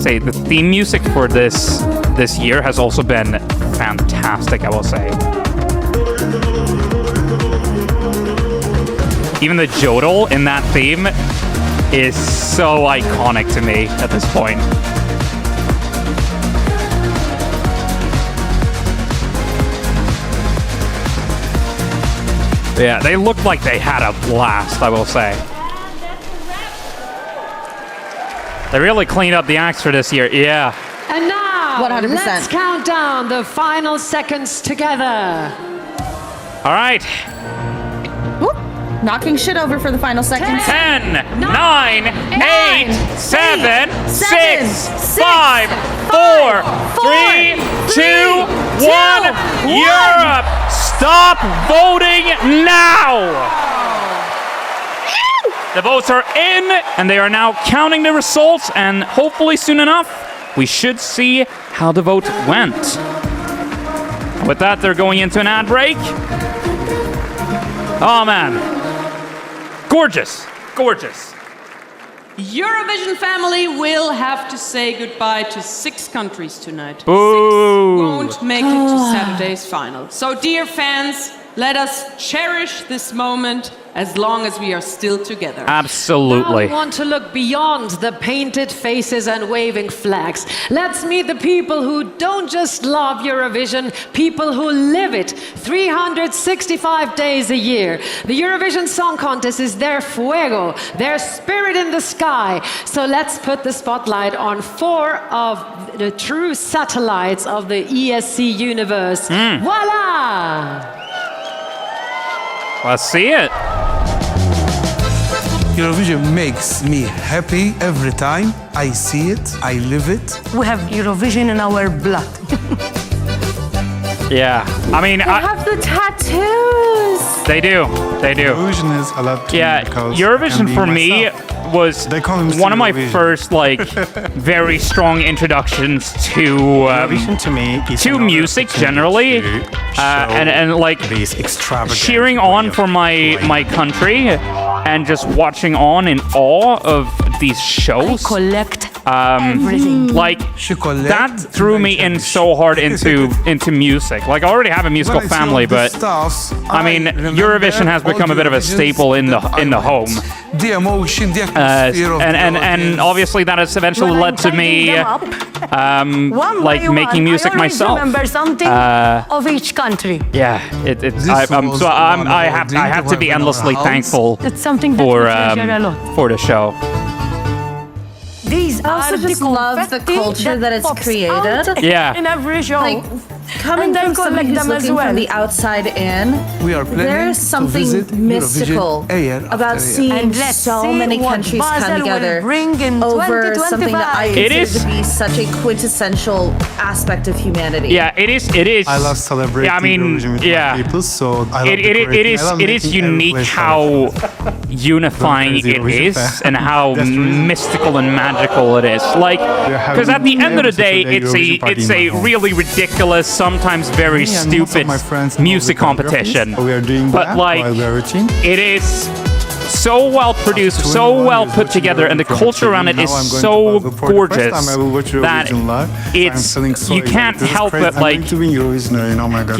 Say the theme music for this year has also been fantastic, I will say. Even the jodel in that theme is so iconic to me at this point. Yeah, they looked like they had a blast, I will say. They really cleaned up the acts for this year, yeah. And now, 100%. let's count down the final seconds together. All right. Whoop. Knocking shit over for the final seconds. 10, 9, 8, 7, 6, 5, 4, 3, 2, 1. Europe Stop voting now! The votes are in, and they are now counting the results, and hopefully soon enough, we should see how the vote went. With that, they're going into an ad break. Oh man. Gorgeous. Gorgeous. Eurovision family will have to say goodbye to 6 countries tonight. Ooh. 6 won't make it to Saturday's final. So, dear fans, let us cherish this moment as long as we are still together. Absolutely. Now we want to look beyond the painted faces and waving flags. Let's meet the people who don't just love Eurovision, people who live it 365 days a year. The Eurovision Song Contest is their fuego, their spirit in the sky. So let's put the spotlight on 4 of the true satellites of the ESC universe. Voila! Let's see it. Eurovision makes me happy every time I see it, I live it. We have Eurovision in our blood. Yeah, I mean, They have the tattoos. They do. Eurovision is a lot. Yeah, Eurovision for me was one of my first, like, very strong introductions to Eurovision to me is to music generally, and like cheering on for my country, and just watching on in awe of these shows. Everything. Like that threw me in so hard into music. Like I already have a musical family, but I mean Eurovision has become a bit of a staple in the home. The emotion, the atmosphere of and obviously that has eventually led to me like making music myself. Remember something of each country. Yeah, I have to be endlessly thankful It's something that for we treasure a lot. for the show. These I also just love the culture that it's created. Yeah. In every show. Like, coming from somebody who's looking from the outside in, We are planning there's to something visit mystical Eurovision year after about year. seeing And let's so see many what countries Basel come will together bring in over something that I 2025. It consider is- to be such a quintessential aspect of humanity. Yeah, it is. I love celebrating Yeah, I mean, Eurovision with yeah. my people, so I love It is unique how unifying it is and how mystical and magical it is. Like, because at the end of the day, it's a really ridiculous, sometimes very stupid music competition. We are doing But that like, while we are eating. it is so well produced, so well put together, and the culture around it is so gorgeous that you can't help but like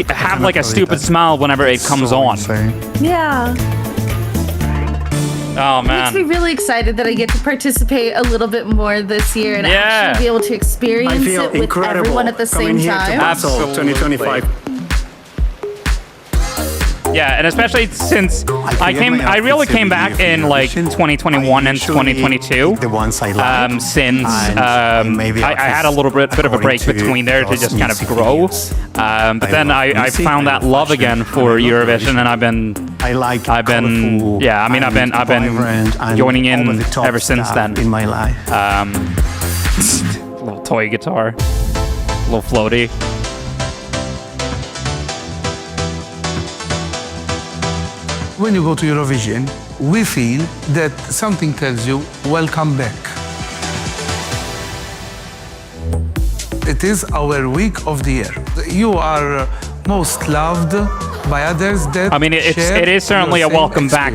have like a stupid smile whenever it comes on. Yeah. Oh It makes me man. really excited that I get to participate a little bit more this year and actually be able to experience it with everyone at the same time. Absolutely. 2025. Yeah, and especially since I really came back in like 2021 and 2022. The ones I like. Since I had a little bit of a break between there to just kind of grow. But then I found that love again for Eurovision, and I've been joining in ever since then. In my life. Little toy guitar, little floaty. When you go to Eurovision, we feel that something tells you, welcome back. It is our week of the year. You are most loved by others that I mean, share it is certainly a your same welcome back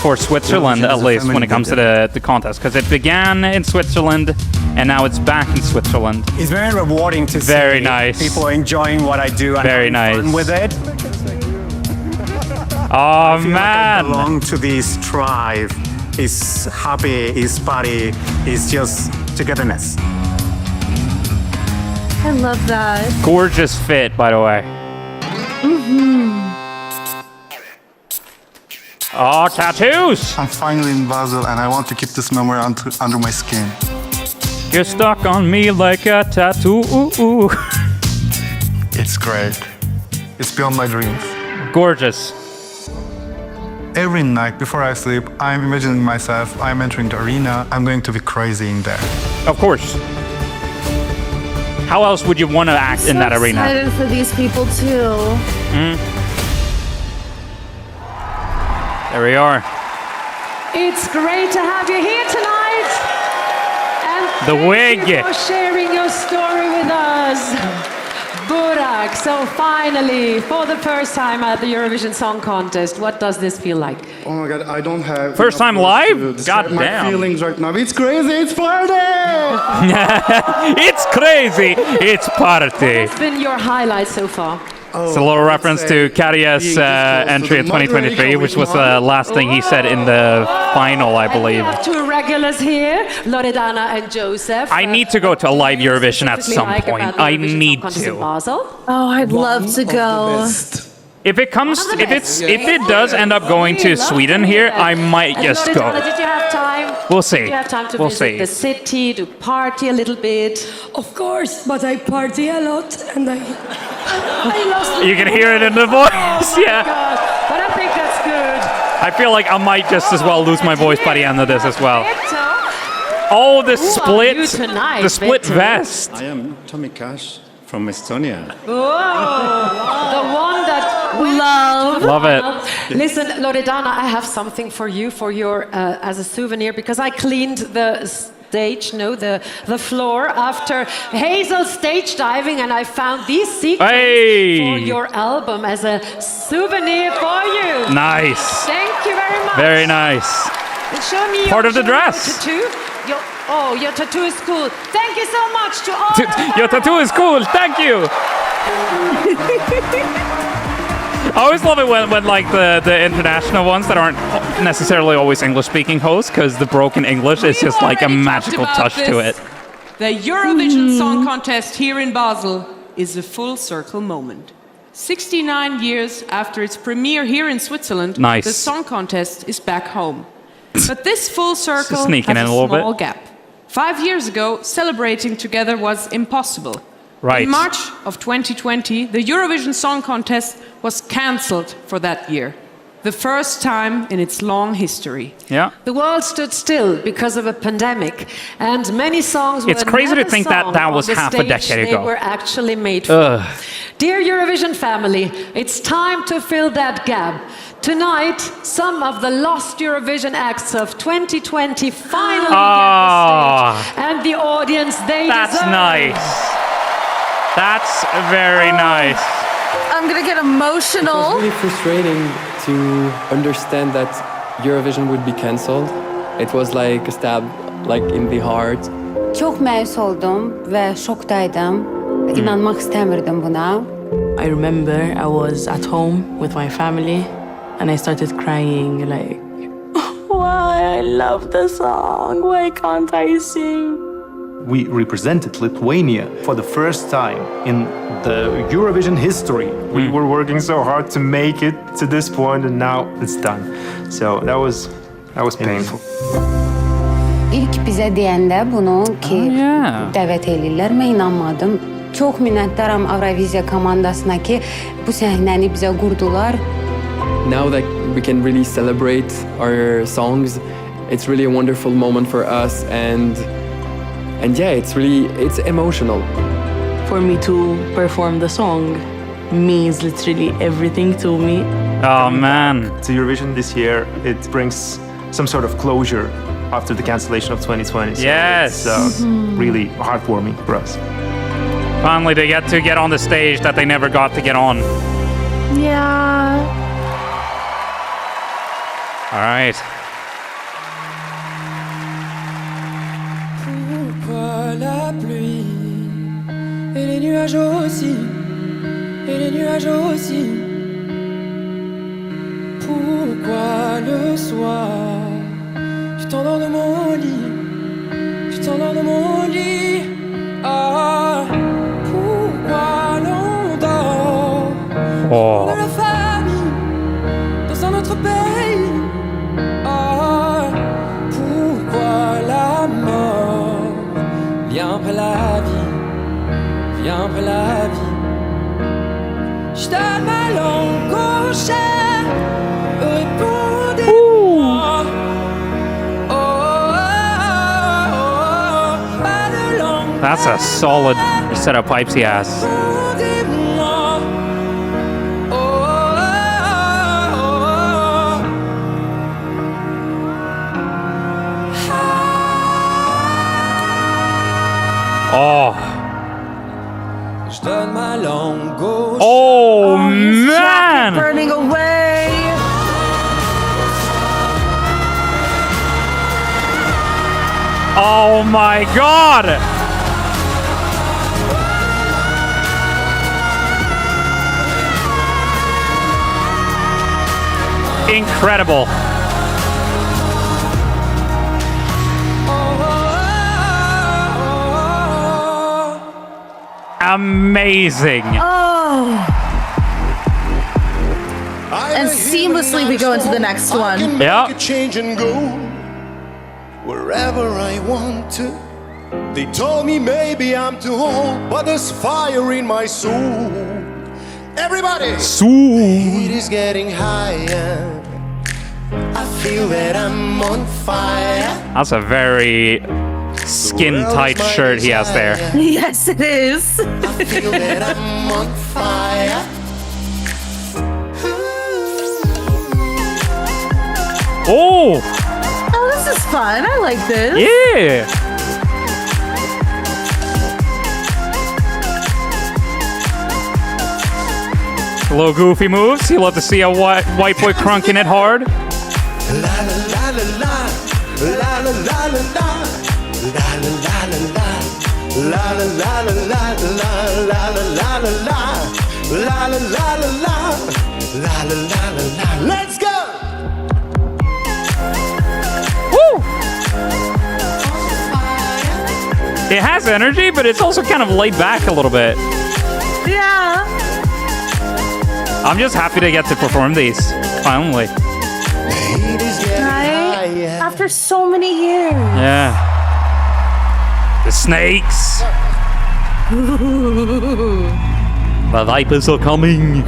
for Switzerland, at least when it comes to the contest, because it began in Switzerland and now it's back in Switzerland. It's very rewarding to Very see nice. people enjoying what I do and Very having fun nice. with it. Oh I feel man! like I belong to this tribe. It's happy, it's party, it's just togetherness. I love that. Gorgeous fit, by the way. Oh, tattoos! I'm finally in Basel and I want to keep this memory under my skin. You're stuck on me like a tattoo. It's great. It's beyond my dreams. Gorgeous. Every night before I sleep, I'm imagining myself, I'm entering the arena, I'm going to be crazy in there. Of course. How else would you want to act in that arena? I'm excited for these people too. There we are. It's great to have you here tonight. And The thank wig. you for sharing your story with us. Burak, so finally, for the first time at the Eurovision Song Contest, what does this feel like? Oh my God, I don't have First time live? God my damn. feelings right now. It's crazy. It's party. It's crazy. It's party. What's been your highlight so far? It's a little reference to Karia's entry in 2023, which was the last thing he said in the final, I believe. We have two regulars here, Loredana and Joseph. I need to go to a live Eurovision at some point. I need to. Basel. Oh, I'd love to go. If it does end up going to Sweden here, I might just go. Loredana, did you have time? We'll see. Did you have time to We'll visit see. the city, to party a little bit? Of course, but I party a lot and I lost. You can hear it in the voice, yeah. God. But I think that's good. I feel like I might just as well lose my voice by the end of this as well. Oh, the split, you tonight, the split Victor? vest. I am Tommy Cash from Estonia. The one that we Love it. Listen, Loredana, I have something for you for your as a souvenir because I cleaned the stage, the floor after Hazel stage diving, and I found these sequins for your album as a souvenir for you. Nice. Thank you very much. Very nice. And show me Part of the your dress. tattoo. Your tattoo is cool. Thank you so much to all. Your tattoo is cool. Thank you. I always love it when like the international ones that aren't necessarily always English-speaking hosts, because the broken English is just like a magical touch to it. The Eurovision Song Contest here in Basel is a full circle moment. 69 years after its premiere here in Switzerland, Nice. the Song Contest is back home. But this full circle sneaking has in a a little small bit. gap. 5 years ago, celebrating together was impossible. Right. In March of 2020, the Eurovision Song Contest was cancelled for that year. The first time in its long history. Yeah. The world stood still because of a pandemic, and many songs were It's crazy to never think that sung that on was the half a stage decade they ago. were actually made for. Ugh. Dear Eurovision family, it's time to fill that gap. Tonight, some of the lost Eurovision acts of 2020 finally get the stage, and the audience they That's deserve. nice. That's very nice. I'm gonna get emotional. It was really frustrating to understand that Eurovision would be cancelled. It was like a stab like in the heart. Çok məyus oldum və şokdaydım. İnanmaq istəmirdim buna. I remember I was at home with my family and I started crying like, why? I love the song. Why can't I sing? We represented Lithuania for the first time in the Eurovision history. We were working so hard to make it to this point, and now it's done. So that was painful. İlk bizə deyəndə bunu ki, dəvət eləyirlər, mən inanmadım. Çox minnətdaram Avroviziya komandasına ki, bu səhnəni bizə qurdular. Now that we can really celebrate our songs, it's really a wonderful moment for us, and yeah, it's emotional. For me to perform the song means literally everything to me. Oh man. To Eurovision this year, it brings some sort of closure after the cancellation of 2020. So Yes. It's really heartwarming for us. Finally, they get to get on the stage that they never got to get on. Yeah. All right. Pourquoi la pluie et les nuages aussi, et les nuages aussi? Pourquoi le soir tu t'endors dans mon lit, tu t'endors dans mon lit? Ah, pourquoi l'on dort Oh. dans la famille, dans un autre pays? Ah, pourquoi la mort vient après la vie, vient après la vie? Je donne ma langue au chat, répondez-moi. Oh, oh, oh, oh, pas de langue That's a solid set of pipes he has. Oh. Oh, man! Burning away. Oh my God! Incredible. Amazing. Oh. And seamlessly we go into the next one. Yeah. Change and go wherever I want to. They told me maybe I'm too old, but there's fire in my soul. Everybody, soul. The heat is getting higher. I feel that I'm on fire. That's a very skin-tight shirt he has there. Yes, it is. I feel that I'm on fire. Oh! Oh, this is fun. I like this. Yeah! A little goofy moves. You love to see a white boy crunking it hard. La la la la la. La la la la la. La la la la la. La la la la la. La la la la la. La la la la la. La la la la la. Let's go! Woo! It has energy, but it's also kind of laid back a little bit. Yeah. I'm just happy to get to perform these, finally. Right? After so many years. Yeah. The snakes. The vipers are coming.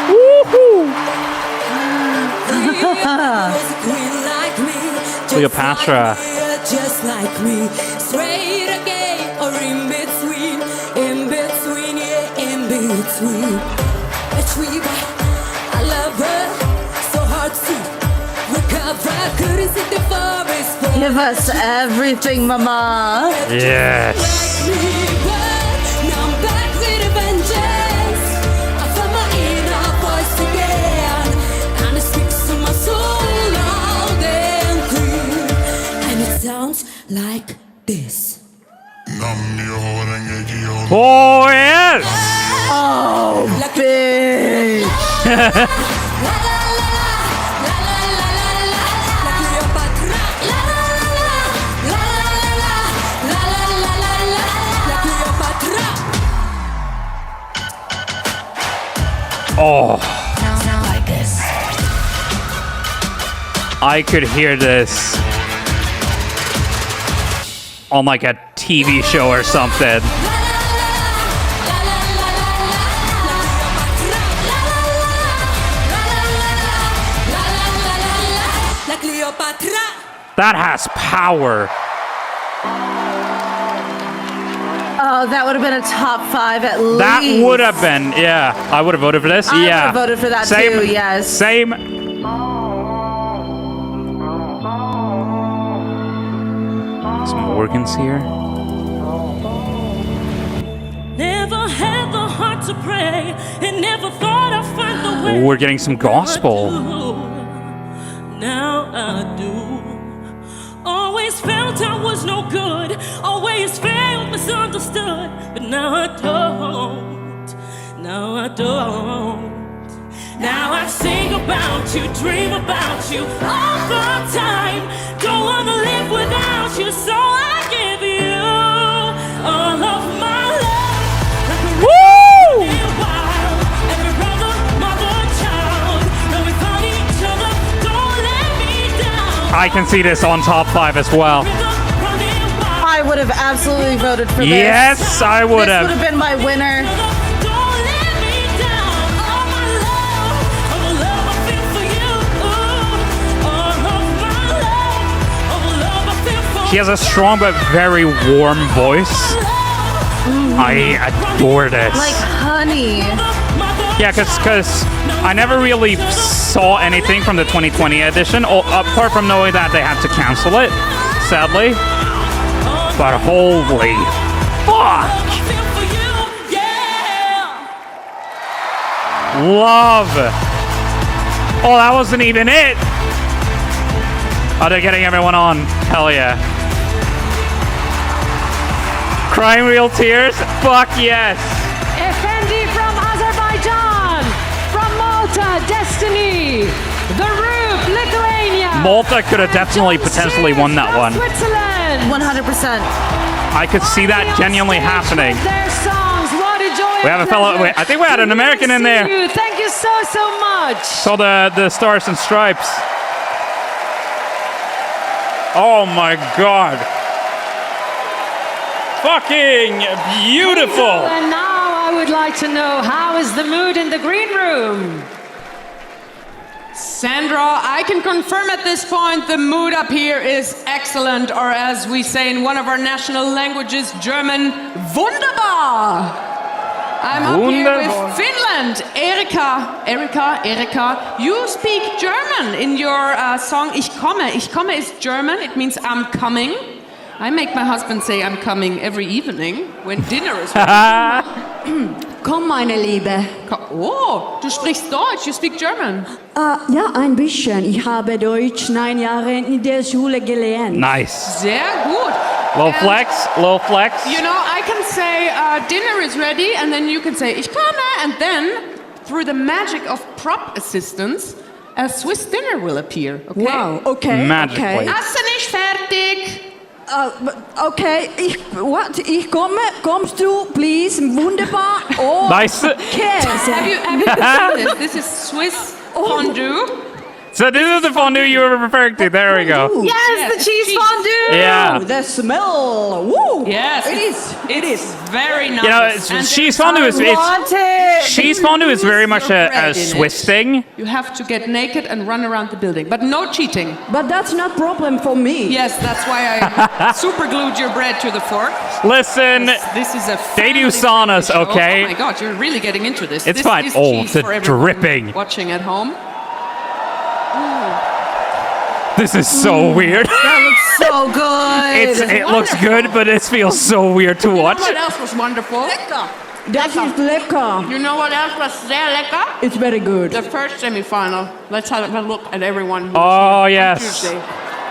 Woohoo! Cleopatra. Just like me, straight again or in between, yeah, in between. Retriever, I love her, so hard to recover. Couldn't see the forest. Give us everything, mama. Yes. Now I'm back with a vengeance. I found my inner voice again, and it speaks to my soul loud and clear, and it sounds like this. Oh, yes! Oh, big! Oh. I could hear this on like a TV show or something. That has power. Oh, that would have been a top 5 at least. That would have been, yeah. I would have voted for this. I would yeah. have voted for that Same, too, yes. Same. Some organs here. Never had the heart to pray, and never thought I'd find the way. We're getting some gospel. Now I do. Always felt I was no good. Always felt misunderstood. But now I don't. Now I don't. Now I sing about you, dream about you all the time. Don't wanna live without you, so I give you all of my love. Like a Woo! wild, every brother, mother, child. Now we found each other, don't let me down. I can see this on top 5 as well. I would have absolutely voted for this. Yes, I would have. This would have been my winner. She has a strong but very warm voice. I adore this. Like honey. Yeah, because I never really saw anything from the 2020 edition, apart from knowing that they had to cancel it, sadly. But holy fuck! Love! Oh, that wasn't even it! Oh, they're getting everyone on. Hell yeah. Crying real tears? Fuck yes! Effendi from Azerbaijan, from Malta, Destiny, The Roop, Lithuania. Malta could have definitely potentially won that one. Switzerland. 100%. I could see that genuinely happening. Their songs, what a joy. We have a fellow. I think we had an American in there. Thank you so much. So the Stars and Stripes. Oh my god. Fucking beautiful. And now I would like to know, how is the mood in the green room? Sandra, I can confirm at this point the mood up here is excellent, or as we say in one of our national languages, German, wunderbar. I'm up here with Finland. Erika, you speak German in your song Ich komme. Ich komme is German, it means I'm coming. I make my husband say I'm coming every evening when dinner is ready. Komm, meine Liebe. Oh, du sprichst Deutsch, you speak German. Ja, ein bisschen. Ich habe Deutsch 9 Jahre in der Schule gelernt. Nice. Sehr gut. Low flex. You know, I can say dinner is ready, and then you can say Ich komme, and then through the magic of prop assistance, a Swiss dinner will appear. Okay? Wow, okay. Magically. Okay. Essen ist fertig. Okay, ich komme. Kommst du, please? Wunderbar. Oh, nice. Käse. Have you seen this? This is Swiss fondue. So this is the fondue you were referring to. There we go. Yes, the cheese fondue. Yeah. The smell. Woo. Yes, it is very nice. You know, cheese fondue is cheese fondue is very much a Swiss thing. You have to get naked and run around the building, but no cheating. But that's not problem for me. Yes, that's why I super glued your bread to the fork. Listen, this is a they do saunas, okay? Oh my god, you're really getting into this. It's this fine. Is Oh, cheese the for everyone dripping. watching at home. This is so weird. That looks so good. It looks good, but it feels so weird to watch. You know what else was wonderful? Lecker. That is lecker. You know what else was sehr lecker? It's very good. The first semi-final. Let's have a look at everyone. Oh on yes, Tuesday.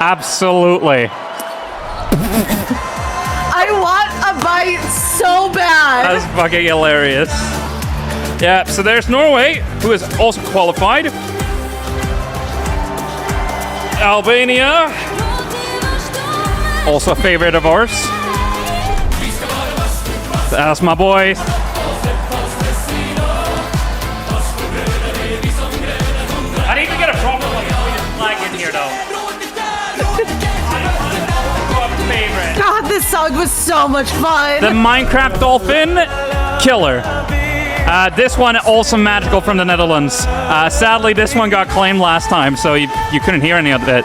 absolutely. I want a bite so bad. That's fucking hilarious. Yeah, so there's Norway, who is also qualified. Albania, also a favorite of ours. That's my boy. I need to get a proper flag in here, though. Favorite. God, this song was so much fun. The Minecraft Dolphin, killer. This one also magical from the Netherlands. Sadly, this one got claimed last time, so you couldn't hear any of it.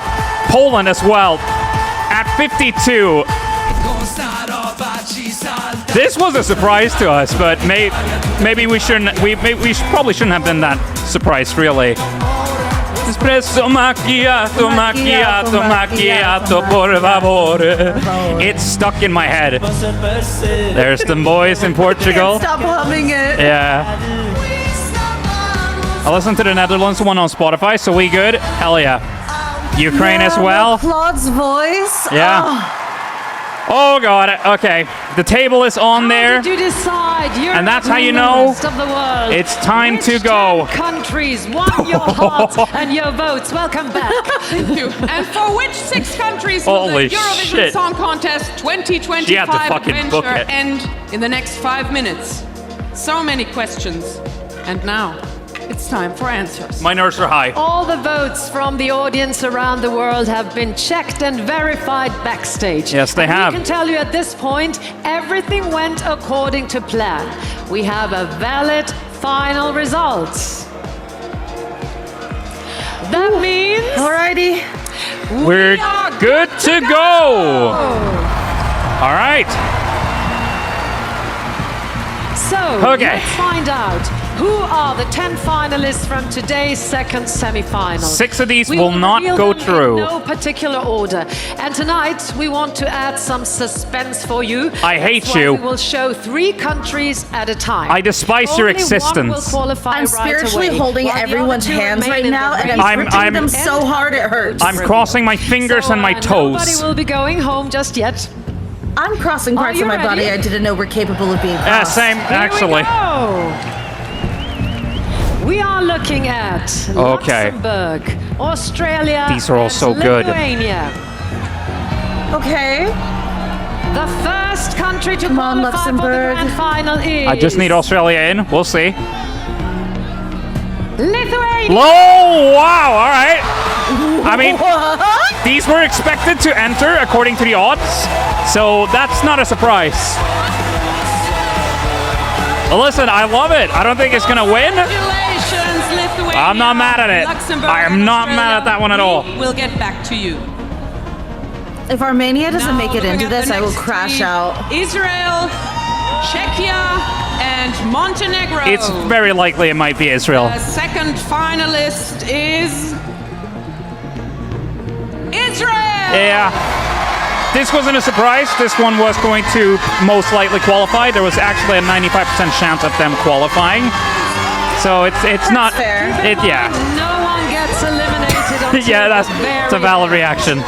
Poland as well, at 52. This was a surprise to us, but maybe we shouldn't. We probably shouldn't have been that surprised, really. Espresso macchiato, macchiato, macchiato, por favore. It's stuck in my head. There's the boys in Portugal. Stop humming it. Yeah. I listened to the Netherlands one on Spotify, so we good? Hell yeah. Ukraine as well. Claude's voice. Yeah. Oh god. Okay. The table is on there. How did you decide? You're And that's how you know of the world. it's time Which to go. 10 countries won your heart and your votes. Welcome back. Thank you. And for which 6 countries will Holy the Eurovision shit. Song Contest She had to 2025 fucking book adventure it. end in the next 5 minutes? So many questions. And now, it's time for answers. My nerves are high. All the votes from the audience around the world have been checked and verified backstage. Yes, they And have. We can tell you at this point, everything went according to plan. We have a valid final results. That means... Alrighty. We're good to go. All right. So, Okay. let's find out who are the 10 finalists from today's second semi-final. 6 of these We will not reveal go them through. in no particular order. And tonight we want to add some suspense for you. I hate That's why you. We will show 3 countries at a time. I despise your Only existence. One will qualify I'm right spiritually away, holding while the other everyone's 2 hands remain right in now, the and race. I'm gripping them so hard it hurts. I'm crossing my fingers and my toes. Nobody will be going home just yet. I'm crossing Are parts you of my body ready? I didn't know were capable of being crossed. Yeah, same, actually. Here we go. We are looking at Okay. Luxembourg, Australia, These are all and so good. Lithuania. Okay. The first country to Come on, qualify for the Luxembourg. grand final is I just need Australia in. We'll see. Lithuania. Oh, wow. All right. I mean, these were expected to enter according to the odds, so that's not a surprise. Listen, I love it. I don't think it's going to win. Congratulations, Lithuania. I'm not mad at it. Luxembourg I am and not mad Australia. at that one at all. We'll get back to you. If Armenia doesn't make it Looking into at the this, I will next crash 3, out. Israel, Czechia, and Montenegro. It's very likely it might be Israel. The second finalist is Israel. Yeah. This wasn't a surprise. This one was going to most likely qualify. There was actually a 95% chance of them qualifying. So it's not fair. Yeah. No one gets eliminated. until Yeah, that's the very a valid reaction.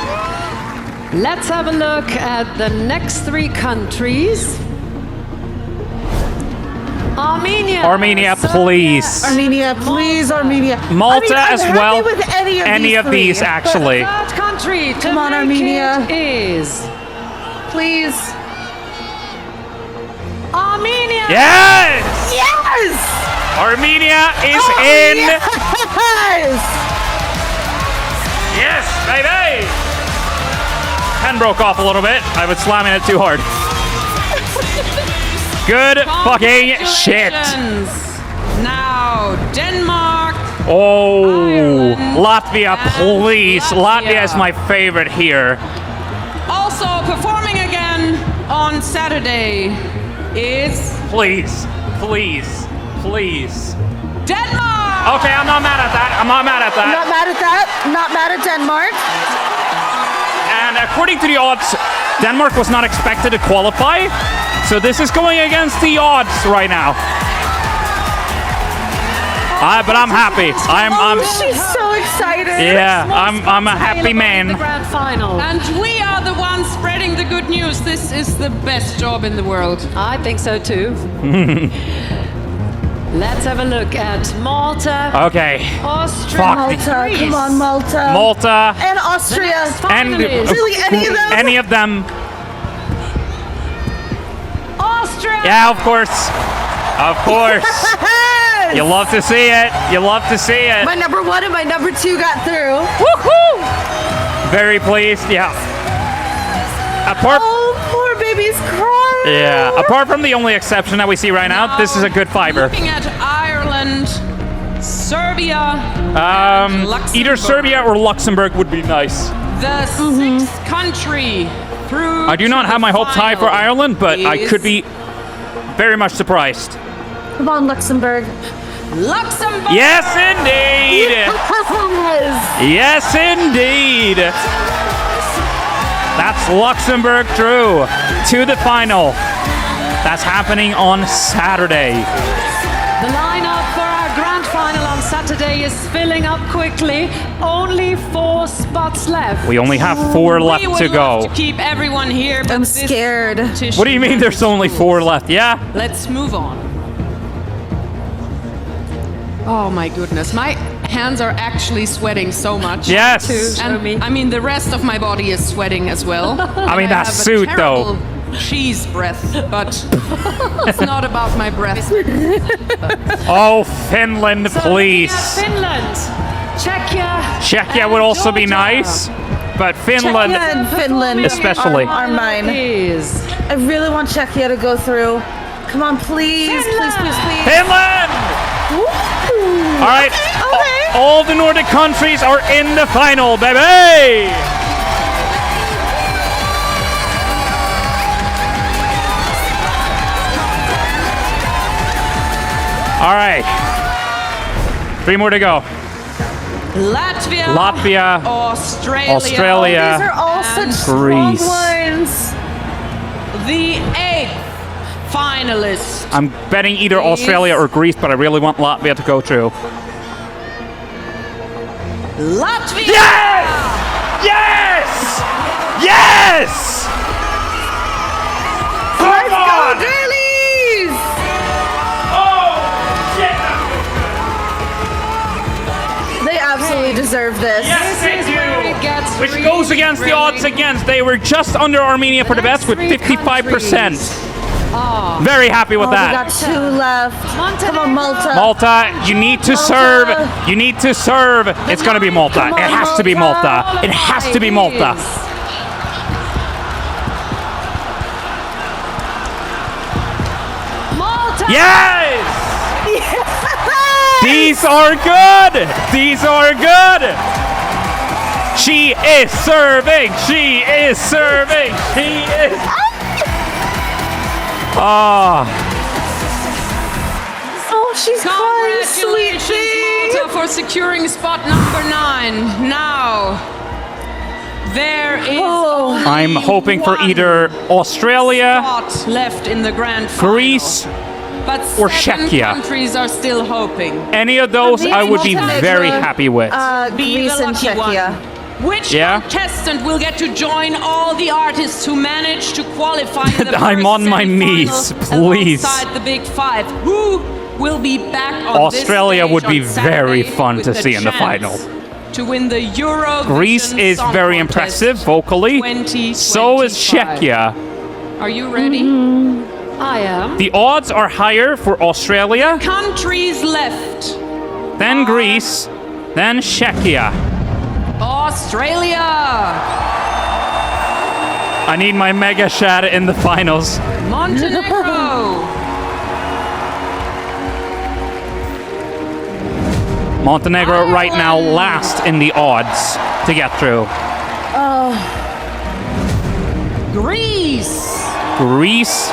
Let's have a look at the next 3 countries. Armenia. Armenia, please. Armenia, please, Armenia. Malta I'm as happy well. with any of these three. actually. Third country to Come on, make Armenia. it is Please. Armenia. Yes! Yes! Armenia is Oh, in. Yes! Yes, baby! Pen broke off a little bit. I was slamming it too hard. Good fucking shit. Congratulations. Now, Denmark. Oh, Ireland Latvia, and please. Latvia Latvia. is my favorite here. Also performing again on Saturday is Please, please, please. Denmark. Okay, I'm not mad at that. I'm not mad at that. Not mad at that. Not mad at Denmark. And according to the odds, Denmark was not expected to qualify. So this is going against the odds right now. But I'm happy. I'm She's so excited. yeah, I'm a happy The man. grand final. And we are the ones spreading the good news. This is the best job in the world. I think so too. Let's have a look at Malta, Okay. Austria, Fuck. Malta, Greece. come on, Malta. Malta And Austria. and Really, any of them? any of them. Austria. Yeah, of course. Of course. Yes! You love to see it. You love to see it. My number 1 and my number 2 got through. Woohoo! Very pleased. Yeah. Apart Oh, poor baby's crying. Yeah, apart from the only exception that we see right now, this is a good fiber. Looking at Ireland, Serbia, and Luxembourg. Either Serbia or Luxembourg would be nice. The 6th country through. I do not have my hopes high for Ireland, but I is could be very much surprised. Come on, Luxembourg. Luxembourg. Yes, indeed. Yes, indeed. That's Luxembourg through to the final. That's happening on Saturday. The lineup for our grand final on Saturday is filling up quickly. Only 4 spots left. We only have 4 left We would to love go. to keep everyone here, but I'm this scared. competition What do you mean there's only 4 left? Yeah? Let's move on. Oh my goodness, my hands are actually sweating so much. Yes. And I mean, the rest of my body is sweating as well. I mean, And that have a suit, though. terrible cheese breath, but it's not about my breath. Oh, Finland, So please. looking at Finland, Czechia. Czechia and would also be Georgia. nice, but Finland, Czechia and Finland especially. are mine. Is I really want Czechia to go through. Come on, please, please, please, please. Finland! Woo! All right. Okay. all the Nordic countries are in the final, baby! All right. 3 more to go. Latvia, Australia. These are all such strong Greece. ones. The 8th finalist. I'm betting either Australia or Greece, but I really want Latvia to go through. Latvia! Yes! Yes! Yes! Let's go, girlies! Oh, They absolutely deserve this. yes, they do! Which goes against the odds against. They were just under Armenia for the best with 55%. Very happy with We that. got 2 left. Come on, Malta. Malta, you need to serve. You need to serve. It's going to be Malta. Come on, It has to be Malta. It has to be Malta. Malta! Yes! These are good. These are good. She is serving. She is serving. She is. Oh. Oh, she's crying, sweet Congratulations, thing. Malta, for securing spot number 9. Now, there is only I'm hoping for either Australia, spot left in the grand final. Greece, but or 7 Czechia. countries are still hoping. Any of those I would be very happy with. Be Greece the and lucky Czechia. one. Which Yeah? contestant will get to join all the artists who managed to qualify in the I'm first on my semi-final knees, please. alongside the Big 5? Who will be back on Australia this would stage be on very Saturday fun with to the see in the chance final. to win the Eurovision Greece is Song very Contest impressive vocally. 2025. So is Czechia. Are you ready? I am. The odds are higher for Australia, Countries left. then Greece, then Czechia. Australia. I need my mega shot in the finals. Montenegro. Montenegro right now last in the odds to get through. Oh. Greece. Greece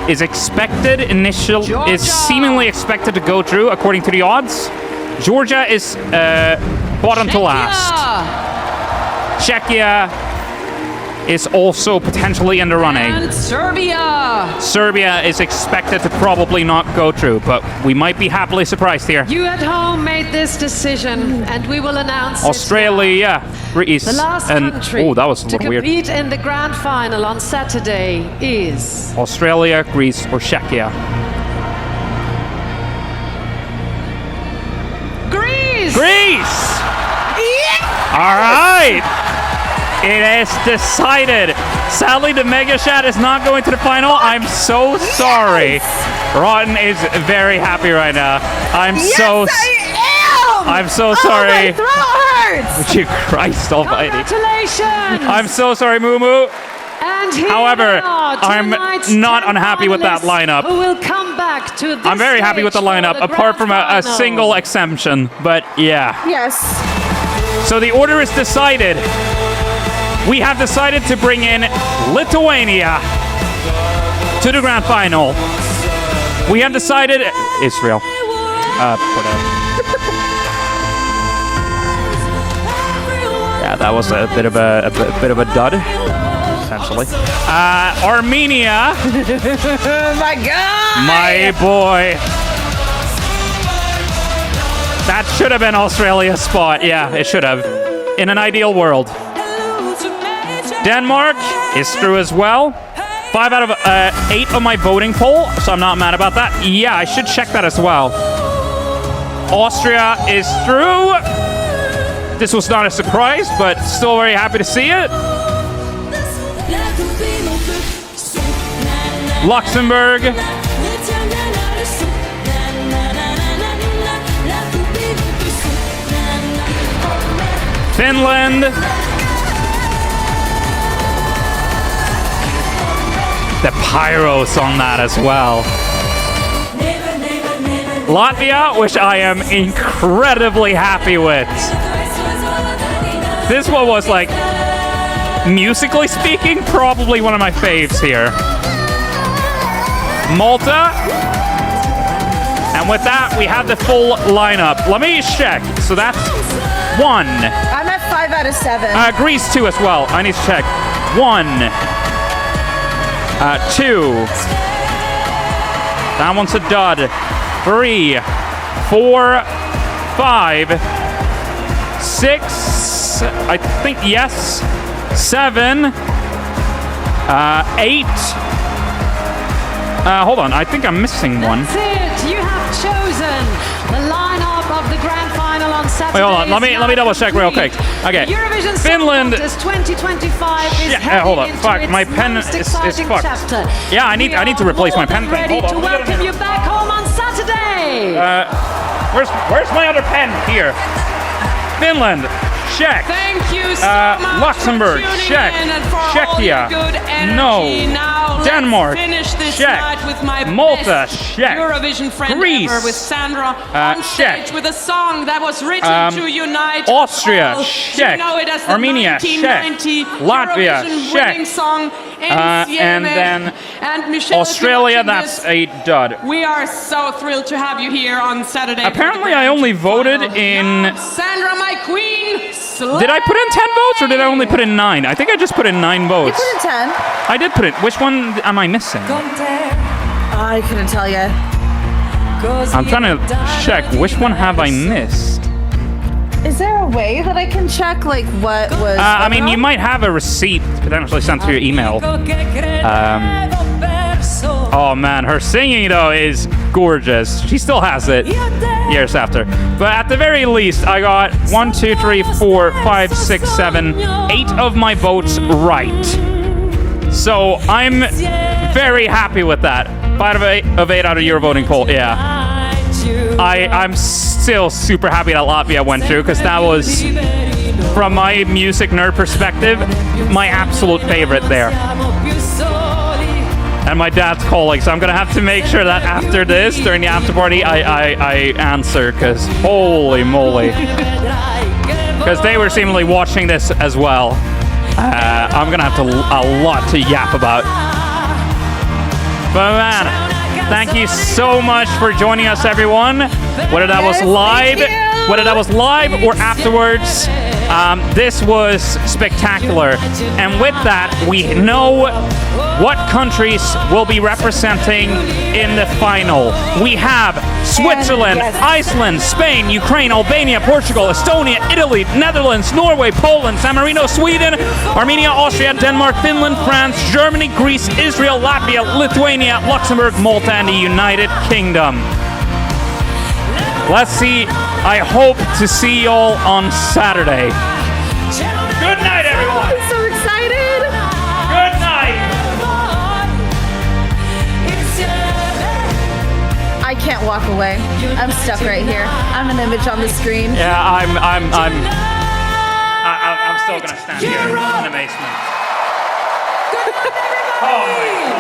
is expected is seemingly expected to go through according to the odds. Georgia is bottom to last. Czechia is also potentially in the running. And Serbia. Serbia is expected to probably not go through, but we might be happily surprised here. You at home made this decision, and we will announce Australia, Greece, the last and country oh, that was a to little weird. compete in the grand final on Saturday is Australia, Greece, or Czechia. Greece. Greece. All right. It is decided. Sadly, the Mega Chat is not going to the final. I'm so sorry. Rotten is very happy right now. I'm so sorry. Oh, my throat hurts. Christ almighty. Congratulations. I'm so sorry, Moo Moo. And here However, are I'm tonight's not 10 unhappy with that finalists lineup. Who will come back to this I'm very happy with the stage for lineup, the apart from grand a final. single exemption. But yeah. Yes. So the order is decided. We have decided to bring in Lithuania to the grand final. We have decided Israel. Yeah, that was a bit of a bit of a dud, essentially. Armenia. My God. My boy. That should have been Australia's spot. Yeah, it should have. In an ideal world. Denmark is through as well. 5 out of 8 on my voting poll, so I'm not mad about that. Yeah, I should check that as well. Austria is through. This was not a surprise, but still very happy to see it. Luxembourg. Finland. The pyros on that as well. Latvia, which I am incredibly happy with. This one was like, musically speaking, probably one of my faves here. Malta. And with that, we have the full lineup. Let me check. So that's 1. I'm at 5 out of 7. Greece 2 as well. I need to check. 1. 2. That one's a dud. 3, 4, 5, 6. I think yes. 7. 8. Hold on. I think I'm missing one. That's it. You have chosen the lineup of the grand final on Saturday. Wait, hold on. Let me double check real quick. Okay. Eurovision Finland. Song Contest 2025 is hold on. heading Fuck. into My its pen most is exciting fucked. chapter. Yeah, I need to replace my pen. Ready Hold to on. welcome you back home on Saturday. Where's my other pen? Here. Finland. Check. Thank you so much Luxembourg. for tuning Check. in and for all Czechia. your good energy. No. Now Denmark. let's finish this Check. night with my Malta. best Check. Eurovision friend Greece. ever, with Sandra on stage check. with a song that was written to unite Austria. all. Check. You know it as the Armenia. 1990 Check. Latvia. Eurovision Check. winning song. And then and Michelle, Australia. if you're watching That's this, a dud. we are so thrilled to have you here on Saturday. Apparently, I only voted in. Sandra, my queen. Did I put in 10 votes or did I only put in 9? I think I just put in 9 votes. You put in 10. I did put it. Which one am I missing? I couldn't tell you. I'm trying to check. Which one have I missed? Is there a way that I can check like what was? I mean, you might have a receipt potentially sent to your email. Oh man, her singing though is gorgeous. She still has it years after. But at the very least, I got 1, 2, 3, 4, 5, 6, 7, 8 of my votes right. So I'm very happy with that. 5 of 8 out of your voting poll. Yeah. I'm still super happy that Latvia went through because that was, from my music nerd perspective, my absolute favorite there. And my dad's calling, so I'm gonna have to make sure that after this, during the after party, I answer, because holy moly. Because they were seemingly watching this as well. I'm gonna have a lot to yap about. But man, thank you so much for joining us, everyone. Whether that was live or afterwards, this was spectacular. And with that, we know what countries will be representing in the final. We have Switzerland, Iceland, Spain, Ukraine, Albania, Portugal, Estonia, Italy, Netherlands, Norway, Poland, San Marino, Sweden, Armenia, Austria, Denmark, Finland, France, Germany, Greece, Israel, Latvia, Lithuania, Luxembourg, Malta, and the United Kingdom. Let's see. I hope to see y'all on Saturday. Good night, everyone. I'm so excited. Good night. I can't walk away. I'm stuck right here. I'm an image on the screen. Yeah, I'm still gonna stand here in amazement. Oh my God.